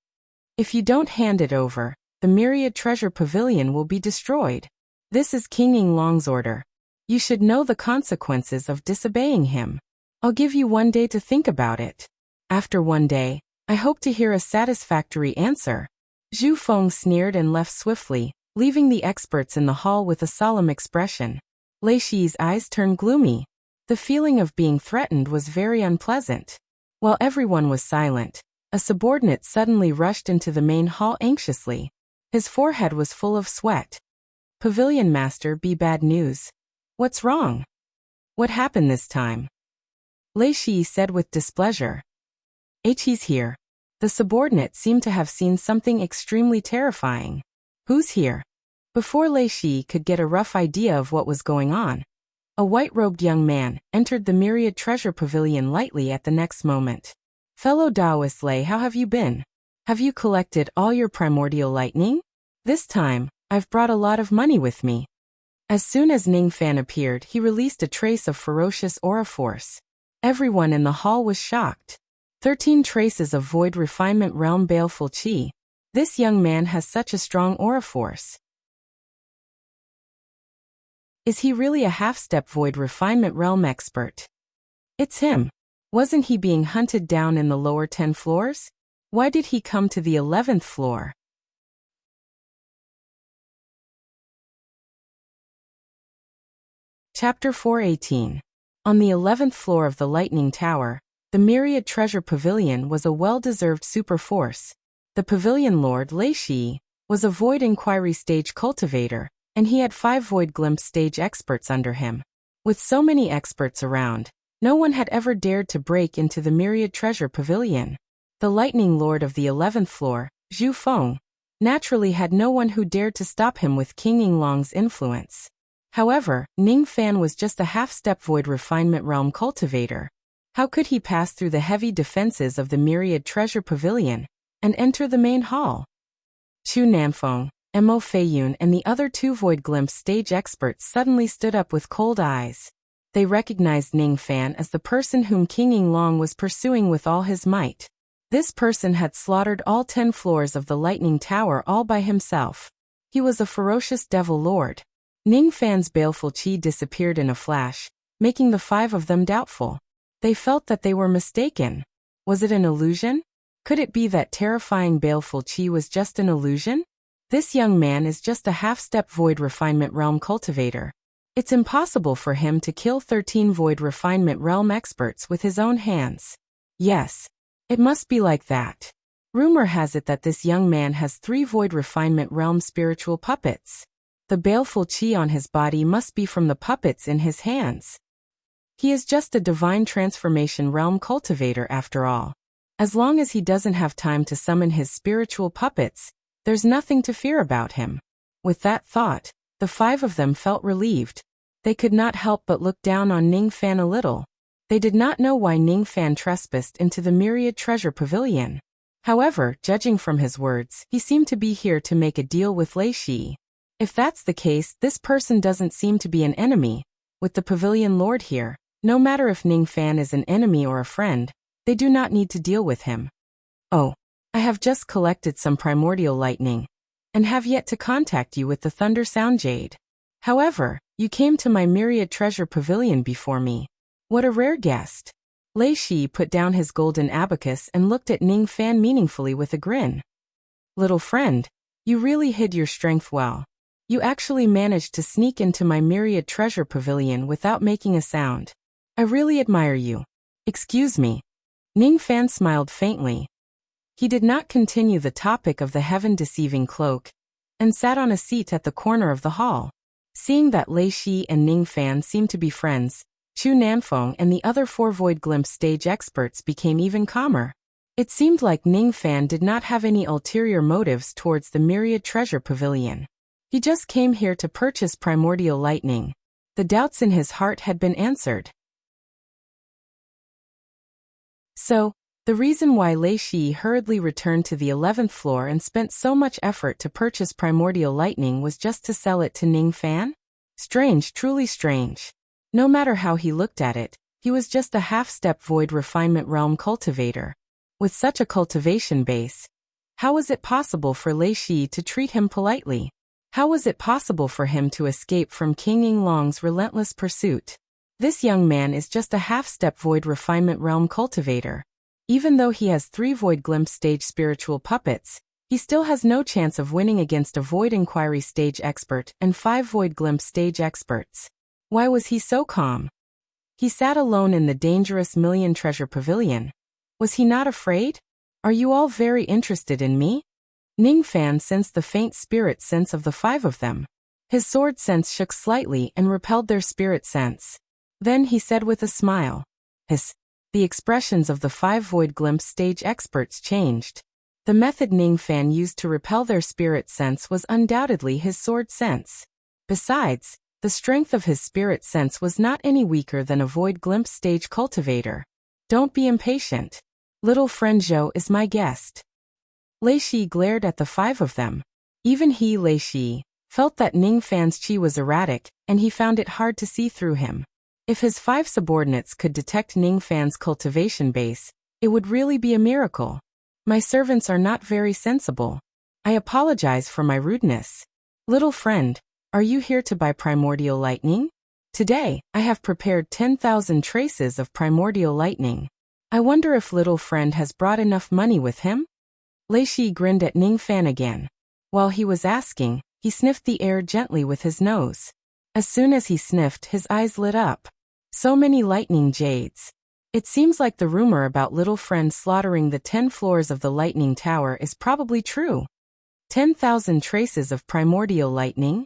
If you don't hand it over, the Myriad Treasure Pavilion will be destroyed. This is King Yinglong's order. You should know the consequences of disobeying him. I'll give you 1 day to think about it. After 1 day, I hope to hear a satisfactory answer. Zhu Feng sneered and left swiftly, leaving the experts in the hall with a solemn expression. Lei Shi's eyes turned gloomy. The feeling of being threatened was very unpleasant. While everyone was silent, a subordinate suddenly rushed into the main hall anxiously. His forehead was full of sweat. Pavilion master, be bad news. What's wrong? What happened this time? Lei Shi said with displeasure. He's here. The subordinate seemed to have seen something extremely terrifying. Who's here? Before Lei Shi could get a rough idea of what was going on, a white-robed young man entered the Myriad Treasure Pavilion lightly at the next moment. Fellow Taoist Lei, how have you been? Have you collected all your primordial lightning? This time, I've brought a lot of money with me. As soon as Ning Fan appeared, he released a trace of ferocious aura force. Everyone in the hall was shocked. 13 traces of Void Refinement Realm Baleful Qi. This young man has such a strong aura force. Is he really a half-step Void Refinement Realm expert? It's him. Wasn't he being hunted down in the lower 10 floors? Why did he come to the 11th floor? Chapter 418. On the 11th floor of the Lightning Tower, The Myriad Treasure Pavilion was a well-deserved super force. The Pavilion Lord Lei Shi was a Void Inquiry stage cultivator, and he had 5 Void Glimpse stage experts under him. With so many experts around, no one had ever dared to break into the Myriad Treasure Pavilion. The Lightning Lord of the 11th floor, Zhu Feng, naturally had no one who dared to stop him with King Yinglong's influence. However, Ning Fan was just a half-step Void Refinement Realm cultivator. How could he pass through the heavy defenses of the Myriad Treasure Pavilion and enter the main hall? Chu Nanfeng, Mo Feiyun and the other 2 Void Glimpse stage experts suddenly stood up with cold eyes. They recognized Ning Fan as the person whom King Yinglong was pursuing with all his might. This person had slaughtered all 10 floors of the Lightning Tower all by himself. He was a ferocious devil lord. Ning Fan's baleful qi disappeared in a flash, making the 5 of them doubtful. They felt that they were mistaken. Was it an illusion? Could it be that terrifying baleful qi was just an illusion? This young man is just a half-step Void Refinement Realm cultivator. It's impossible for him to kill 13 Void Refinement Realm experts with his own hands. Yes, it must be like that. Rumor has it that this young man has 3 Void Refinement Realm spiritual puppets. The baleful qi on his body must be from the puppets in his hands. He is just a Divine Transformation Realm cultivator after all. As long as he doesn't have time to summon his spiritual puppets, there's nothing to fear about him. With that thought, the 5 of them felt relieved. They could not help but look down on Ning Fan a little. They did not know why Ning Fan trespassed into the Myriad Treasure Pavilion. However, judging from his words, he seemed to be here to make a deal with Lei Shi. If that's the case, this person doesn't seem to be an enemy. With the Pavilion Lord here, no matter if Ning Fan is an enemy or a friend, they do not need to deal with him. Oh, I have just collected some primordial lightning, and have yet to contact you with the Thunder Sound Jade. However, you came to my Myriad Treasure Pavilion before me. What a rare guest. Lei Shi put down his golden abacus and looked at Ning Fan meaningfully with a grin. Little friend, you really hid your strength well. You actually managed to sneak into my Myriad Treasure Pavilion without making a sound. I really admire you. Excuse me. Ning Fan smiled faintly. He did not continue the topic of the heaven-deceiving cloak, and sat on a seat at the corner of the hall. Seeing that Lei Shi and Ning Fan seemed to be friends, Chu Nanfeng and the other 4 Void Glimpse stage experts became even calmer. It seemed like Ning Fan did not have any ulterior motives towards the Myriad Treasure Pavilion. He just came here to purchase primordial lightning. The doubts in his heart had been answered. So, the reason why Lei Shi hurriedly returned to the 11th floor and spent so much effort to purchase primordial lightning was just to sell it to Ning Fan? Strange, truly strange. No matter how he looked at it, he was just a half-step Void Refinement Realm cultivator. With such a cultivation base, how was it possible for Lei Shi to treat him politely? How was it possible for him to escape from King Yinglong's relentless pursuit? This young man is just a half-step Void Refinement Realm cultivator. Even though he has 3 Void Glimpse stage spiritual puppets, he still has no chance of winning against a Void Inquiry stage expert and 5 Void Glimpse stage experts. Why was he so calm? He sat alone in the dangerous Million Treasure Pavilion. Was he not afraid? Are you all very interested in me? Ning Fan sensed the faint spirit sense of the 5 of them. His sword sense shook slightly and repelled their spirit sense. Then he said with a smile, "Hiss." The expressions of the 5 Void Glimpse stage experts changed. The method Ning Fan used to repel their spirit sense was undoubtedly his sword sense. Besides, the strength of his spirit sense was not any weaker than a Void Glimpse stage cultivator. Don't be impatient. Little friend Zhou is my guest. Lei Shi glared at the 5 of them. Even he, Lei Shi, felt that Ning Fan's qi was erratic, and he found it hard to see through him. If his 5 subordinates could detect Ning Fan's cultivation base, it would really be a miracle. My servants are not very sensible. I apologize for my rudeness. Little friend, are you here to buy primordial lightning? Today, I have prepared 10,000 traces of primordial lightning. I wonder if little friend has brought enough money with him? Lei Shi grinned at Ning Fan again. While he was asking, he sniffed the air gently with his nose. As soon as he sniffed, his eyes lit up. So many lightning jades. It seems like the rumor about little friend slaughtering the 10 floors of the lightning tower is probably true. 10,000 traces of primordial lightning?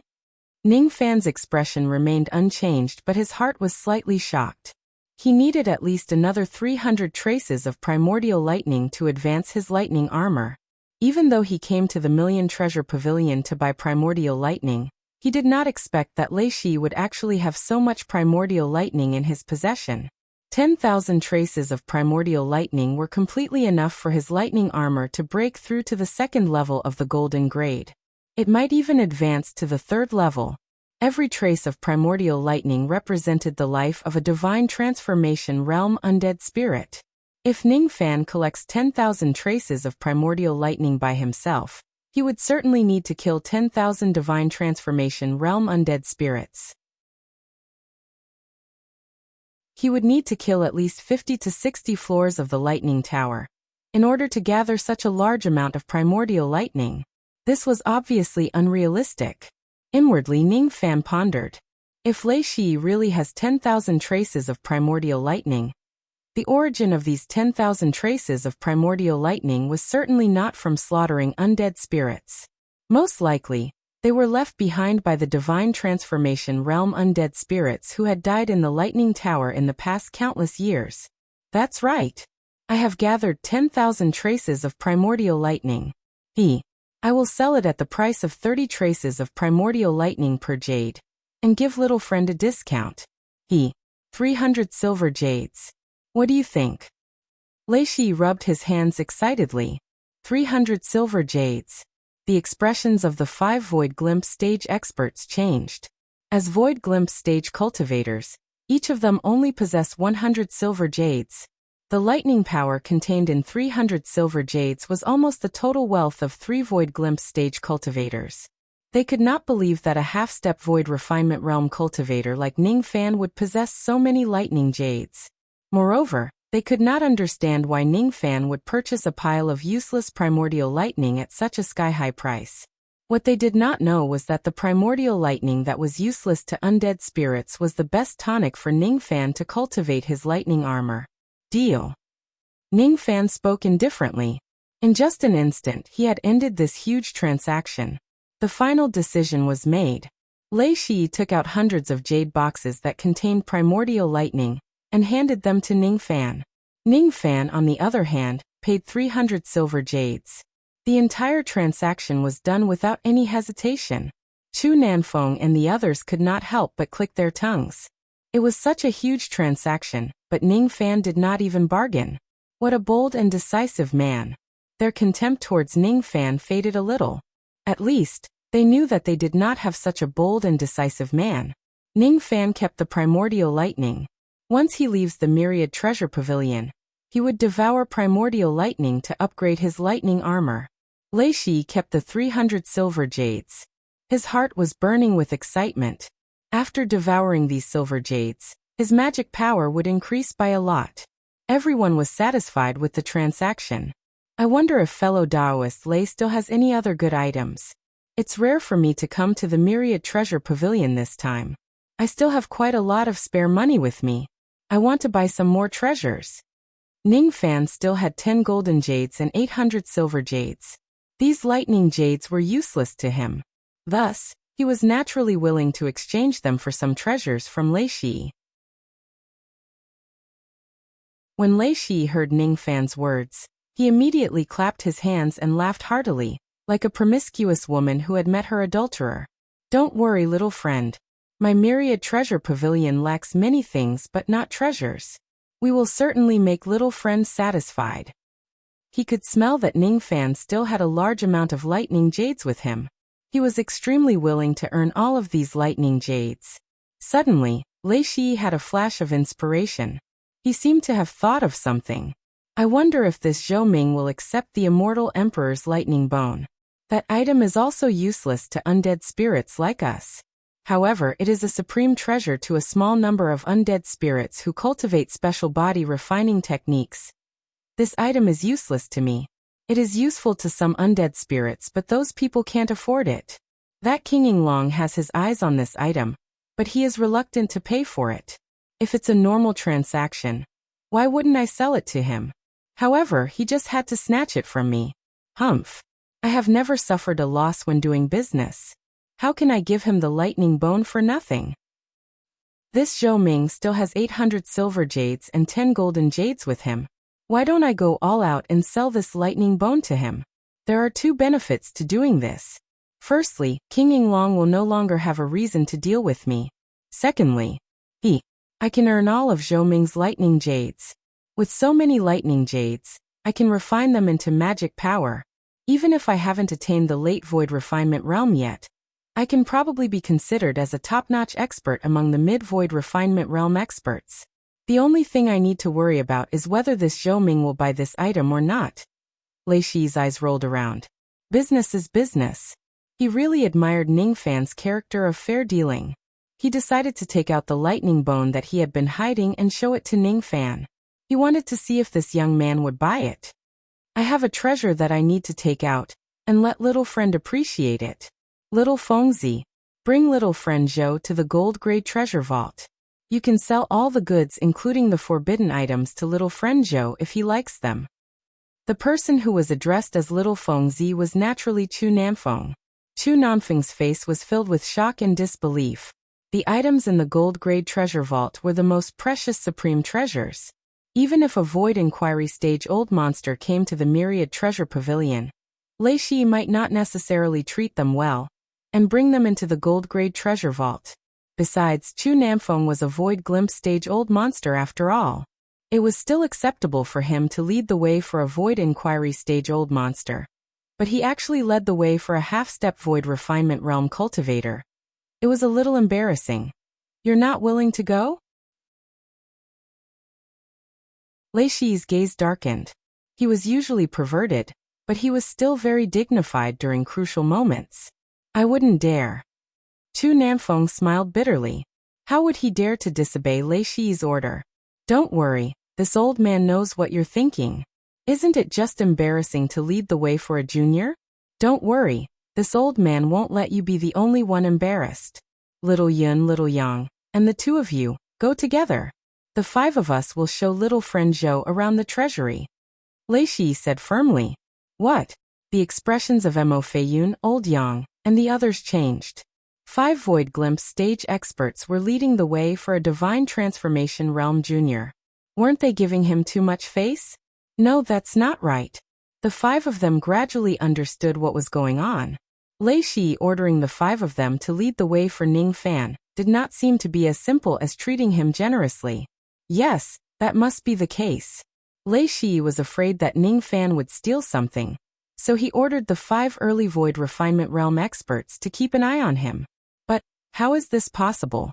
Ning Fan's expression remained unchanged, but his heart was slightly shocked. He needed at least another 300 traces of primordial lightning to advance his lightning armor. Even though he came to the Million Treasure Pavilion to buy primordial lightning, he did not expect that Lei Shi would actually have so much primordial lightning in his possession. 10,000 traces of primordial lightning were completely enough for his lightning armor to break through to the second level of the golden grade. It might even advance to the third level. Every trace of primordial lightning represented the life of a divine transformation realm undead spirit. If Ning Fan collects 10,000 traces of primordial lightning by himself, he would certainly need to kill 10,000 divine transformation realm undead spirits. He would need to kill at least 50 to 60 floors of the lightning tower in order to gather such a large amount of primordial lightning. This was obviously unrealistic. Inwardly, Ning Fan pondered. If Lei Shi really has 10,000 traces of primordial lightning, the origin of these 10,000 traces of primordial lightning was certainly not from slaughtering undead spirits. Most likely, they were left behind by the divine transformation realm undead spirits who had died in the lightning tower in the past countless years. That's right. I have gathered 10,000 traces of primordial lightning. I will sell it at the price of 30 traces of primordial lightning per jade, and give little friend a discount. 300 silver jades. What do you think? Lei Shi rubbed his hands excitedly. 300 silver jades. The expressions of the 5 Void Glimpse stage experts changed. As Void Glimpse stage cultivators, each of them only possess 100 silver jades. The lightning power contained in 300 silver jades was almost the total wealth of 3 Void Glimpse stage cultivators. They could not believe that a half-step Void Refinement Realm cultivator like Ning Fan would possess so many lightning jades. Moreover, they could not understand why Ning Fan would purchase a pile of useless primordial lightning at such a sky-high price. What they did not know was that the primordial lightning that was useless to undead spirits was the best tonic for Ning Fan to cultivate his lightning armor. Deal. Ning Fan spoke indifferently. In just an instant, he had ended this huge transaction. The final decision was made. Lei Shi took out hundreds of jade boxes that contained primordial lightning, and handed them to Ning Fan. Ning Fan, on the other hand, paid 300 silver jades. The entire transaction was done without any hesitation. Chu Nanfeng and the others could not help but click their tongues. It was such a huge transaction, but Ning Fan did not even bargain. What a bold and decisive man. Their contempt towards Ning Fan faded a little. At least, they knew that they did not have such a bold and decisive man. Ning Fan kept the primordial lightning. Once he leaves the Myriad Treasure Pavilion, he would devour primordial lightning to upgrade his lightning armor. Lei Shi kept the 300 silver jades. His heart was burning with excitement. After devouring these silver jades, his magic power would increase by a lot. Everyone was satisfied with the transaction. I wonder if fellow Taoist Lei still has any other good items. It's rare for me to come to the Myriad Treasure Pavilion this time. I still have quite a lot of spare money with me. I want to buy some more treasures. Ning Fan still had 10 golden jades and 800 silver jades. These lightning jades were useless to him. Thus, he was naturally willing to exchange them for some treasures from Lei Shi. When Lei Shi heard Ning Fan's words, he immediately clapped his hands and laughed heartily, like a promiscuous woman who had met her adulterer. Don't worry, little friend. My Myriad Treasure Pavilion lacks many things but not treasures. We will certainly make little friend satisfied. He could smell that Ning Fan still had a large amount of lightning jades with him. He was extremely willing to earn all of these lightning jades. Suddenly, Lei Shi had a flash of inspiration. He seemed to have thought of something. I wonder if this Zhou Ming will accept the immortal emperor's lightning bone. That item is also useless to undead spirits like us. However, it is a supreme treasure to a small number of undead spirits who cultivate special body refining techniques. This item is useless to me. It is useful to some undead spirits, but those people can't afford it. That King Yinglong has his eyes on this item, but he is reluctant to pay for it. If it's a normal transaction, Why wouldn't I sell it to him? However, he just had to snatch it from me. Humph. I have never suffered a loss when doing business. How can I give him the lightning bone for nothing? This Zhou Ming still has 800 silver jades and 10 golden jades with him. Why don't I go all out and sell this lightning bone to him? There are two benefits to doing this. Firstly, King Yinglong will no longer have a reason to deal with me. Secondly, I can earn all of Zhou Ming's lightning jades. With so many lightning jades, I can refine them into magic power. Even if I haven't attained the late void refinement realm yet, I can probably be considered as a top-notch expert among the mid-void refinement realm experts. The only thing I need to worry about is whether this Zhou Ming will buy this item or not. Lei Shi's eyes rolled around. Business is business. He really admired Ning Fan's character of fair dealing. He decided to take out the lightning bone that he had been hiding and show it to Ning Fan. He wanted to see if this young man would buy it. I have a treasure that I need to take out, and let little friend appreciate it. Little Fengzi, bring little friend Zhou to the gold-grade treasure vault. You can sell all the goods including the forbidden items to little friend Zhou if he likes them. The person who was addressed as little Fengzi was naturally Chu Nanfeng. Chu Nanfeng's face was filled with shock and disbelief. The items in the gold-grade treasure vault were the most precious supreme treasures. Even if a void inquiry stage old monster came to the myriad treasure pavilion, Lei Shi might not necessarily treat them well, and bring them into the gold-grade treasure vault. Besides, Chu Nanfeng was a void glimpse stage old monster after all. It was still acceptable for him to lead the way for a void inquiry stage old monster. But he actually led the way for a half-step void refinement realm cultivator. It was a little embarrassing. You're not willing to go? Lei Shi's gaze darkened. He was usually perverted, but he was still very dignified during crucial moments. I wouldn't dare. Chu Nanfeng smiled bitterly. How would he dare to disobey Lei Shi's order? Don't worry, this old man knows what you're thinking. Isn't it just embarrassing to lead the way for a junior? Don't worry, this old man won't let you be the only one embarrassed. Little Yun, little Yang, and the two of you, go together. The five of us will show little friend Zhou around the treasury. Lei Shi said firmly. What? The expressions of Mo Feiyun, old Yang, and the others changed. 5 Void Glimpse stage experts were leading the way for a Divine Transformation Realm Junior. Weren't they giving him too much face? No, that's not right. The 5 of them gradually understood what was going on. Lei Shi ordering the 5 of them to lead the way for Ning Fan did not seem to be as simple as treating him generously. Yes, that must be the case. Lei Shi was afraid that Ning Fan would steal something, so he ordered the 5 early Void Refinement Realm experts to keep an eye on him. But, how is this possible?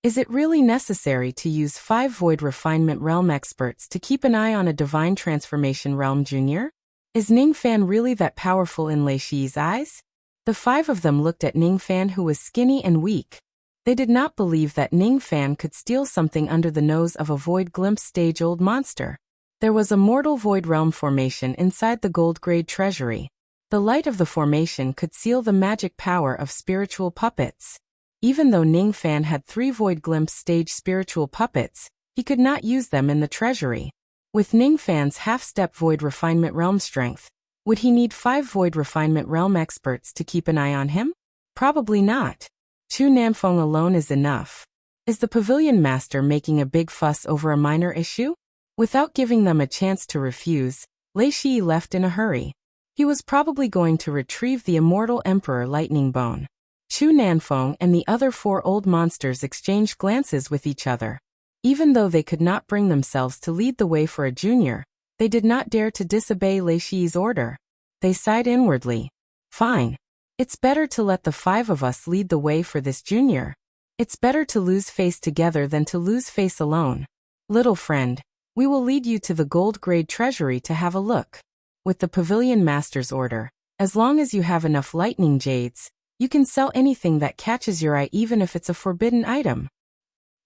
Is it really necessary to use 5 Void Refinement Realm experts to keep an eye on a Divine Transformation Realm Junior? Is Ning Fan really that powerful in Lei Shi's eyes? The 5 of them looked at Ning Fan, who was skinny and weak. They did not believe that Ning Fan could steal something under the nose of a Void Glimpse stage old monster. There was a mortal Void Realm formation inside the gold-grade treasury. The light of the formation could seal the magic power of spiritual puppets. Even though Ning Fan had 3 Void Glimpse stage spiritual puppets, he could not use them in the treasury. With Ning Fan's half-step Void Refinement Realm strength, would he need 5 Void Refinement Realm experts to keep an eye on him? Probably not. Chu Nanfeng alone is enough. Is the pavilion master making a big fuss over a minor issue? Without giving them a chance to refuse, Lei Shi left in a hurry. He was probably going to retrieve the immortal Emperor Lightning Bone. Chu Nanfeng and the other 4 old monsters exchanged glances with each other. Even though they could not bring themselves to lead the way for a junior, they did not dare to disobey Lei Shi's order. They sighed inwardly. Fine. It's better to let the 5 of us lead the way for this junior. It's better to lose face together than to lose face alone. Little friend, we will lead you to the gold-grade treasury to have a look. With the pavilion master's order, as long as you have enough lightning jades, you can sell anything that catches your eye, even if it's a forbidden item.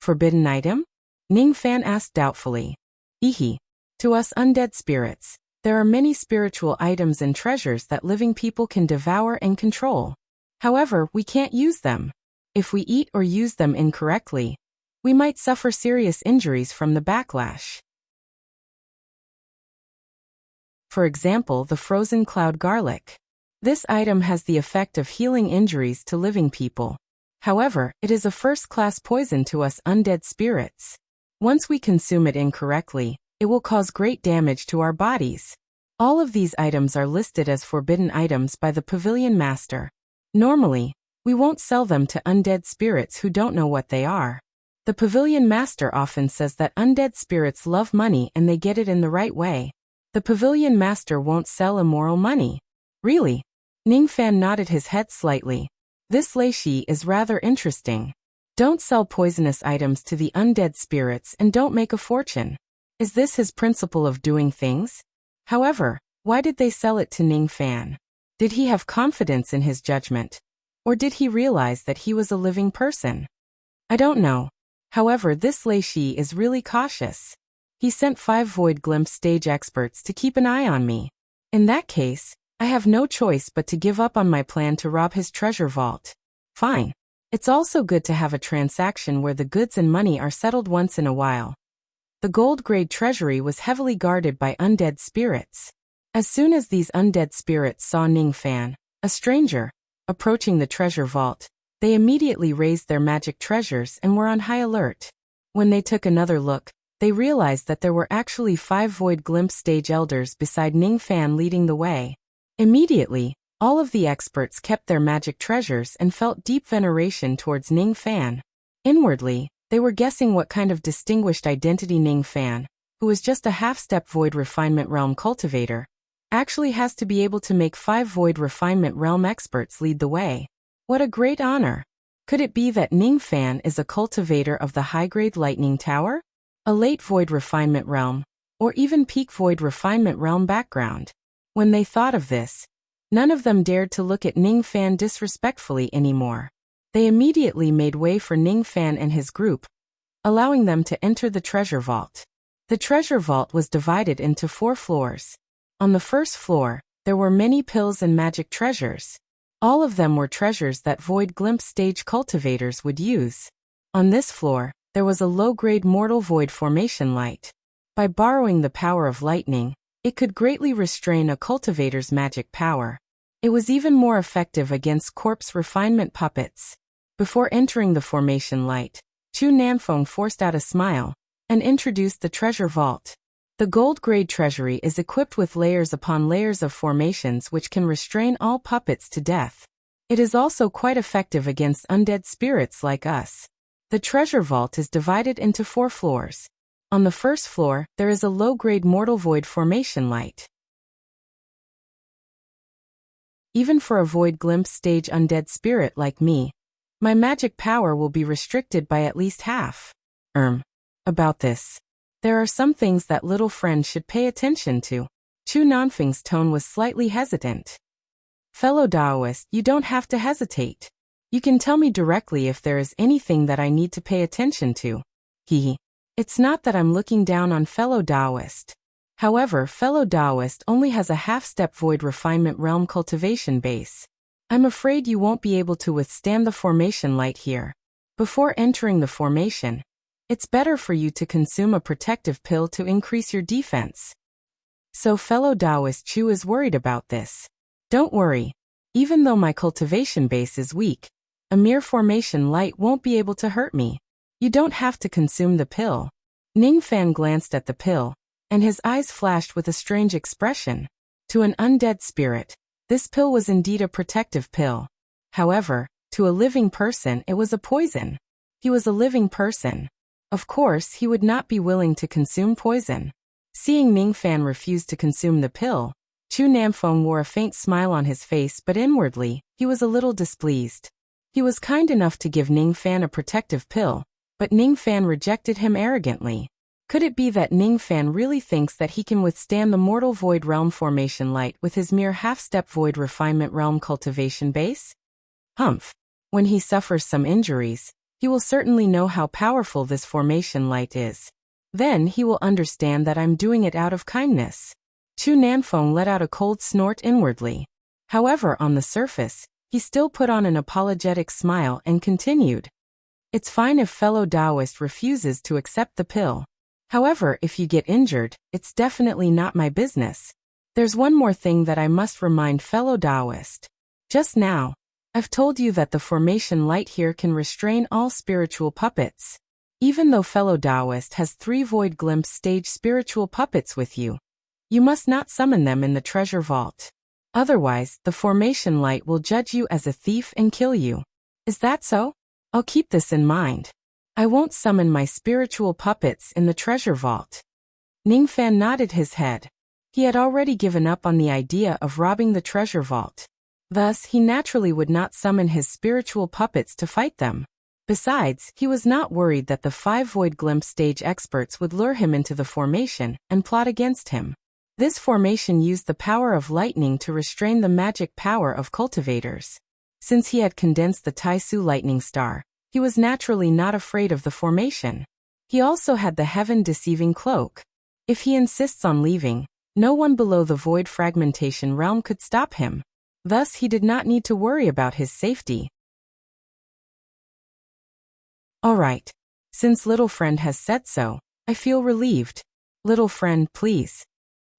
Forbidden item? Ning Fan asked doubtfully. Ehe. To us undead spirits, there are many spiritual items and treasures that living people can devour and control. However, we can't use them. If we eat or use them incorrectly, we might suffer serious injuries from the backlash. For example, the frozen cloud garlic. This item has the effect of healing injuries to living people. However, it is a first-class poison to us undead spirits. Once we consume it incorrectly, it will cause great damage to our bodies. All of these items are listed as forbidden items by the Pavilion Master. Normally, we won't sell them to undead spirits who don't know what they are. The Pavilion Master often says that undead spirits love money and they get it in the right way. The Pavilion Master won't sell immoral money. Really? Ningfan nodded his head slightly. This Leishi is rather interesting. Don't sell poisonous items to the undead spirits and don't make a fortune. Is this his principle of doing things? However, why did they sell it to Ningfan? Did he have confidence in his judgment? Or did he realize that he was a living person? I don't know. However, this Leishi is really cautious. He sent 5 Void Glimpse stage experts to keep an eye on me. In that case, I have no choice but to give up on my plan to rob his treasure vault. Fine. It's also good to have a transaction where the goods and money are settled once in a while. The gold-grade treasury was heavily guarded by undead spirits. As soon as these undead spirits saw Ningfan, a stranger, approaching the treasure vault, they immediately raised their magic treasures and were on high alert. When they took another look, they realized that there were actually 5 Void Glimpse stage elders beside Ningfan leading the way. Immediately, all of the experts kept their magic treasures and felt deep veneration towards Ningfan. Inwardly, they were guessing what kind of distinguished identity Ningfan, who is just a half-step Void Refinement Realm cultivator, actually has to be able to make 5 Void Refinement Realm experts lead the way. What a great honor! Could it be that Ningfan is a cultivator of the high-grade Lightning Tower? A late Void Refinement Realm, or even peak Void Refinement Realm background? When they thought of this, none of them dared to look at Ningfan disrespectfully anymore. They immediately made way for Ningfan and his group, allowing them to enter the treasure vault. The treasure vault was divided into 4 floors. On the first floor, there were many pills and magic treasures. All of them were treasures that Void Glimpse stage cultivators would use. On this floor, there was a low-grade mortal void formation light. By borrowing the power of lightning, it could greatly restrain a cultivator's magic power. It was even more effective against corpse refinement puppets. Before entering the formation light, Chu Nanfeng forced out a smile and introduced the treasure vault. The gold-grade treasury is equipped with layers upon layers of formations which can restrain all puppets to death. It is also quite effective against undead spirits like us. The treasure vault is divided into 4 floors. On the first floor, there is a low-grade mortal void formation light. Even for a Void Glimpse stage undead spirit like me, my magic power will be restricted by at least half. About this. There are some things that little friend should pay attention to. Chu Nanfeng's tone was slightly hesitant. Fellow Daoist, you don't have to hesitate. You can tell me directly if there is anything that I need to pay attention to. It's not that I'm looking down on fellow Daoist. However, fellow Daoist only has a half-step Void Refinement Realm cultivation base. I'm afraid you won't be able to withstand the formation light here. Before entering the formation, it's better for you to consume a protective pill to increase your defense. So fellow Daoist Chu is worried about this. Don't worry. Even though my cultivation base is weak, a mere formation light won't be able to hurt me. You don't have to consume the pill. Ningfan glanced at the pill, and his eyes flashed with a strange expression. To an undead spirit, this pill was indeed a protective pill. However, to a living person it was a poison. He was a living person. Of course, he would not be willing to consume poison. Seeing Ningfan refuse to consume the pill, Chu Nanfeng wore a faint smile on his face, but inwardly, he was a little displeased. He was kind enough to give Ningfan a protective pill, but Ningfan rejected him arrogantly. Could it be that Ningfan really thinks that he can withstand the mortal Void Realm formation light with his mere half-step Void Refinement Realm cultivation base? When he suffers some injuries, he will certainly know how powerful this formation light is. Then he will understand that I'm doing it out of kindness. Chu Nanfeng let out a cold snort inwardly. However, on the surface, he still put on an apologetic smile and continued. It's fine if fellow Daoist refuses to accept the pill. However, if you get injured, it's definitely not my business. There's one more thing that I must remind fellow Taoist. Just now, I've told you that the formation light here can restrain all spiritual puppets. Even though fellow Taoist has 3 void glimpse stage spiritual puppets with you, you must not summon them in the treasure vault. Otherwise, the formation light will judge you as a thief and kill you. Is that so? I'll keep this in mind. I won't summon my spiritual puppets in the treasure vault. Ningfan nodded his head. He had already given up on the idea of robbing the treasure vault. Thus, he naturally would not summon his spiritual puppets to fight them. Besides, he was not worried that the 5 void glimpse stage experts would lure him into the formation and plot against him. This formation used the power of lightning to restrain the magic power of cultivators. Since he had condensed the Taisu lightning star, he was naturally not afraid of the formation. He also had the heaven-deceiving cloak. If he insists on leaving, no one below the void fragmentation realm could stop him. Thus, he did not need to worry about his safety. All right. Since little friend has said so, I feel relieved. Little friend, please.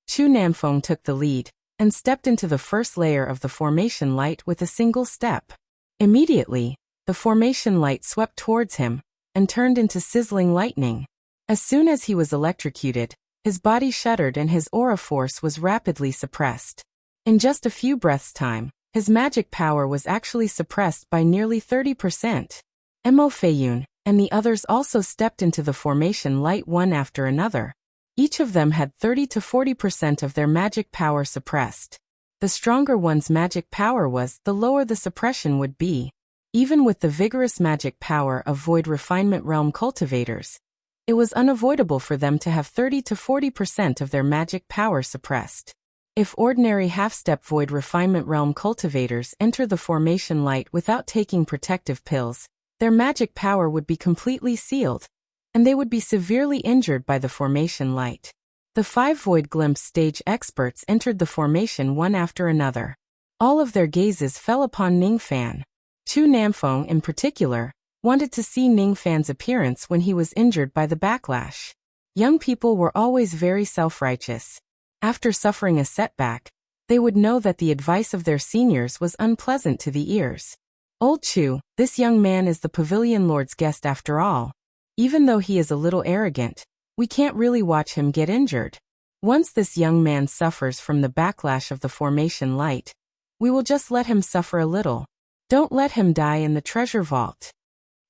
Chu Namfeng took the lead and stepped into the first layer of the formation light with a single step. Immediately, the formation light swept towards him and turned into sizzling lightning. As soon as he was electrocuted, his body shuddered and his aura force was rapidly suppressed. In just a few breaths' time, his magic power was actually suppressed by nearly 30%. Mo Feiyun and the others also stepped into the formation light one after another. Each of them had 30 to 40% of their magic power suppressed. The stronger one's magic power was, the lower the suppression would be. Even with the vigorous magic power of Void Refinement Realm cultivators, it was unavoidable for them to have 30 to 40% of their magic power suppressed. If ordinary half-step Void Refinement Realm cultivators enter the formation light without taking protective pills, their magic power would be completely sealed, and they would be severely injured by the formation light. The 5 Void Glimpse stage experts entered the formation one after another. All of their gazes fell upon Ningfan. Chu Namfeng, in particular, wanted to see Ningfan's appearance when he was injured by the backlash. Young people were always very self-righteous. After suffering a setback, they would know that the advice of their seniors was unpleasant to the ears. Old Chu, this young man is the Pavilion Lord's guest after all. Even though he is a little arrogant, we can't really watch him get injured. Once this young man suffers from the backlash of the formation light, we will just let him suffer a little. Don't let him die in the treasure vault.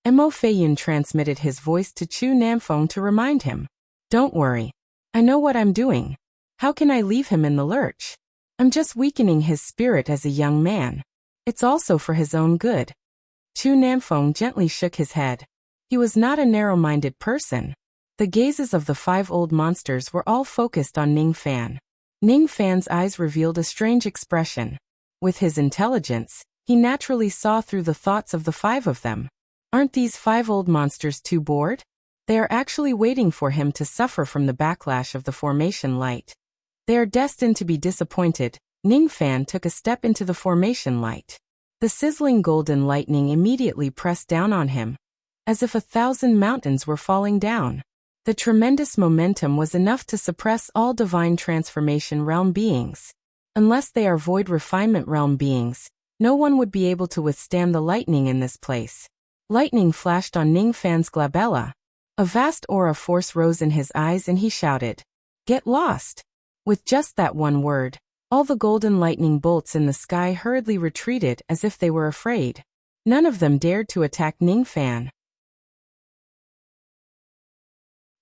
Mo Feiyun transmitted his voice to Chu Namfeng to remind him. Don't worry. I know what I'm doing. How can I leave him in the lurch? I'm just weakening his spirit as a young man. It's also for his own good. Chu Namfeng gently shook his head. He was not a narrow-minded person. The gazes of the 5 old monsters were all focused on Ningfan. Ningfan's eyes revealed a strange expression. With his intelligence, he naturally saw through the thoughts of the 5 of them. Aren't these 5 old monsters too bored? They are actually waiting for him to suffer from the backlash of the formation light. They are destined to be disappointed. Ningfan took a step into the formation light. The sizzling golden lightning immediately pressed down on him, as if 1,000 mountains were falling down. The tremendous momentum was enough to suppress all divine transformation realm beings. Unless they are void refinement realm beings, no one would be able to withstand the lightning in this place. Lightning flashed on Ningfan's glabella. A vast aura force rose in his eyes and he shouted, "Get lost!" With just that one word, all the golden lightning bolts in the sky hurriedly retreated as if they were afraid. None of them dared to attack Ningfan.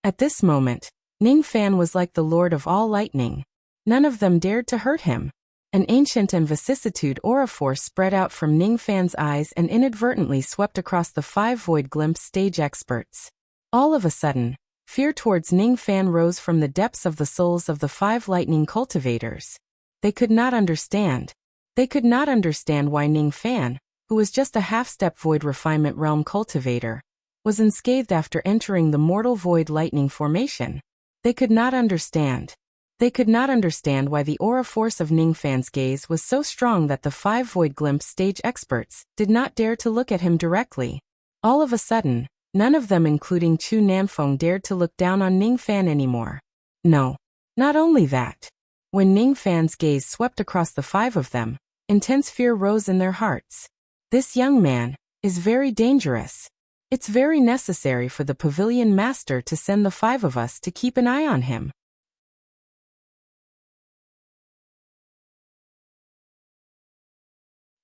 At this moment, Ningfan was like the lord of all lightning. None of them dared to hurt him. An ancient and vicissitude aura force spread out from Ningfan's eyes and inadvertently swept across the 5 Void Glimpse stage experts. All of a sudden, fear towards Ningfan rose from the depths of the souls of the 5 lightning cultivators. They could not understand. They could not understand why Ningfan, who was just a half-step Void Refinement Realm cultivator, was unscathed after entering the mortal Void Lightning formation. They could not understand. They could not understand why the aura force of Ningfan's gaze was so strong that the 5 Void Glimpse stage experts did not dare to look at him directly. All of a sudden, none of them, including Chu Namfeng, dared to look down on Ningfan anymore. No. Not only that. When Ning Fan's gaze swept across the 5 of them, intense fear rose in their hearts. This young man is very dangerous. It's very necessary for the pavilion master to send the 5 of us to keep an eye on him.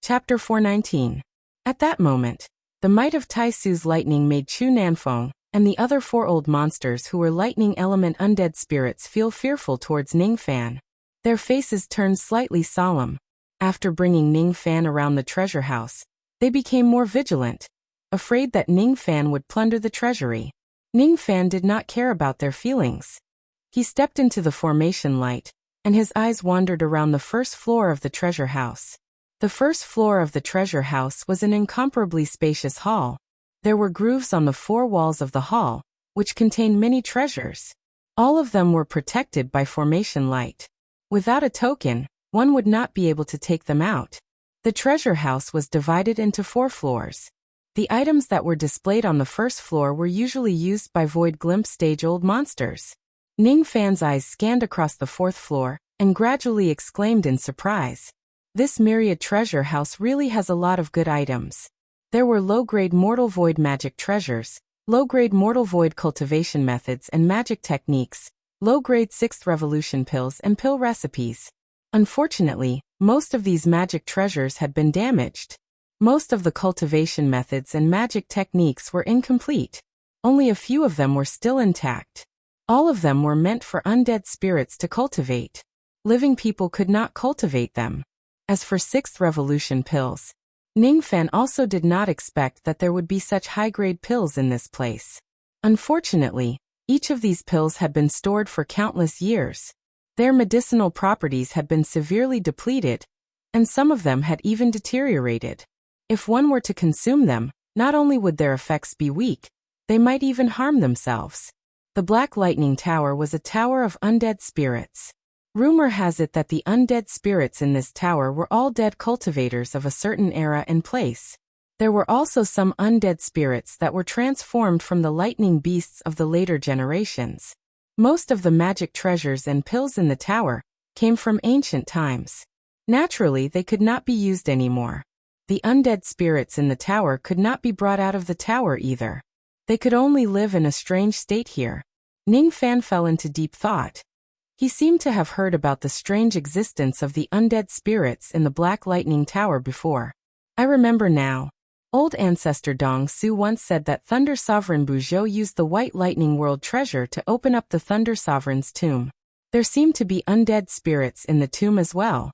Chapter 419. At that moment, the might of Tai Su's lightning made Chu Nanfeng and the other 4 old monsters who were lightning element undead spirits feel fearful towards Ning Fan. Their faces turned slightly solemn. After bringing Ning Fan around the treasure house, they became more vigilant, afraid that Ning Fan would plunder the treasury. Ning Fan did not care about their feelings. He stepped into the formation light, and his eyes wandered around the first floor of the treasure house. The first floor of the treasure house was an incomparably spacious hall. There were grooves on the 4 walls of the hall, which contained many treasures. All of them were protected by formation light. Without a token, one would not be able to take them out. The treasure house was divided into 4 floors. The items that were displayed on the first floor were usually used by Void Glimpse stage old monsters. Ning Fan's eyes scanned across the 4th floor, and gradually exclaimed in surprise. This myriad treasure house really has a lot of good items. There were low-grade mortal void magic treasures, low-grade mortal void cultivation methods and magic techniques, low-grade 6th revolution pills and pill recipes. Unfortunately, most of these magic treasures had been damaged. Most of the cultivation methods and magic techniques were incomplete. Only a few of them were still intact. All of them were meant for undead spirits to cultivate. Living people could not cultivate them. As for 6th revolution pills, Ning Fan also did not expect that there would be such high-grade pills in this place. Unfortunately, each of these pills had been stored for countless years. Their medicinal properties had been severely depleted, and some of them had even deteriorated. If one were to consume them, not only would their effects be weak, they might even harm themselves. The Black Lightning Tower was a tower of undead spirits. Rumor has it that the undead spirits in this tower were all dead cultivators of a certain era and place. There were also some undead spirits that were transformed from the lightning beasts of the later generations. Most of the magic treasures and pills in the tower came from ancient times. Naturally, they could not be used anymore. The undead spirits in the tower could not be brought out of the tower either. They could only live in a strange state here. Ning Fan fell into deep thought. He seemed to have heard about the strange existence of the undead spirits in the Black Lightning Tower before. I remember now. Old ancestor Dong Su once said that Thunder Sovereign Buzhou used the White Lightning World treasure to open up the Thunder Sovereign's tomb. There seemed to be undead spirits in the tomb as well.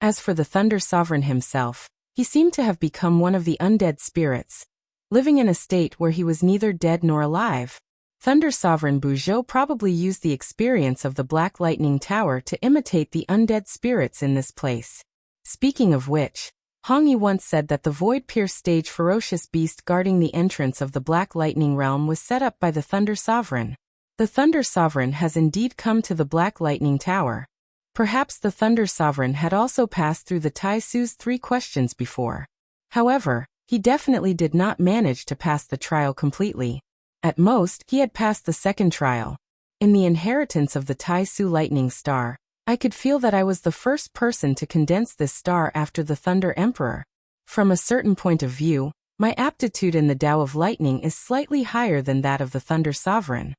As for the Thunder Sovereign himself, he seemed to have become one of the undead spirits, living in a state where he was neither dead nor alive. Thunder Sovereign Buzhou probably used the experience of the Black Lightning Tower to imitate the undead spirits in this place. Speaking of which, Hong Yi once said that the Void-Pierce stage ferocious beast guarding the entrance of the Black Lightning Realm was set up by the Thunder Sovereign. The Thunder Sovereign has indeed come to the Black Lightning Tower. Perhaps the Thunder Sovereign had also passed through the Tai Su's 3 questions before. However, he definitely did not manage to pass the trial completely. At most, he had passed the 2nd trial. In the inheritance of the Tai Su Lightning Star, I could feel that I was the first person to condense this star after the Thunder Emperor. From a certain point of view, my aptitude in the Tao of Lightning is slightly higher than that of the Thunder Sovereign.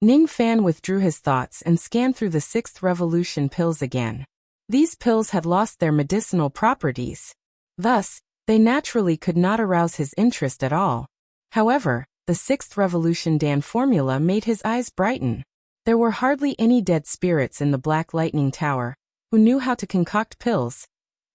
Ning Fan withdrew his thoughts and scanned through the 6th revolution pills again. These pills had lost their medicinal properties. Thus, they naturally could not arouse his interest at all. However, the 6th revolution Dan formula made his eyes brighten. There were hardly any dead spirits in the Black Lightning Tower who knew how to concoct pills,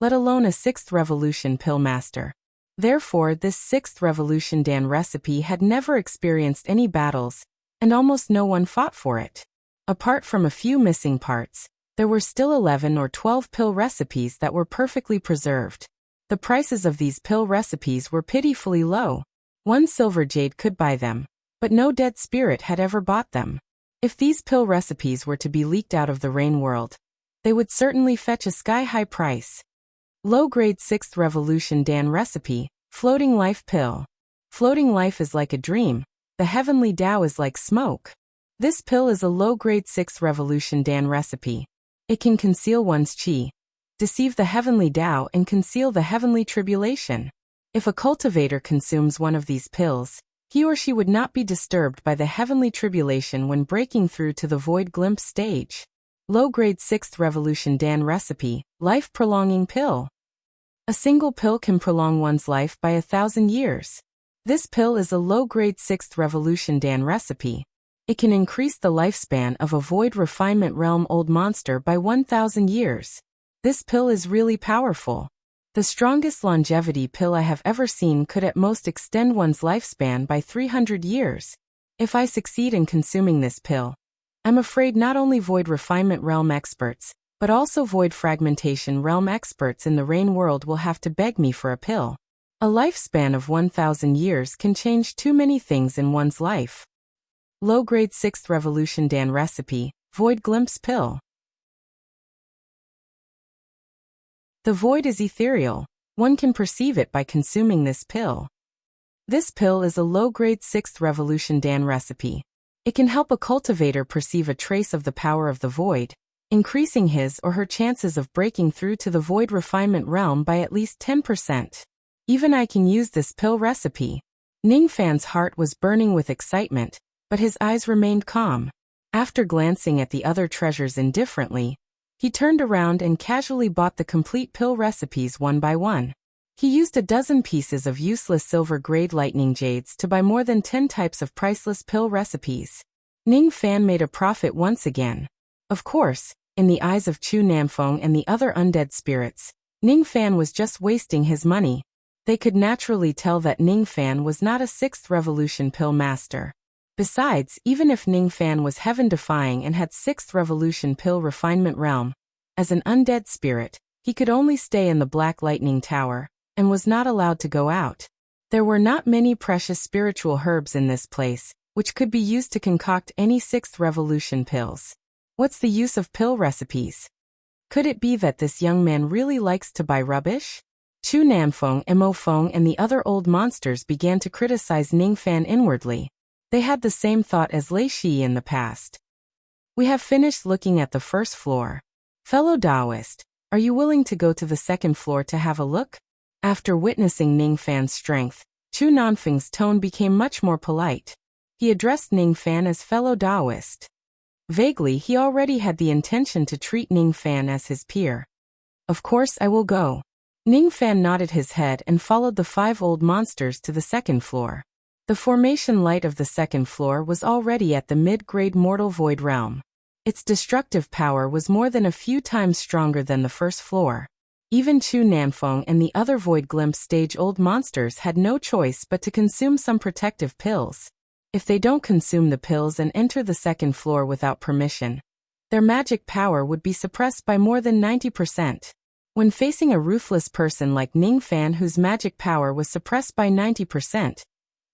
let alone a 6th revolution pill master. Therefore, this 6th revolution Dan recipe had never experienced any battles, and almost no one fought for it. Apart from a few missing parts, there were still 11 or 12 pill recipes that were perfectly preserved. The prices of these pill recipes were pitifully low. 1 silver jade could buy them, but no dead spirit had ever bought them. If these pill recipes were to be leaked out of the Rain World, they would certainly fetch a sky-high price. Low-grade 6th revolution Dan recipe, floating life pill. Floating life is like a dream, the heavenly Tao is like smoke. This pill is a low-grade 6th revolution Dan recipe. It can conceal one's qi, deceive the heavenly Tao, and conceal the heavenly tribulation. If a cultivator consumes one of these pills, he or she would not be disturbed by the heavenly tribulation when breaking through to the void glimpse stage. Low-grade 6th revolution Dan recipe, life-prolonging pill. A single pill can prolong one's life by 1,000 years. This pill is a low-grade 6th revolution Dan recipe. It can increase the lifespan of a void refinement realm old monster by 1,000 years. This pill is really powerful. The strongest longevity pill I have ever seen could at most extend one's lifespan by 300 years. If I succeed in consuming this pill, I'm afraid not only void refinement realm experts, but also void fragmentation realm experts in the Rain world will have to beg me for a pill. A lifespan of 1,000 years can change too many things in one's life. Low-grade 6th revolution Dan recipe, void glimpse pill. The void is ethereal. One can perceive it by consuming this pill. This pill is a low-grade 6th revolution Dan recipe. It can help a cultivator perceive a trace of the power of the void, increasing his or her chances of breaking through to the void refinement realm by at least 10%. Even I can use this pill recipe. Ningfan's heart was burning with excitement, but his eyes remained calm. After glancing at the other treasures indifferently, he turned around and casually bought the complete pill recipes one by one. He used a dozen pieces of useless silver-grade lightning jades to buy more than 10 types of priceless pill recipes. Ningfan made a profit once again. Of course, in the eyes of Chu Namfeng and the other undead spirits, Ningfan was just wasting his money. They could naturally tell that Ningfan was not a 6th revolution pill master. Besides, even if Ningfan was heaven-defying and had 6th revolution pill refinement realm, as an undead spirit, he could only stay in the Black Lightning Tower, and was not allowed to go out. There were not many precious spiritual herbs in this place, which could be used to concoct any 6th revolution pills. What's the use of pill recipes? Could it be that this young man really likes to buy rubbish? Chu Namfeng, Mo Feng and the other old monsters began to criticize Ningfan inwardly. They had the same thought as Lei Shi in the past. We have finished looking at the first floor. Fellow Taoist, are you willing to go to the second floor to have a look? After witnessing Ningfan's strength, Chu Nanfeng's tone became much more polite. He addressed Ningfan as fellow Taoist. Vaguely, he already had the intention to treat Ningfan as his peer. Of course I will go. Ningfan nodded his head and followed the 5 old monsters to the second floor. The formation light of the second floor was already at the mid-grade mortal void realm. Its destructive power was more than a few times stronger than the first floor. Even Chu Namfeng and the other void glimpse stage old monsters had no choice but to consume some protective pills. If they don't consume the pills and enter the second floor without permission, their magic power would be suppressed by more than 90%. When facing a ruthless person like Ningfan whose magic power was suppressed by 90%,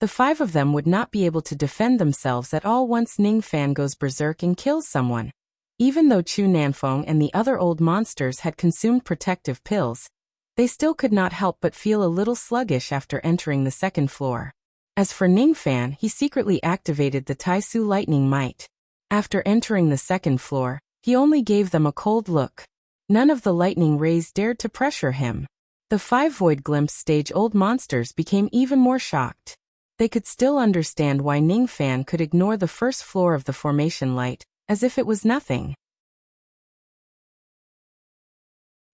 the 5 of them would not be able to defend themselves at all once Ningfan goes berserk and kills someone. Even though Chu Nanfeng and the other old monsters had consumed protective pills, they still could not help but feel a little sluggish after entering the second floor. As for Ningfan, he secretly activated the Taisu lightning might. After entering the second floor, he only gave them a cold look. None of the lightning rays dared to pressure him. The 5 void glimpse stage old monsters became even more shocked. They could still understand why Ningfan could ignore the first floor of the formation light, as if it was nothing.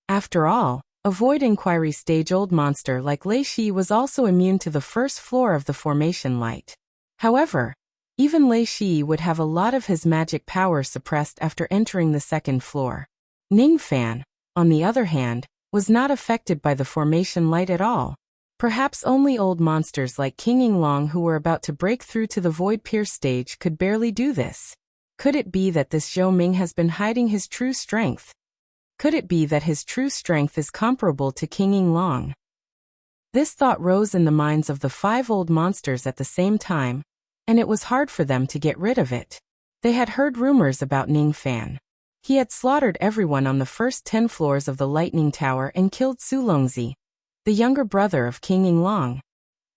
After all, a void inquiry stage old monster like Lei Shi was also immune to the first floor of the formation light. However, even Lei Shi would have a lot of his magic power suppressed after entering the second floor. Ningfan, on the other hand, was not affected by the formation light at all. Perhaps only old monsters like King Yinglong who were about to break through to the void pierce stage could barely do this. Could it be that this Zhou Ming has been hiding his true strength? Could it be that his true strength is comparable to King Yinglong? This thought rose in the minds of the 5 old monsters at the same time, and it was hard for them to get rid of it. They had heard rumors about Ningfan. He had slaughtered everyone on the first 10 floors of the Lightning Tower and killed Su Longzi, the younger brother of King Yinglong.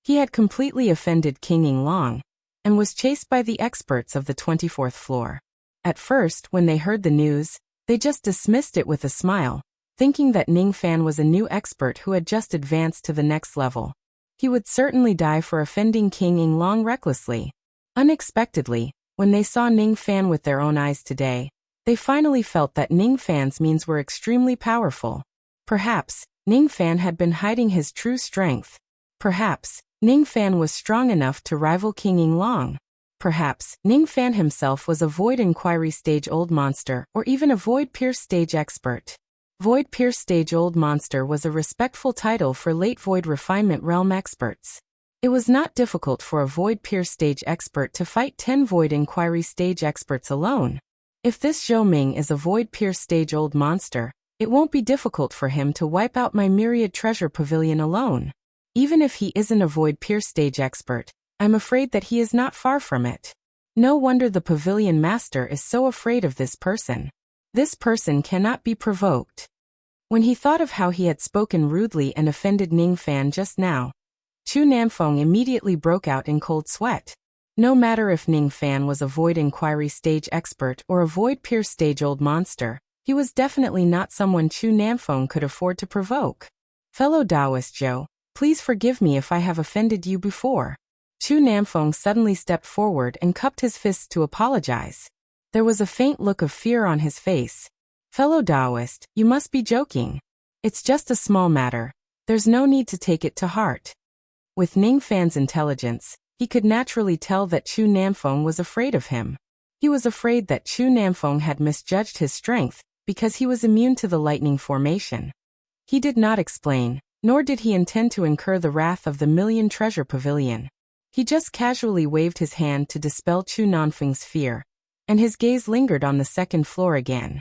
He had completely offended King Yinglong. and was chased by the experts of the 24th floor. At first, when they heard the news, they just dismissed it with a smile, thinking that Ning Fan was a new expert who had just advanced to the next level. He would certainly die for offending King Yinglong recklessly. Unexpectedly, when they saw Ning Fan with their own eyes today, they finally felt that Ning Fan's means were extremely powerful. Perhaps, Ning Fan had been hiding his true strength. Perhaps, Ning Fan was strong enough to rival King Yinglong. Perhaps, Ning Fan himself was a Void Inquiry Stage Old Monster or even a Void Pierce Stage Expert. Void Pierce Stage Old Monster was a respectful title for late Void Refinement Realm experts. It was not difficult for a Void Pierce Stage Expert to fight 10 Void Inquiry Stage Experts alone. If this Zhou Ming is a Void Pierce Stage Old Monster, it won't be difficult for him to wipe out my Myriad Treasure Pavilion alone. Even if he isn't a Void Pierce Stage Expert, I'm afraid that he is not far from it. No wonder the Pavilion Master is so afraid of this person. This person cannot be provoked. When he thought of how he had spoken rudely and offended Ning Fan just now, Chu Namfeng immediately broke out in cold sweat. No matter if Ning Fan was a Void Inquiry Stage Expert or a Void Pierce Stage Old Monster, he was definitely not someone Chu Namfeng could afford to provoke. Fellow Taoist Zhou, please forgive me if I have offended you before. Chu Namfeng suddenly stepped forward and cupped his fists to apologize. There was a faint look of fear on his face. Fellow Taoist, you must be joking. It's just a small matter. There's no need to take it to heart. With Ning Fan's intelligence, he could naturally tell that Chu Namfeng was afraid of him. He was afraid that Chu Namfeng had misjudged his strength because he was immune to the lightning formation. He did not explain, nor did he intend to incur the wrath of the Million Treasure Pavilion. He just casually waved his hand to dispel Chu Namfeng's fear, and his gaze lingered on the second floor again.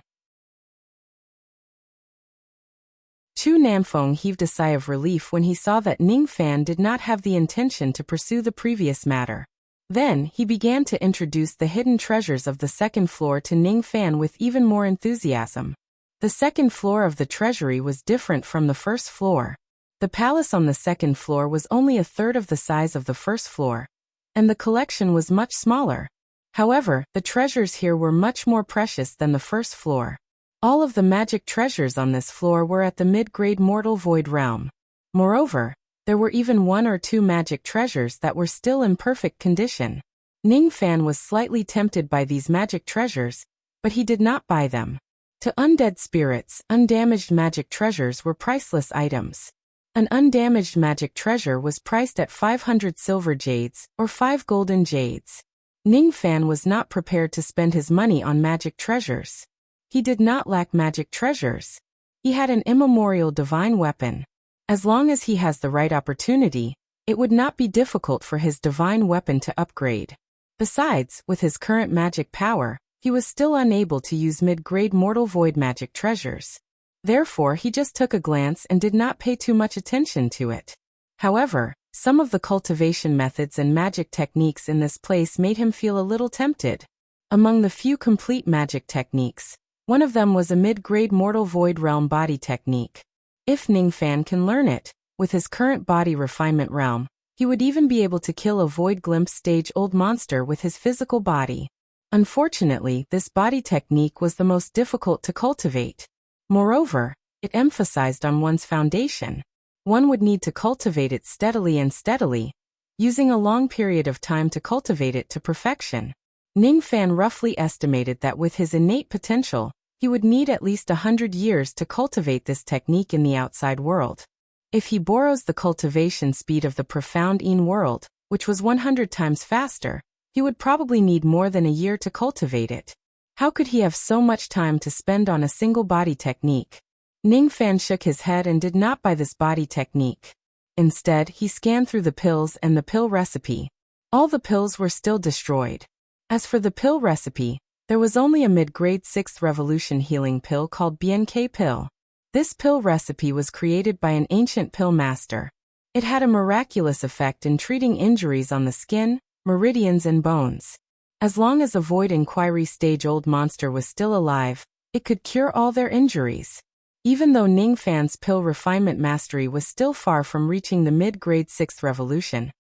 Chu Namfeng heaved a sigh of relief when he saw that Ning Fan did not have the intention to pursue the previous matter. Then, he began to introduce the hidden treasures of the second floor to Ning Fan with even more enthusiasm. The second floor of the treasury was different from the first floor. The palace on the second floor was only a third of the size of the first floor, and the collection was much smaller. However, the treasures here were much more precious than the first floor. All of the magic treasures on this floor were at the mid-grade mortal void realm. Moreover, there were even 1 or 2 magic treasures that were still in perfect condition. Ning Fan was slightly tempted by these magic treasures, but he did not buy them. To undead spirits, undamaged magic treasures were priceless items. An undamaged magic treasure was priced at 500 silver jades, or 5 golden jades. Ning Fan was not prepared to spend his money on magic treasures. He did not lack magic treasures. He had an immemorial divine weapon. As long as he has the right opportunity, it would not be difficult for his divine weapon to upgrade. Besides, with his current magic power, he was still unable to use mid-grade mortal void magic treasures. Therefore, he just took a glance and did not pay too much attention to it. However, some of the cultivation methods and magic techniques in this place made him feel a little tempted. Among the few complete magic techniques, one of them was a mid-grade mortal void realm body technique. If Ning Fan can learn it, with his current body refinement realm, he would even be able to kill a void glimpse stage old monster with his physical body. Unfortunately, this body technique was the most difficult to cultivate. Moreover, it emphasized on one's foundation. One would need to cultivate it steadily, using a long period of time to cultivate it to perfection. Ning Fan roughly estimated that with his innate potential, he would need at least 100 years to cultivate this technique in the outside world. If he borrows the cultivation speed of the profound Yin world, which was 100 times faster, he would probably need more than a year to cultivate it. How could he have so much time to spend on a single body technique? Ning Fan shook his head and did not buy this body technique. Instead, he scanned through the pills and the pill recipe. All the pills were still destroyed. As for the pill recipe, there was only a mid-grade 6th revolution healing pill called BNK pill. This pill recipe was created by an ancient pill master. It had a miraculous effect in treating injuries on the skin, meridians and bones. As long as a Void Inquiry stage old monster was still alive, it could cure all their injuries. Even though Ning Fan's pill refinement mastery was still far from reaching the mid-grade 6th revolution,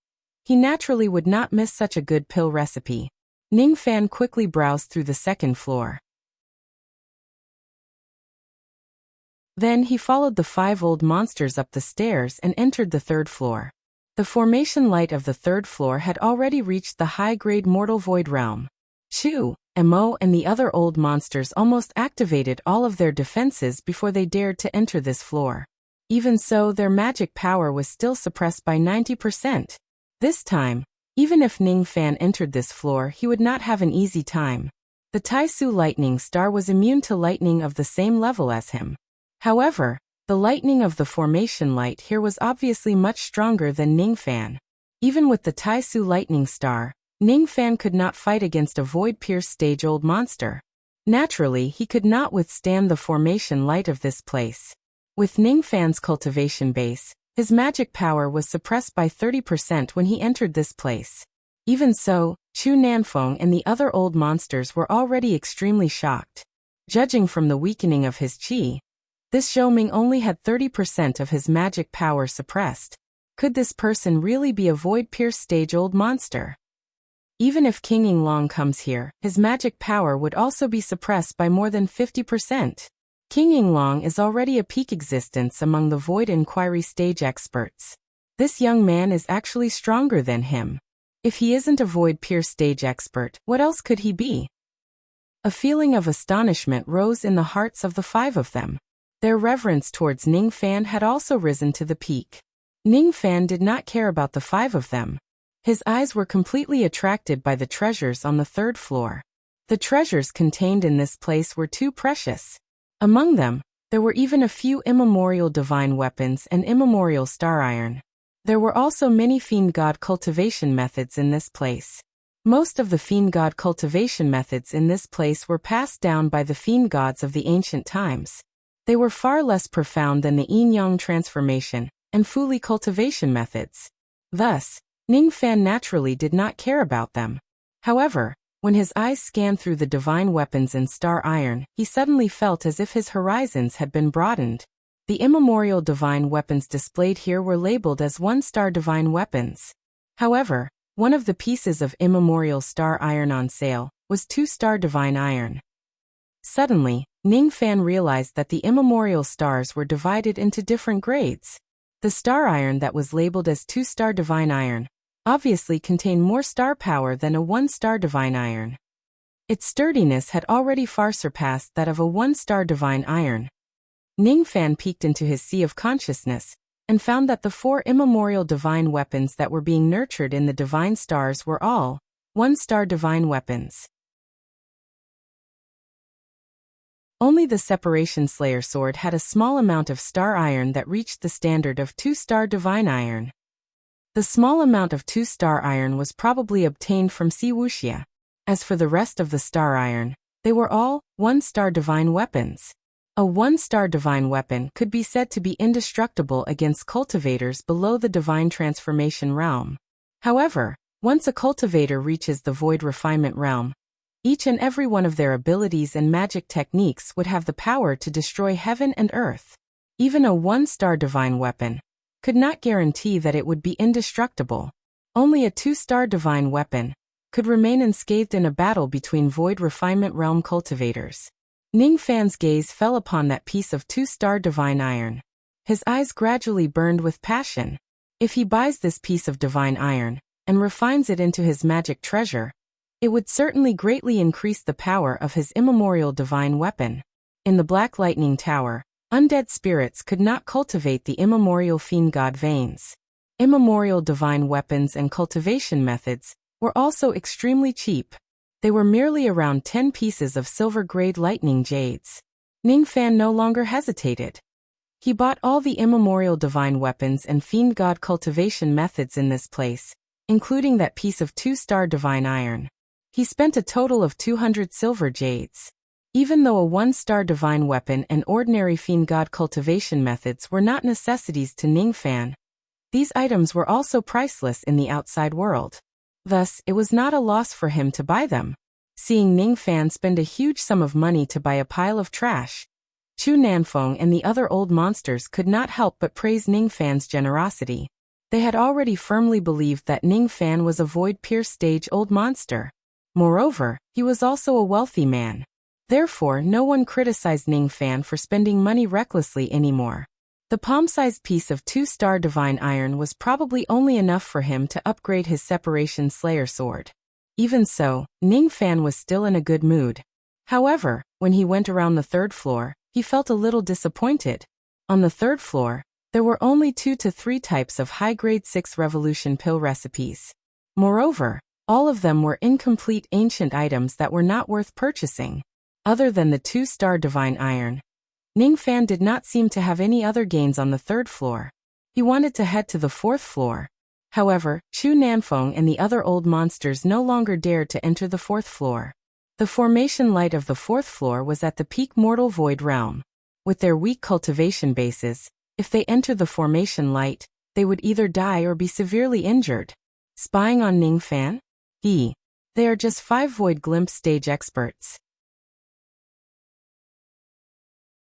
He naturally would not miss such a good pill recipe. Ning Fan quickly browsed through the second floor. Then he followed the 5 old monsters up the stairs and entered the third floor. The formation light of the third floor had already reached the high-grade mortal void realm. Chu, Mo and the other old monsters almost activated all of their defenses before they dared to enter this floor. Even so, their magic power was still suppressed by 90%. This time, even if Ning Fan entered this floor, he would not have an easy time. The Taisu lightning star was immune to lightning of the same level as him. However, the lightning of the formation light here was obviously much stronger than Ning Fan. Even with the Taisu lightning star, Ning Fan could not fight against a void-pierced stage-old monster. Naturally, he could not withstand the formation light of this place. With Ning Fan's cultivation base, his magic power was suppressed by 30% when he entered this place. Even so, Chu Nanfeng and the other old monsters were already extremely shocked. Judging from the weakening of his qi, this Zhou only had 30% of his magic power suppressed. Could this person really be a void-pierced stage-old monster? Even if King Yinglong comes here, his magic power would also be suppressed by more than 50%. King Yinglong is already a peak existence among the Void Inquiry stage experts. This young man is actually stronger than him. If he isn't a void-pierced stage expert, what else could he be? A feeling of astonishment rose in the hearts of the 5 of them. Their reverence towards Ning Fan had also risen to the peak. Ning Fan did not care about the 5 of them. His eyes were completely attracted by the treasures on the third floor. The treasures contained in this place were too precious. Among them, there were even a few immemorial divine weapons and immemorial star iron. There were also many fiend god cultivation methods in this place. Most of the fiend god cultivation methods in this place were passed down by the fiend gods of the ancient times. They were far less profound than the yin-yang transformation and Fuli cultivation methods. Thus, Ning Fan naturally did not care about them. However, when his eyes scanned through the divine weapons and star iron, he suddenly felt as if his horizons had been broadened. The immemorial divine weapons displayed here were labeled as 1-star divine weapons. However, one of the pieces of immemorial star iron on sale was 2-star divine iron. Suddenly, Ning Fan realized that the immemorial stars were divided into different grades. The star iron that was labeled as 2-star divine iron obviously contained more star power than a 1-star divine iron. Its sturdiness had already far surpassed that of a 1-star divine iron. Ning Fan peeked into his sea of consciousness and found that the 4 immemorial divine weapons that were being nurtured in the divine stars were all 1-star divine weapons. Only the Separation Slayer sword had a small amount of star iron that reached the standard of 2-star divine iron. The small amount of 2-star iron was probably obtained from Wuxia. As for the rest of the star iron, they were all 1-star divine weapons. A 1-star divine weapon could be said to be indestructible against cultivators below the divine transformation realm. However, once a cultivator reaches the void refinement realm, each and every one of their abilities and magic techniques would have the power to destroy heaven and earth. Even a 1-star divine weapon could not guarantee that it would be indestructible. Only a 2-star divine weapon could remain unscathed in a battle between void refinement realm cultivators. Ning Fan's gaze fell upon that piece of 2-star divine iron. His eyes gradually burned with passion. If he buys this piece of divine iron and refines it into his magic treasure, it would certainly greatly increase the power of his immemorial divine weapon. In the Black Lightning Tower, undead spirits could not cultivate the immemorial fiend god veins. Immemorial divine weapons and cultivation methods were also extremely cheap. They were merely around 10 pieces of silver-grade lightning jades. Ning Fan no longer hesitated. He bought all the immemorial divine weapons and fiend god cultivation methods in this place, including that piece of 2-star divine iron. He spent a total of 200 silver jades. Even though a 1-star divine weapon and ordinary fiend god cultivation methods were not necessities to Ning Fan, these items were also priceless in the outside world. Thus, it was not a loss for him to buy them. Seeing Ning Fan spend a huge sum of money to buy a pile of trash, Chu Nanfeng and the other old monsters could not help but praise Ning Fan's generosity. They had already firmly believed that Ning Fan was a void-pierced stage-old monster. Moreover, he was also a wealthy man. Therefore, no one criticized Ning Fan for spending money recklessly anymore. The palm-sized piece of 2-star divine iron was probably only enough for him to upgrade his Separation Slayer sword. Even so, Ning Fan was still in a good mood. However, when he went around the 3rd floor, he felt a little disappointed. On the 3rd floor, there were only 2 to 3 types of high-grade 6 revolution pill recipes. Moreover, all of them were incomplete ancient items that were not worth purchasing. Other than the 2-star divine iron, Ning Fan did not seem to have any other gains on the 3rd floor. He wanted to head to the 4th floor. However, Chu Nanfeng and the other old monsters no longer dared to enter the 4th floor. The formation light of the 4th floor was at the peak mortal void realm. With their weak cultivation bases, if they entered the formation light, they would either die or be severely injured. Spying on Ning Fan? They are just 5 void glimpse stage experts.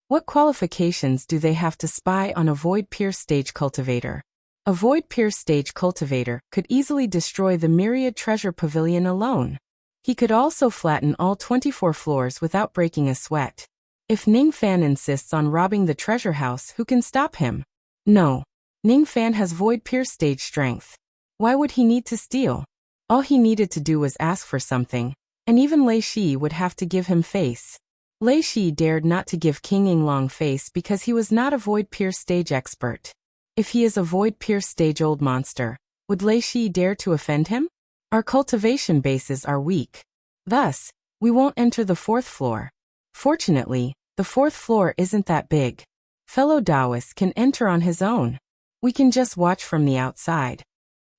What qualifications do they have to spy on a void-pierced stage cultivator? A void-pierced stage cultivator could easily destroy the myriad treasure pavilion alone. He could also flatten all 24 floors without breaking a sweat. If Ning Fan insists on robbing the treasure house, who can stop him? No. Ning Fan has void-pierced stage strength. Why would he need to steal? All he needed to do was ask for something, and even Lei Shi would have to give him face. Lei Shi dared not to give King Yinglong face because he was not a void-pierced stage expert. If he is a void-pierced stage old monster, would Lei Shi dare to offend him? Our cultivation bases are weak. Thus, we won't enter the 4th floor. Fortunately, the 4th floor isn't that big. Fellow Taoist can enter on his own. We can just watch from the outside.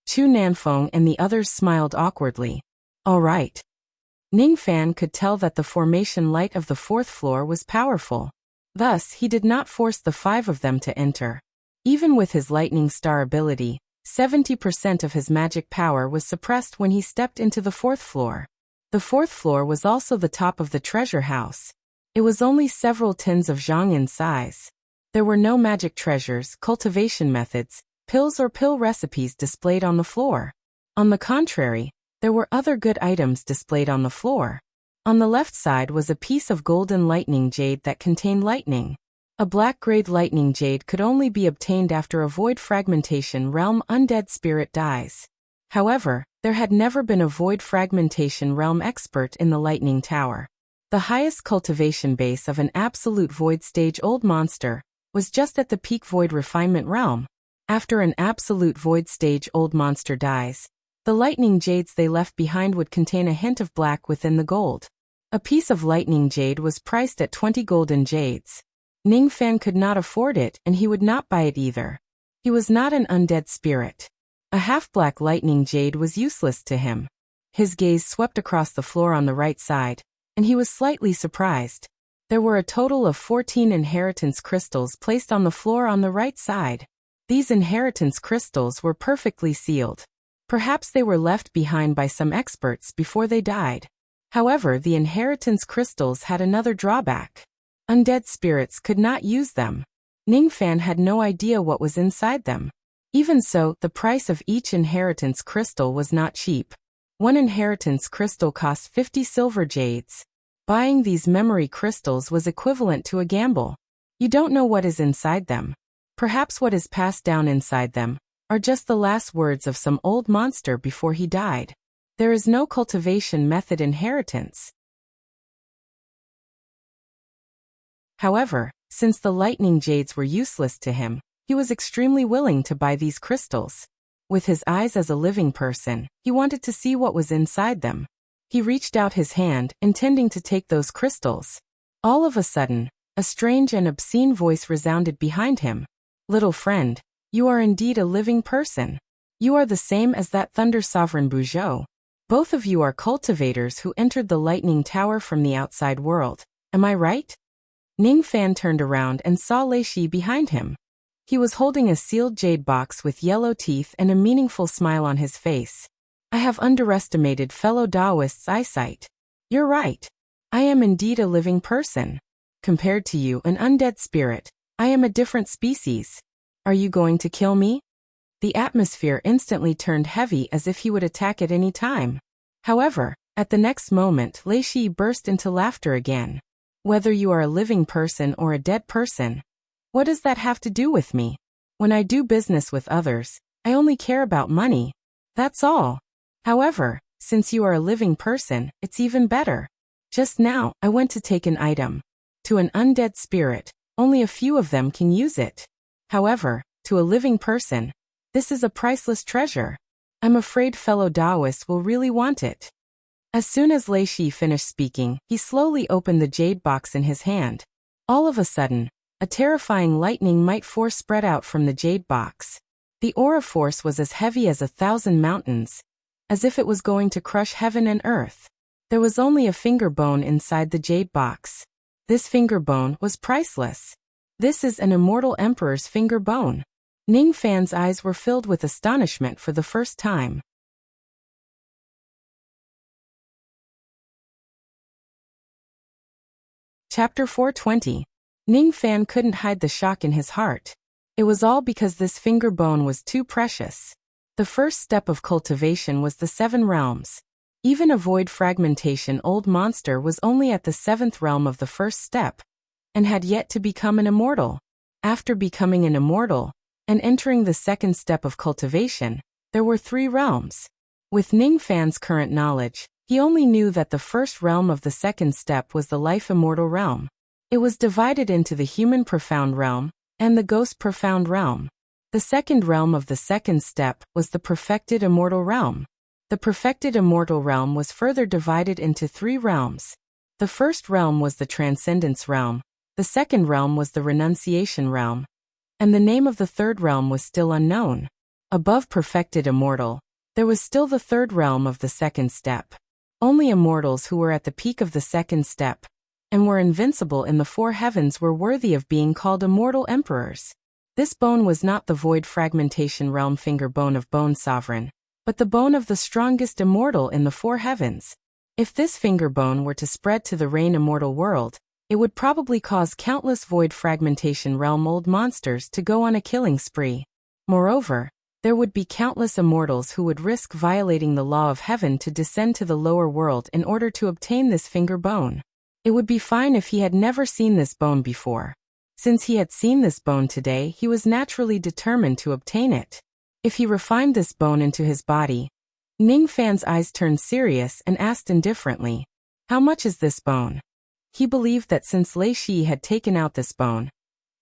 Chu Nanfeng and the others smiled awkwardly. All right. Ning Fan could tell that the formation light of the 4th floor was powerful. Thus, he did not force the 5 of them to enter. Even with his lightning star ability, 70% of his magic power was suppressed when he stepped into the 4th floor. The 4th floor was also the top of the treasure house. It was only several tens of zhang in size. There were no magic treasures, cultivation methods, pills or pill recipes displayed on the floor. On the contrary, there were other good items displayed on the floor. On the left side was a piece of golden lightning jade that contained lightning. A black-grade lightning jade could only be obtained after a void fragmentation realm undead spirit dies. However, there had never been a void fragmentation realm expert in the lightning tower. The highest cultivation base of an absolute void stage old monster was just at the peak void refinement realm. After an absolute void stage old monster dies, the lightning jades they left behind would contain a hint of black within the gold. A piece of lightning jade was priced at 20 golden jades. Ning Fan could not afford it and he would not buy it either. He was not an undead spirit. A half-black lightning jade was useless to him. His gaze swept across the floor on the right side, and he was slightly surprised. There were a total of 14 inheritance crystals placed on the floor on the right side. These inheritance crystals were perfectly sealed. Perhaps they were left behind by some experts before they died. However, the inheritance crystals had another drawback. Undead spirits could not use them. Ning Fan had no idea what was inside them. Even so, the price of each inheritance crystal was not cheap. One inheritance crystal cost 50 silver jades. Buying these memory crystals was equivalent to a gamble. You don't know what is inside them. Perhaps what is passed down inside them are just the last words of some old monster before he died. There is no cultivation method inheritance. However, since the lightning jades were useless to him, he was extremely willing to buy these crystals. With his eyes as a living person, he wanted to see what was inside them. He reached out his hand, intending to take those crystals. All of a sudden, a strange and obscene voice resounded behind him. "Little friend, you are indeed a living person. You are the same as that Thunder Sovereign Buzhou. Both of you are cultivators who entered the Lightning Tower from the outside world. Am I right?" Ning Fan turned around and saw Lei Shi behind him. He was holding a sealed jade box with yellow teeth and a meaningful smile on his face. "I have underestimated fellow Taoists' eyesight. You're right. I am indeed a living person. Compared to you, an undead spirit, I am a different species. Are you going to kill me?" The atmosphere instantly turned heavy as if he would attack at any time. However, at the next moment Lei Shi burst into laughter again. Whether you are a living person or a dead person, what does that have to do with me? When I do business with others, I only care about money. That's all. However, since you are a living person, it's even better. Just now, I went to take an item. To an undead spirit, only a few of them can use it. However, to a living person, this is a priceless treasure. I'm afraid fellow Taoists will really want it. As soon as Lei Shi finished speaking, he slowly opened the jade box in his hand. All of a sudden, a terrifying lightning might force spread out from the jade box. The aura force was as heavy as 1,000 mountains, as if it was going to crush heaven and earth. There was only a finger bone inside the jade box. This finger bone was priceless. This is an immortal emperor's finger bone. Ning Fan's eyes were filled with astonishment for the first time. Chapter 420. Ning Fan couldn't hide the shock in his heart. It was all because this finger bone was too precious. The first step of cultivation was the 7 realms. Even a void fragmentation old monster was only at the 7th realm of the first step, and had yet to become an immortal. After becoming an immortal, and entering the 2nd step of cultivation, there were 3 realms. With Ning Fan's current knowledge, he only knew that the first realm of the 2nd step was the life immortal realm. It was divided into the human profound realm, and the ghost profound realm. The 2nd realm of the 2nd step was the perfected immortal realm. The perfected immortal realm was further divided into 3 realms. The first realm was the transcendence realm, the 2nd realm was the renunciation realm, and the name of the 3rd realm was still unknown. Above perfected immortal, there was still the 3rd realm of the 2nd step. Only immortals who were at the peak of the 2nd step, and were invincible in the 4 heavens were worthy of being called immortal emperors. This bone was not the void fragmentation realm finger bone of Bone Sovereign, but the bone of the strongest immortal in the 4 heavens. If this finger bone were to spread to the Rain immortal world, it would probably cause countless void fragmentation realm old monsters to go on a killing spree. Moreover, there would be countless immortals who would risk violating the law of heaven to descend to the lower world in order to obtain this finger bone. It would be fine if he had never seen this bone before. Since he had seen this bone today, he was naturally determined to obtain it. If he refined this bone into his body, Ning Fan's eyes turned serious and asked indifferently, "How much is this bone?" He believed that since Lei Shi had taken out this bone,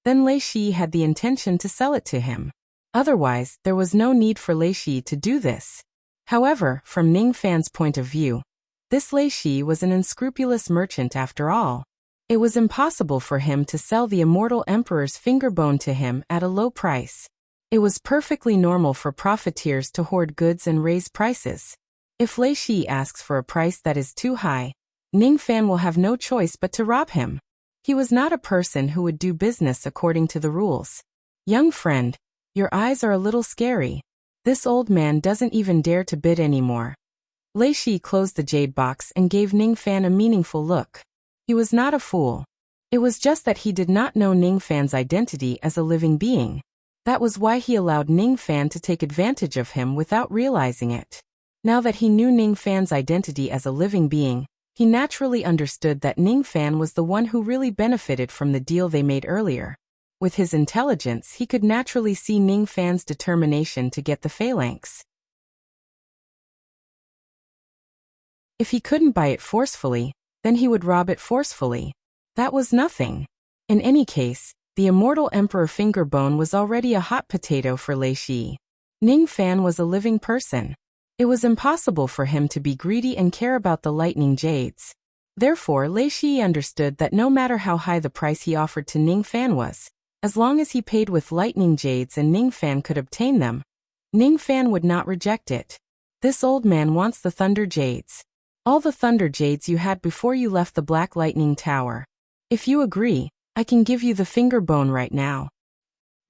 then Lei Shi had the intention to sell it to him. Otherwise, there was no need for Lei Shi to do this. However, from Ning Fan's point of view, this Lei Shi was an unscrupulous merchant after all. It was impossible for him to sell the immortal emperor's finger bone to him at a low price. It was perfectly normal for profiteers to hoard goods and raise prices. If Lei Shi asks for a price that is too high, Ning Fan will have no choice but to rob him. He was not a person who would do business according to the rules. "Young friend, your eyes are a little scary. This old man doesn't even dare to bid anymore." Lei Shi closed the jade box and gave Ning Fan a meaningful look. He was not a fool. It was just that he did not know Ning Fan's identity as a living being. That was why he allowed Ning Fan to take advantage of him without realizing it. Now that he knew Ning Fan's identity as a living being, he naturally understood that Ning Fan was the one who really benefited from the deal they made earlier. With his intelligence, he could naturally see Ning Fan's determination to get the phalanx. If he couldn't buy it forcefully, then he would rob it forcefully. That was nothing. In any case, the immortal Emperor finger bone was already a hot potato for Lei Shi. Ning Fan was a living person. It was impossible for him to be greedy and care about the lightning jades. Therefore, Lei Shi understood that no matter how high the price he offered to Ning Fan was, as long as he paid with lightning jades and Ning Fan could obtain them, Ning Fan would not reject it. This old man wants the thunder jades. All the thunder jades you had before you left the Black Lightning Tower. If you agree, I can give you the finger bone right now.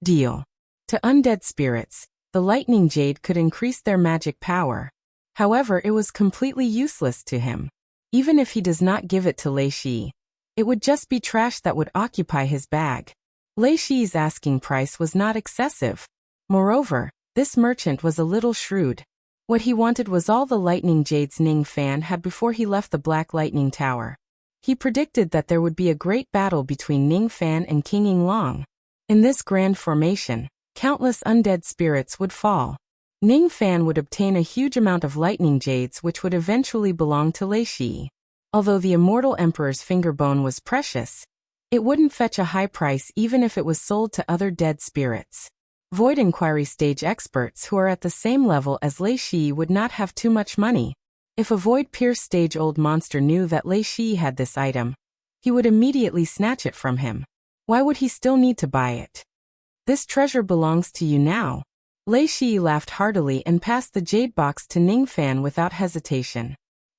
Deal. To undead spirits, the lightning jade could increase their magic power. However, it was completely useless to him. Even if he does not give it to Lei Shi, it would just be trash that would occupy his bag. Lei Shi's asking price was not excessive. Moreover, This merchant was a little shrewd. What he wanted was all the lightning jades Ning Fan had before he left the Black Lightning Tower. He predicted that there would be a great battle between Ning Fan and King Yinglong. In this grand formation, countless undead spirits would fall. Ning Fan would obtain a huge amount of lightning jades which would eventually belong to Lei Shi. Although the immortal emperor's finger bone was precious, it wouldn't fetch a high price even if it was sold to other dead spirits. Void Inquiry stage experts who are at the same level as Lei Shi would not have too much money. If a Void Pierce stage old monster knew that Lei Shi had this item, he would immediately snatch it from him. Why would he still need to buy it? This treasure belongs to you now. Lei Shi laughed heartily and passed the jade box to Ning Fan without hesitation.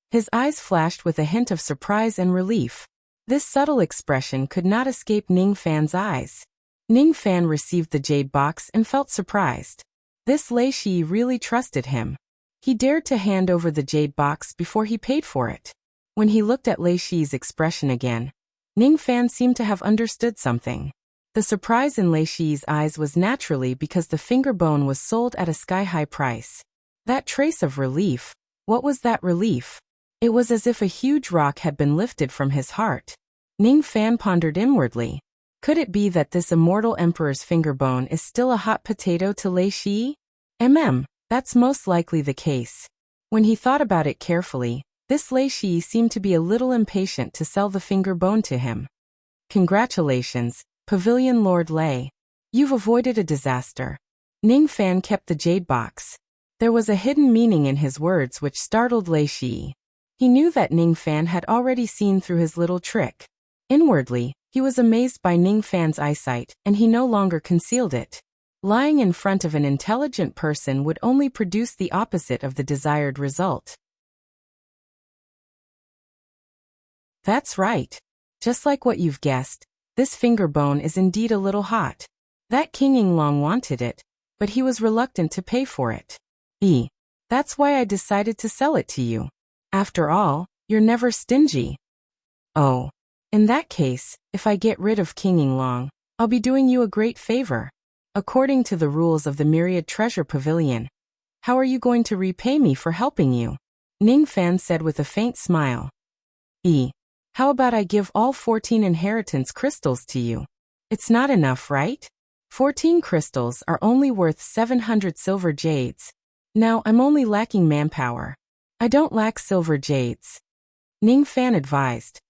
His eyes flashed with a hint of surprise and relief. This subtle expression could not escape Ning Fan's eyes. Ning Fan received the jade box and felt surprised. This Lei Shi really trusted him. He dared to hand over the jade box before he paid for it. When he looked at Lei Shi's expression again, Ning Fan seemed to have understood something. The surprise in Lei Shi's eyes was naturally because the finger bone was sold at a sky-high price. That trace of relief, what was that relief? It was as if a huge rock had been lifted from his heart. Ning Fan pondered inwardly. Could it be that this immortal emperor's finger bone is still a hot potato to Lei Shi? That's most likely the case. When he thought about it carefully, this Lei Shi seemed to be a little impatient to sell the finger bone to him. Congratulations, Pavilion Lord Lei. You've avoided a disaster. Ning Fan kept the jade box. There was a hidden meaning in his words which startled Lei Shi. He knew that Ning Fan had already seen through his little trick. Inwardly, he was amazed by Ning Fan's eyesight, and he no longer concealed it. Lying in front of an intelligent person would only produce the opposite of the desired result. That's right. Just like what you've guessed, this finger bone is indeed a little hot. That King Yinglong wanted it, but he was reluctant to pay for it. That's why I decided to sell it to you. After all, you're never stingy. Oh. In that case, if I get rid of King Yinglong, I'll be doing you a great favor. According to the rules of the Myriad Treasure Pavilion, how are you going to repay me for helping you? Ning Fan said with a faint smile. How about I give all 14 inheritance crystals to you? It's not enough, right? 14 crystals are only worth 700 silver jades. Now I'm only lacking manpower. I don't lack silver jades. Ning Fan advised.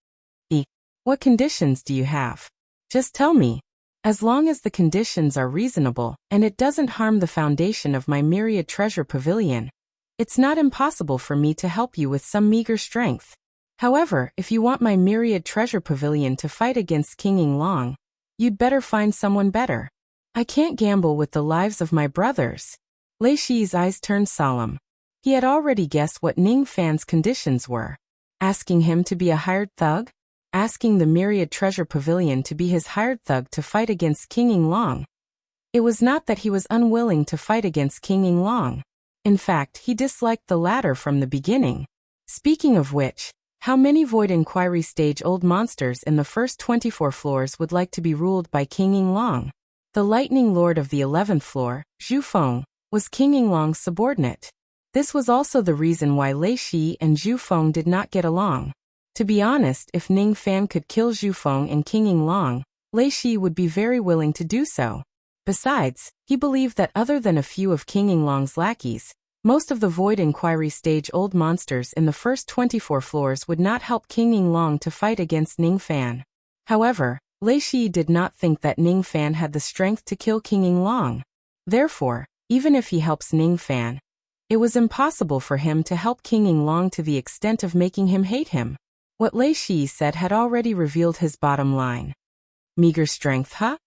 What conditions do you have? Just tell me. As long as the conditions are reasonable, and it doesn't harm the foundation of my Myriad Treasure Pavilion, it's not impossible for me to help you with some meager strength. However, if you want my Myriad Treasure Pavilion to fight against King Yinglong, you'd better find someone better. I can't gamble with the lives of my brothers. Lei Shi's eyes turned solemn. He had already guessed what Ning Fan's conditions were. Asking him to be a hired thug? Asking the Myriad Treasure Pavilion to be his hired thug to fight against King Yinglong. It was not that he was unwilling to fight against King Yinglong. In fact, he disliked the latter from the beginning. Speaking of which, how many Void Inquiry stage old monsters in the first 24 floors would like to be ruled by King Yinglong? The Lightning Lord of the 11th floor, Zhu Feng, was King Yinglong's subordinate. This was also the reason why Lei Shi and Zhu Feng did not get along. To be honest, if Ning Fan could kill Zhu Feng and King Yinglong, Lei Shi would be very willing to do so. Besides, he believed that other than a few of King Yinglong's lackeys, most of the Void Inquiry stage old monsters in the first 24 floors would not help King Yinglong to fight against Ning Fan. However, Lei Shi did not think that Ning Fan had the strength to kill King Yinglong. Therefore, even if he helps Ning Fan, it was impossible for him to help King Yinglong to the extent of making him hate him. What Lei Shi said had already revealed his bottom line. Meager strength, huh?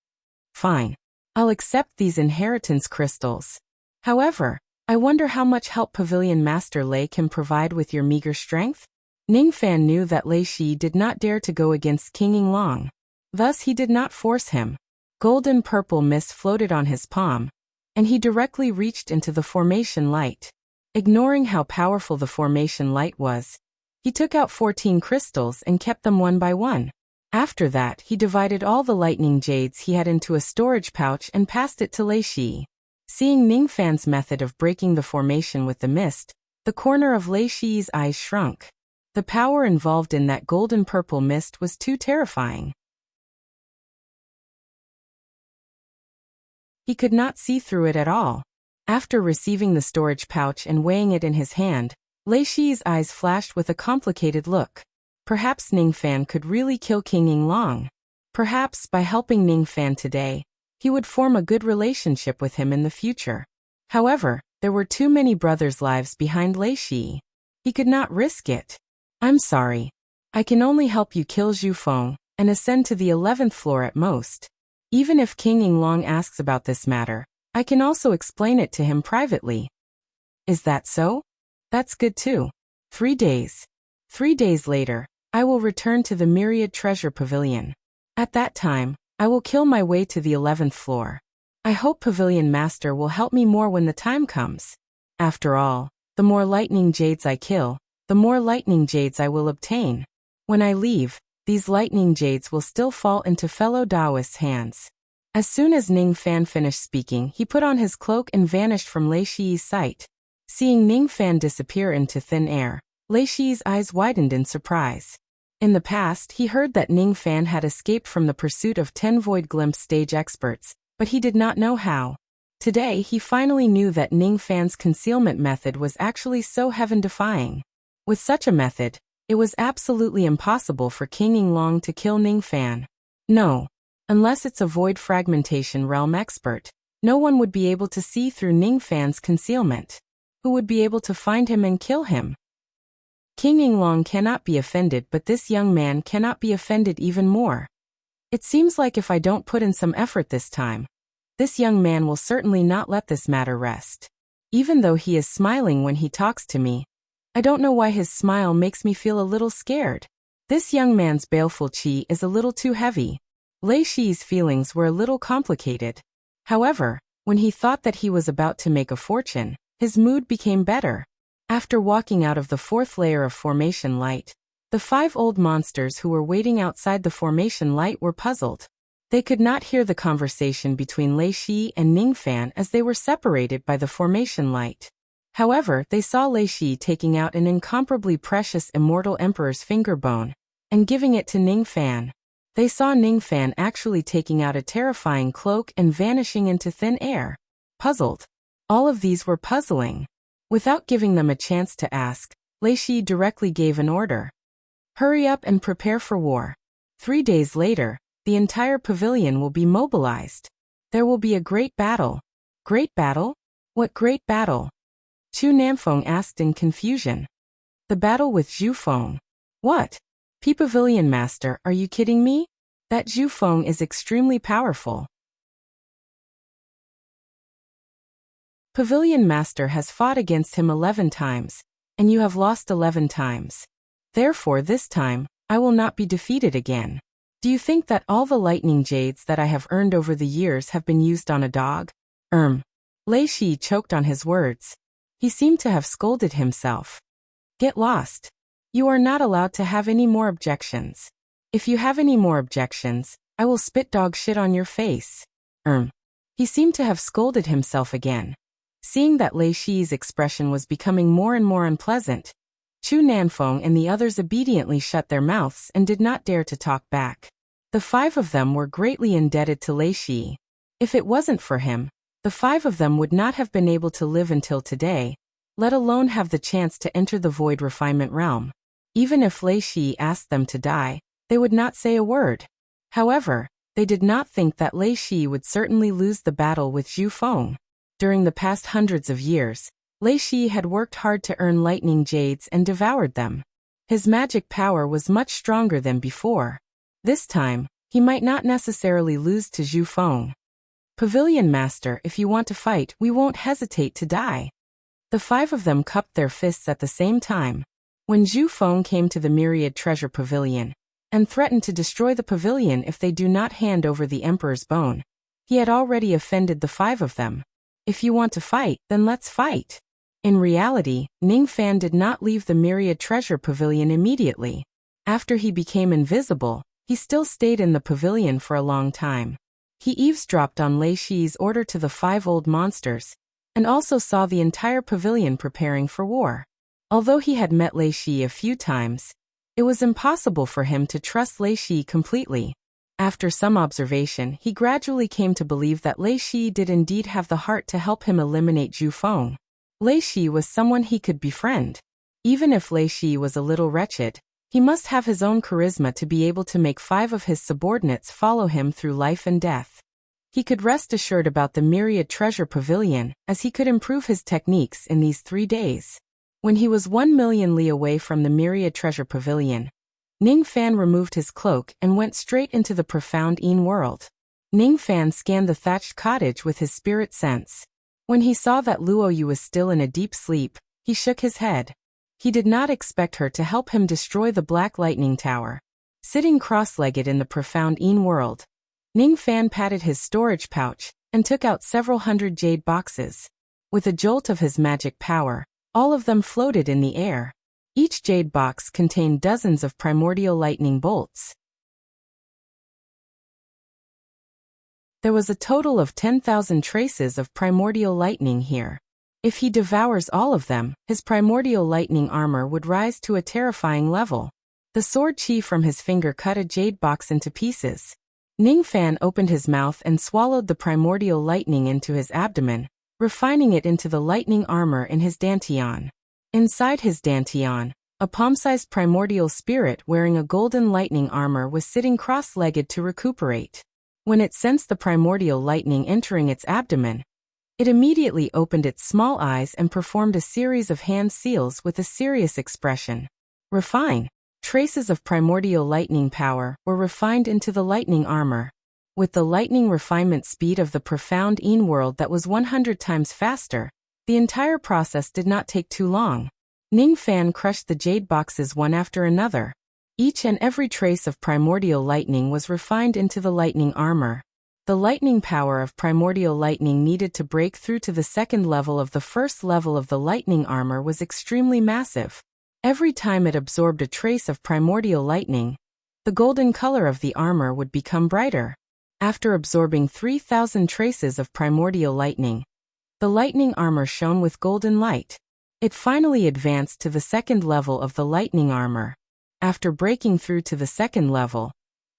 Fine. I'll accept these inheritance crystals. However, I wonder how much help Pavilion Master Lei can provide with your meager strength? Ning Fan knew that Lei Shi did not dare to go against King Yinglong. Thus he did not force him. Golden purple mist floated on his palm, and he directly reached into the formation light. Ignoring how powerful the formation light was, he took out 14 crystals and kept them one by one. After that, he divided all the lightning jades he had into a storage pouch and passed it to Lei Shi. Seeing Ningfan's method of breaking the formation with the mist, the corner of Lei Shi's eyes shrunk. The power involved in that golden-purple mist was too terrifying. He could not see through it at all. After receiving the storage pouch and weighing it in his hand, Lei Shi's eyes flashed with a complicated look. Perhaps Ningfan could really kill King Yinglong. Perhaps, by helping Ningfan today, he would form a good relationship with him in the future. However, there were too many brothers' lives behind Lei Shi. He could not risk it. I'm sorry. I can only help you kill Zhu Feng and ascend to the 11th floor at most. Even if King Yinglong asks about this matter, I can also explain it to him privately. Is that so? That's good too. 3 days. 3 days later, I will return to the Myriad Treasure Pavilion. At that time, I will kill my way to the 11th floor. I hope Pavilion Master will help me more when the time comes. After all, the more lightning jades I kill, the more lightning jades I will obtain. When I leave, these lightning jades will still fall into fellow Taoists' hands. As soon as Ningfan finished speaking, he put on his cloak and vanished from Lei Shi's sight. Seeing Ningfan disappear into thin air, Lei Shi's eyes widened in surprise. In the past, he heard that Ningfan had escaped from the pursuit of 10 Void Glimpse stage experts, but he did not know how. Today, he finally knew that Ningfan's concealment method was actually so heaven-defying. With such a method, it was absolutely impossible for King Yinglong to kill Ningfan. No. Unless it's a void fragmentation realm expert, no one would be able to see through Ningfan's concealment. Who would be able to find him and kill him? King Yinglong cannot be offended, but this young man cannot be offended even more. It seems like if I don't put in some effort this time, this young man will certainly not let this matter rest. Even though he is smiling when he talks to me, I don't know why his smile makes me feel a little scared. This young man's baleful qi is a little too heavy. Lei Shi's feelings were a little complicated. However, when he thought that he was about to make a fortune, his mood became better. After walking out of the 4th layer of formation light, the 5 old monsters who were waiting outside the formation light were puzzled. They could not hear the conversation between Lei Shi and Ningfan as they were separated by the formation light. However, they saw Lei Shi taking out an incomparably precious immortal emperor's finger bone and giving it to Ningfan. They saw Ningfan actually taking out a terrifying cloak and vanishing into thin air. Puzzled. All of these were puzzling. Without giving them a chance to ask, Lei Shi directly gave an order. Hurry up and prepare for war. 3 days later, the entire pavilion will be mobilized. There will be a great battle. Great battle? What great battle? Chu Namfeng asked in confusion. The battle with Zhu Feng. What? Pavilion Master, are you kidding me? That Zhu Feng is extremely powerful. Pavilion Master has fought against him 11 times, and you have lost 11 times. Therefore this time, I will not be defeated again. Do you think that all the lightning jades that I have earned over the years have been used on a dog? Lei Shi choked on his words. He seemed to have scolded himself. Get lost. You are not allowed to have any more objections. If you have any more objections, I will spit dog shit on your face. He seemed to have scolded himself again. Seeing that Lei Shi's expression was becoming more and more unpleasant, Chu Nanfeng and the others obediently shut their mouths and did not dare to talk back. The 5 of them were greatly indebted to Lei Shi. If it wasn't for him, the 5 of them would not have been able to live until today, let alone have the chance to enter the void refinement realm. Even if Lei Shi asked them to die, they would not say a word. However, they did not think that Lei Shi would certainly lose the battle with Zhu Feng. During the past hundreds of years, Lei Shi had worked hard to earn lightning jades and devoured them. His magic power was much stronger than before. This time, he might not necessarily lose to Zhu Feng. Pavilion Master, if you want to fight, we won't hesitate to die. The 5 of them cupped their fists at the same time. When Zhu Feng came to the Myriad Treasure Pavilion, and threatened to destroy the pavilion if they do not hand over the Emperor's bone, he had already offended the 5 of them. If you want to fight, then let's fight. In reality, Ningfan did not leave the Myriad Treasure Pavilion immediately. After he became invisible, he still stayed in the pavilion for a long time. He eavesdropped on Lei Shi's order to the 5 old monsters, and also saw the entire pavilion preparing for war. Although he had met Lei Shi a few times, it was impossible for him to trust Lei Shi completely. After some observation, he gradually came to believe that Lei Shi did indeed have the heart to help him eliminate Zhu Feng. Lei Shi was someone he could befriend. Even if Lei Shi was a little wretched, he must have his own charisma to be able to make 5 of his subordinates follow him through life and death. He could rest assured about the Myriad Treasure Pavilion, as he could improve his techniques in these 3 days. When he was 1 million li away from the Myriad Treasure Pavilion, Ning Fan removed his cloak and went straight into the profound Yin world. Ning Fan scanned the thatched cottage with his spirit sense. When he saw that Luo Yu was still in a deep sleep, he shook his head. He did not expect her to help him destroy the Black Lightning Tower. Sitting cross-legged in the profound Yin world, Ning Fan patted his storage pouch and took out several hundred jade boxes. With a jolt of his magic power, all of them floated in the air. Each jade box contained dozens of primordial lightning bolts. There was a total of 10,000 traces of primordial lightning here. If he devours all of them, his primordial lightning armor would rise to a terrifying level. The sword chi from his finger cut a jade box into pieces. Ning Fan opened his mouth and swallowed the primordial lightning into his abdomen, refining it into the lightning armor in his dantian. Inside his dantian, a palm-sized primordial spirit wearing a golden lightning armor was sitting cross-legged to recuperate. When it sensed the primordial lightning entering its abdomen, it immediately opened its small eyes and performed a series of hand seals with a serious expression. Refine. Traces of primordial lightning power were refined into the lightning armor. With the lightning refinement speed of the profound Yin world that was 100 times faster, the entire process did not take too long. Ning Fan crushed the jade boxes one after another. Each and every trace of primordial lightning was refined into the lightning armor. The lightning power of primordial lightning needed to break through to the second level of the first level of the lightning armor was extremely massive. Every time it absorbed a trace of primordial lightning, the golden color of the armor would become brighter. After absorbing 3,000 traces of primordial lightning, the lightning armor shone with golden light. It finally advanced to the second level of the lightning armor. After breaking through to the second level,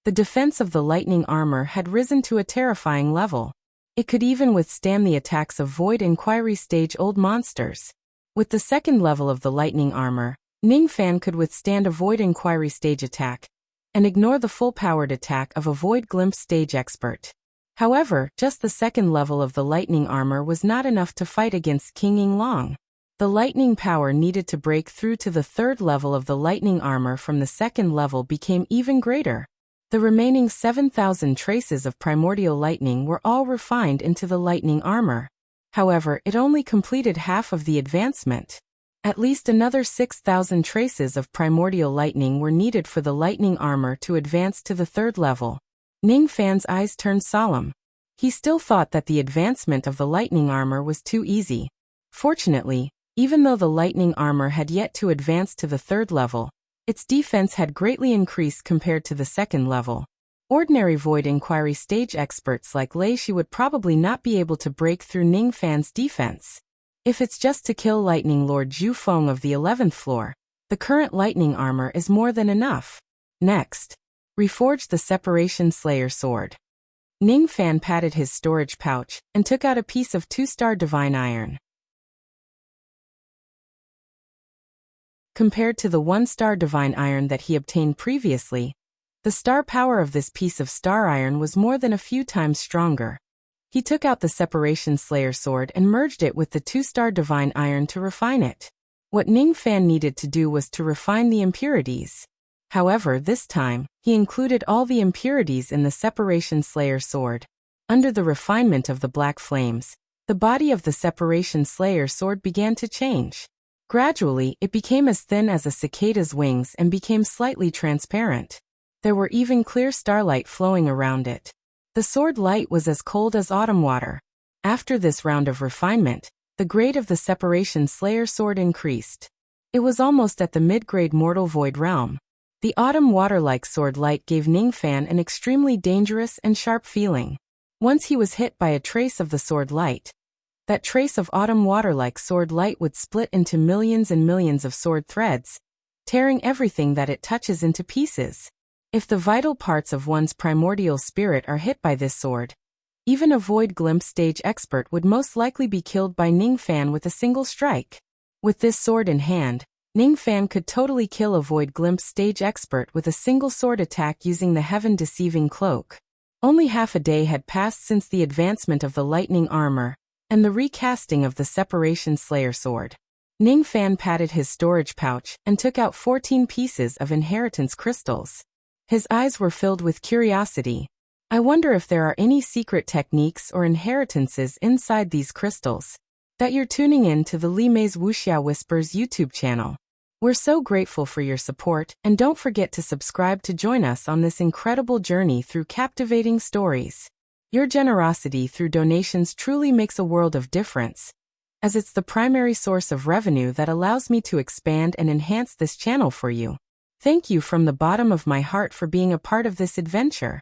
the defense of the lightning armor had risen to a terrifying level. It could even withstand the attacks of Void Inquiry stage old monsters. With the second level of the lightning armor, Ning Fan could withstand a Void Inquiry stage attack and ignore the full-powered attack of a Void Glimpse stage expert. However, just the second level of the lightning armor was not enough to fight against King Yinglong. The lightning power needed to break through to the third level of the lightning armor from the second level became even greater. The remaining 7,000 traces of primordial lightning were all refined into the lightning armor. However, it only completed half of the advancement. At least another 6,000 traces of primordial lightning were needed for the lightning armor to advance to the third level. Ning Fan's eyes turned solemn. He still thought that the advancement of the lightning armor was too easy. Fortunately, even though the lightning armor had yet to advance to the third level, its defense had greatly increased compared to the second level. Ordinary Void Inquiry stage experts like Lei Shi would probably not be able to break through Ning Fan's defense. If it's just to kill Lightning Lord Zhu Feng of the 11th floor, the current lightning armor is more than enough. Next, reforge the Separation Slayer sword. Ning Fan patted his storage pouch and took out a piece of 2-star divine iron. Compared to the 1-star divine iron that he obtained previously, the star power of this piece of star iron was more than a few times stronger. He took out the Separation Slayer sword and merged it with the 2-star divine iron to refine it. What Ning Fan needed to do was to refine the impurities. However, this time, he included all the impurities in the Separation Slayer sword. Under the refinement of the black flames, the body of the Separation Slayer sword began to change. Gradually, it became as thin as a cicada's wings and became slightly transparent. There were even clear starlight flowing around it. The sword light was as cold as autumn water. After this round of refinement, the grade of the Separation Slayer sword increased. It was almost at the mid-grade Mortal Void realm. The autumn water-like sword light gave Ning Fan an extremely dangerous and sharp feeling. Once he was hit by a trace of the sword light. That trace of autumn water-like sword light would split into millions and millions of sword threads, tearing everything that it touches into pieces. If the vital parts of one's primordial spirit are hit by this sword, even a void glimpse stage expert would most likely be killed by Ning Fan with a single strike. With this sword in hand, Ning Fan could totally kill a void glimpse stage expert with a single sword attack using the heaven-deceiving cloak. Only half a day had passed since the advancement of the lightning armor and the recasting of the Separation Slayer sword. Ning Fan patted his storage pouch and took out 14 pieces of inheritance crystals. His eyes were filled with curiosity. I wonder if there are any secret techniques or inheritances inside these crystals. That you're tuning in to the Li Mei's Wuxia Whispers YouTube channel. We're so grateful for your support, and don't forget to subscribe to join us on this incredible journey through captivating stories. Your generosity through donations truly makes a world of difference, as it's the primary source of revenue that allows me to expand and enhance this channel for you. Thank you from the bottom of my heart for being a part of this adventure.